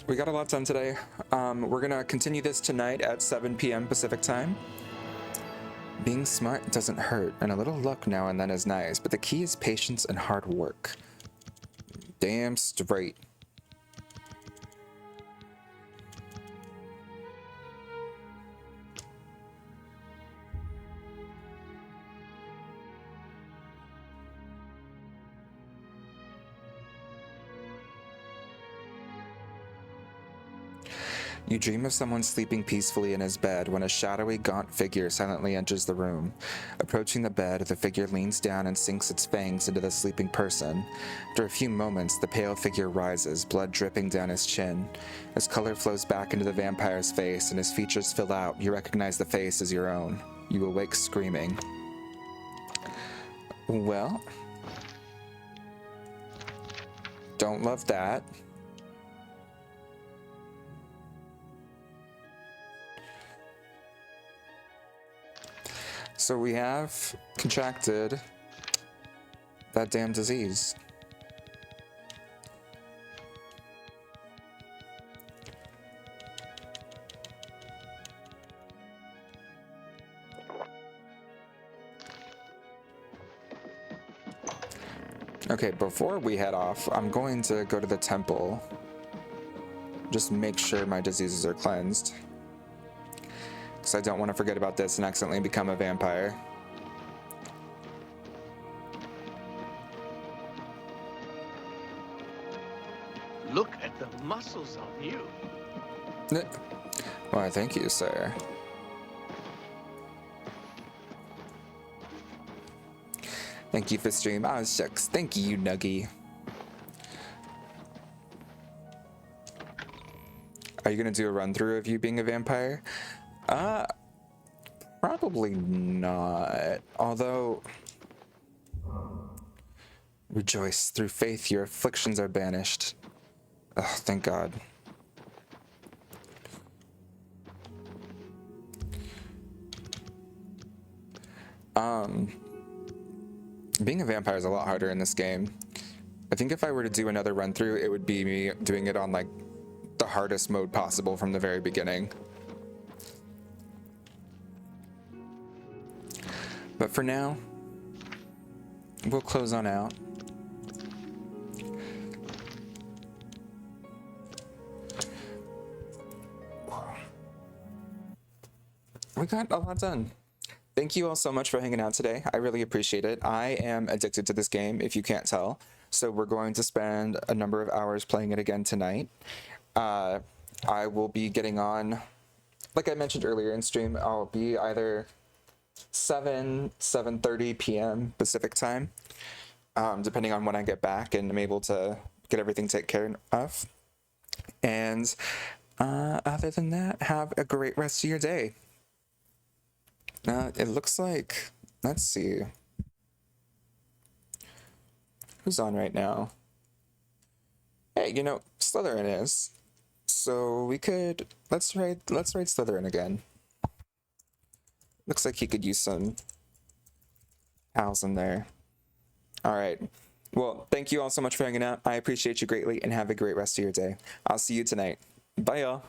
We got a lot done today. We're gonna continue this tonight at 7 p.m. Pacific time. Being smart doesn't hurt, and a little luck now and then is nice, but the key is patience and hard work. Damn straight. You dream of someone sleeping peacefully in his bed when a shadowy, gaunt figure silently enters the room. Approaching the bed, the figure leans down and sinks its fangs into the sleeping person. After a few moments, the pale figure rises, blood dripping down his chin. As color flows back into the vampire's face and his features fill out, you recognize the face as your own. You awake screaming. Well, don't love that. So we have contracted that damn disease. Okay, before we head off, I'm going to go to the temple. Just make sure my diseases are cleansed. Because I don't want to forget about this and accidentally become a vampire. Look at the muscles on you. Why, thank you, sir. Thank you for stream. Oh, shucks. Thank you, Nuggy. Are you going to do a run-through of you being a vampire? Probably not. Although, rejoice. Through faith, your afflictions are banished. Oh, thank God. Being a vampire is a lot harder in this game. I think if I were to do another run-through, it would be me doing it on, like, the hardest mode possible from the very beginning. But for now, we'll close on out. We got a lot done. Thank you all so much for hanging out today. I really appreciate it. I am addicted to this game, if you can't tell. So we're going to spend a number of hours playing it again tonight. I will be getting on, like I mentioned earlier in stream, I'll be either 7:30 p.m. Pacific time, depending on when I get back and I'm able to get everything taken care of. And other than that, have a great rest of your day. It looks like, let's see, who's on right now? Hey, you know, Slytherin is. So we could, let's raid Slytherin again. Looks like he could use some pals in there. All right. Well, thank you all so much for hanging out. I appreciate you greatly and have a great rest of your day. I'll see you tonight. Bye, y'all.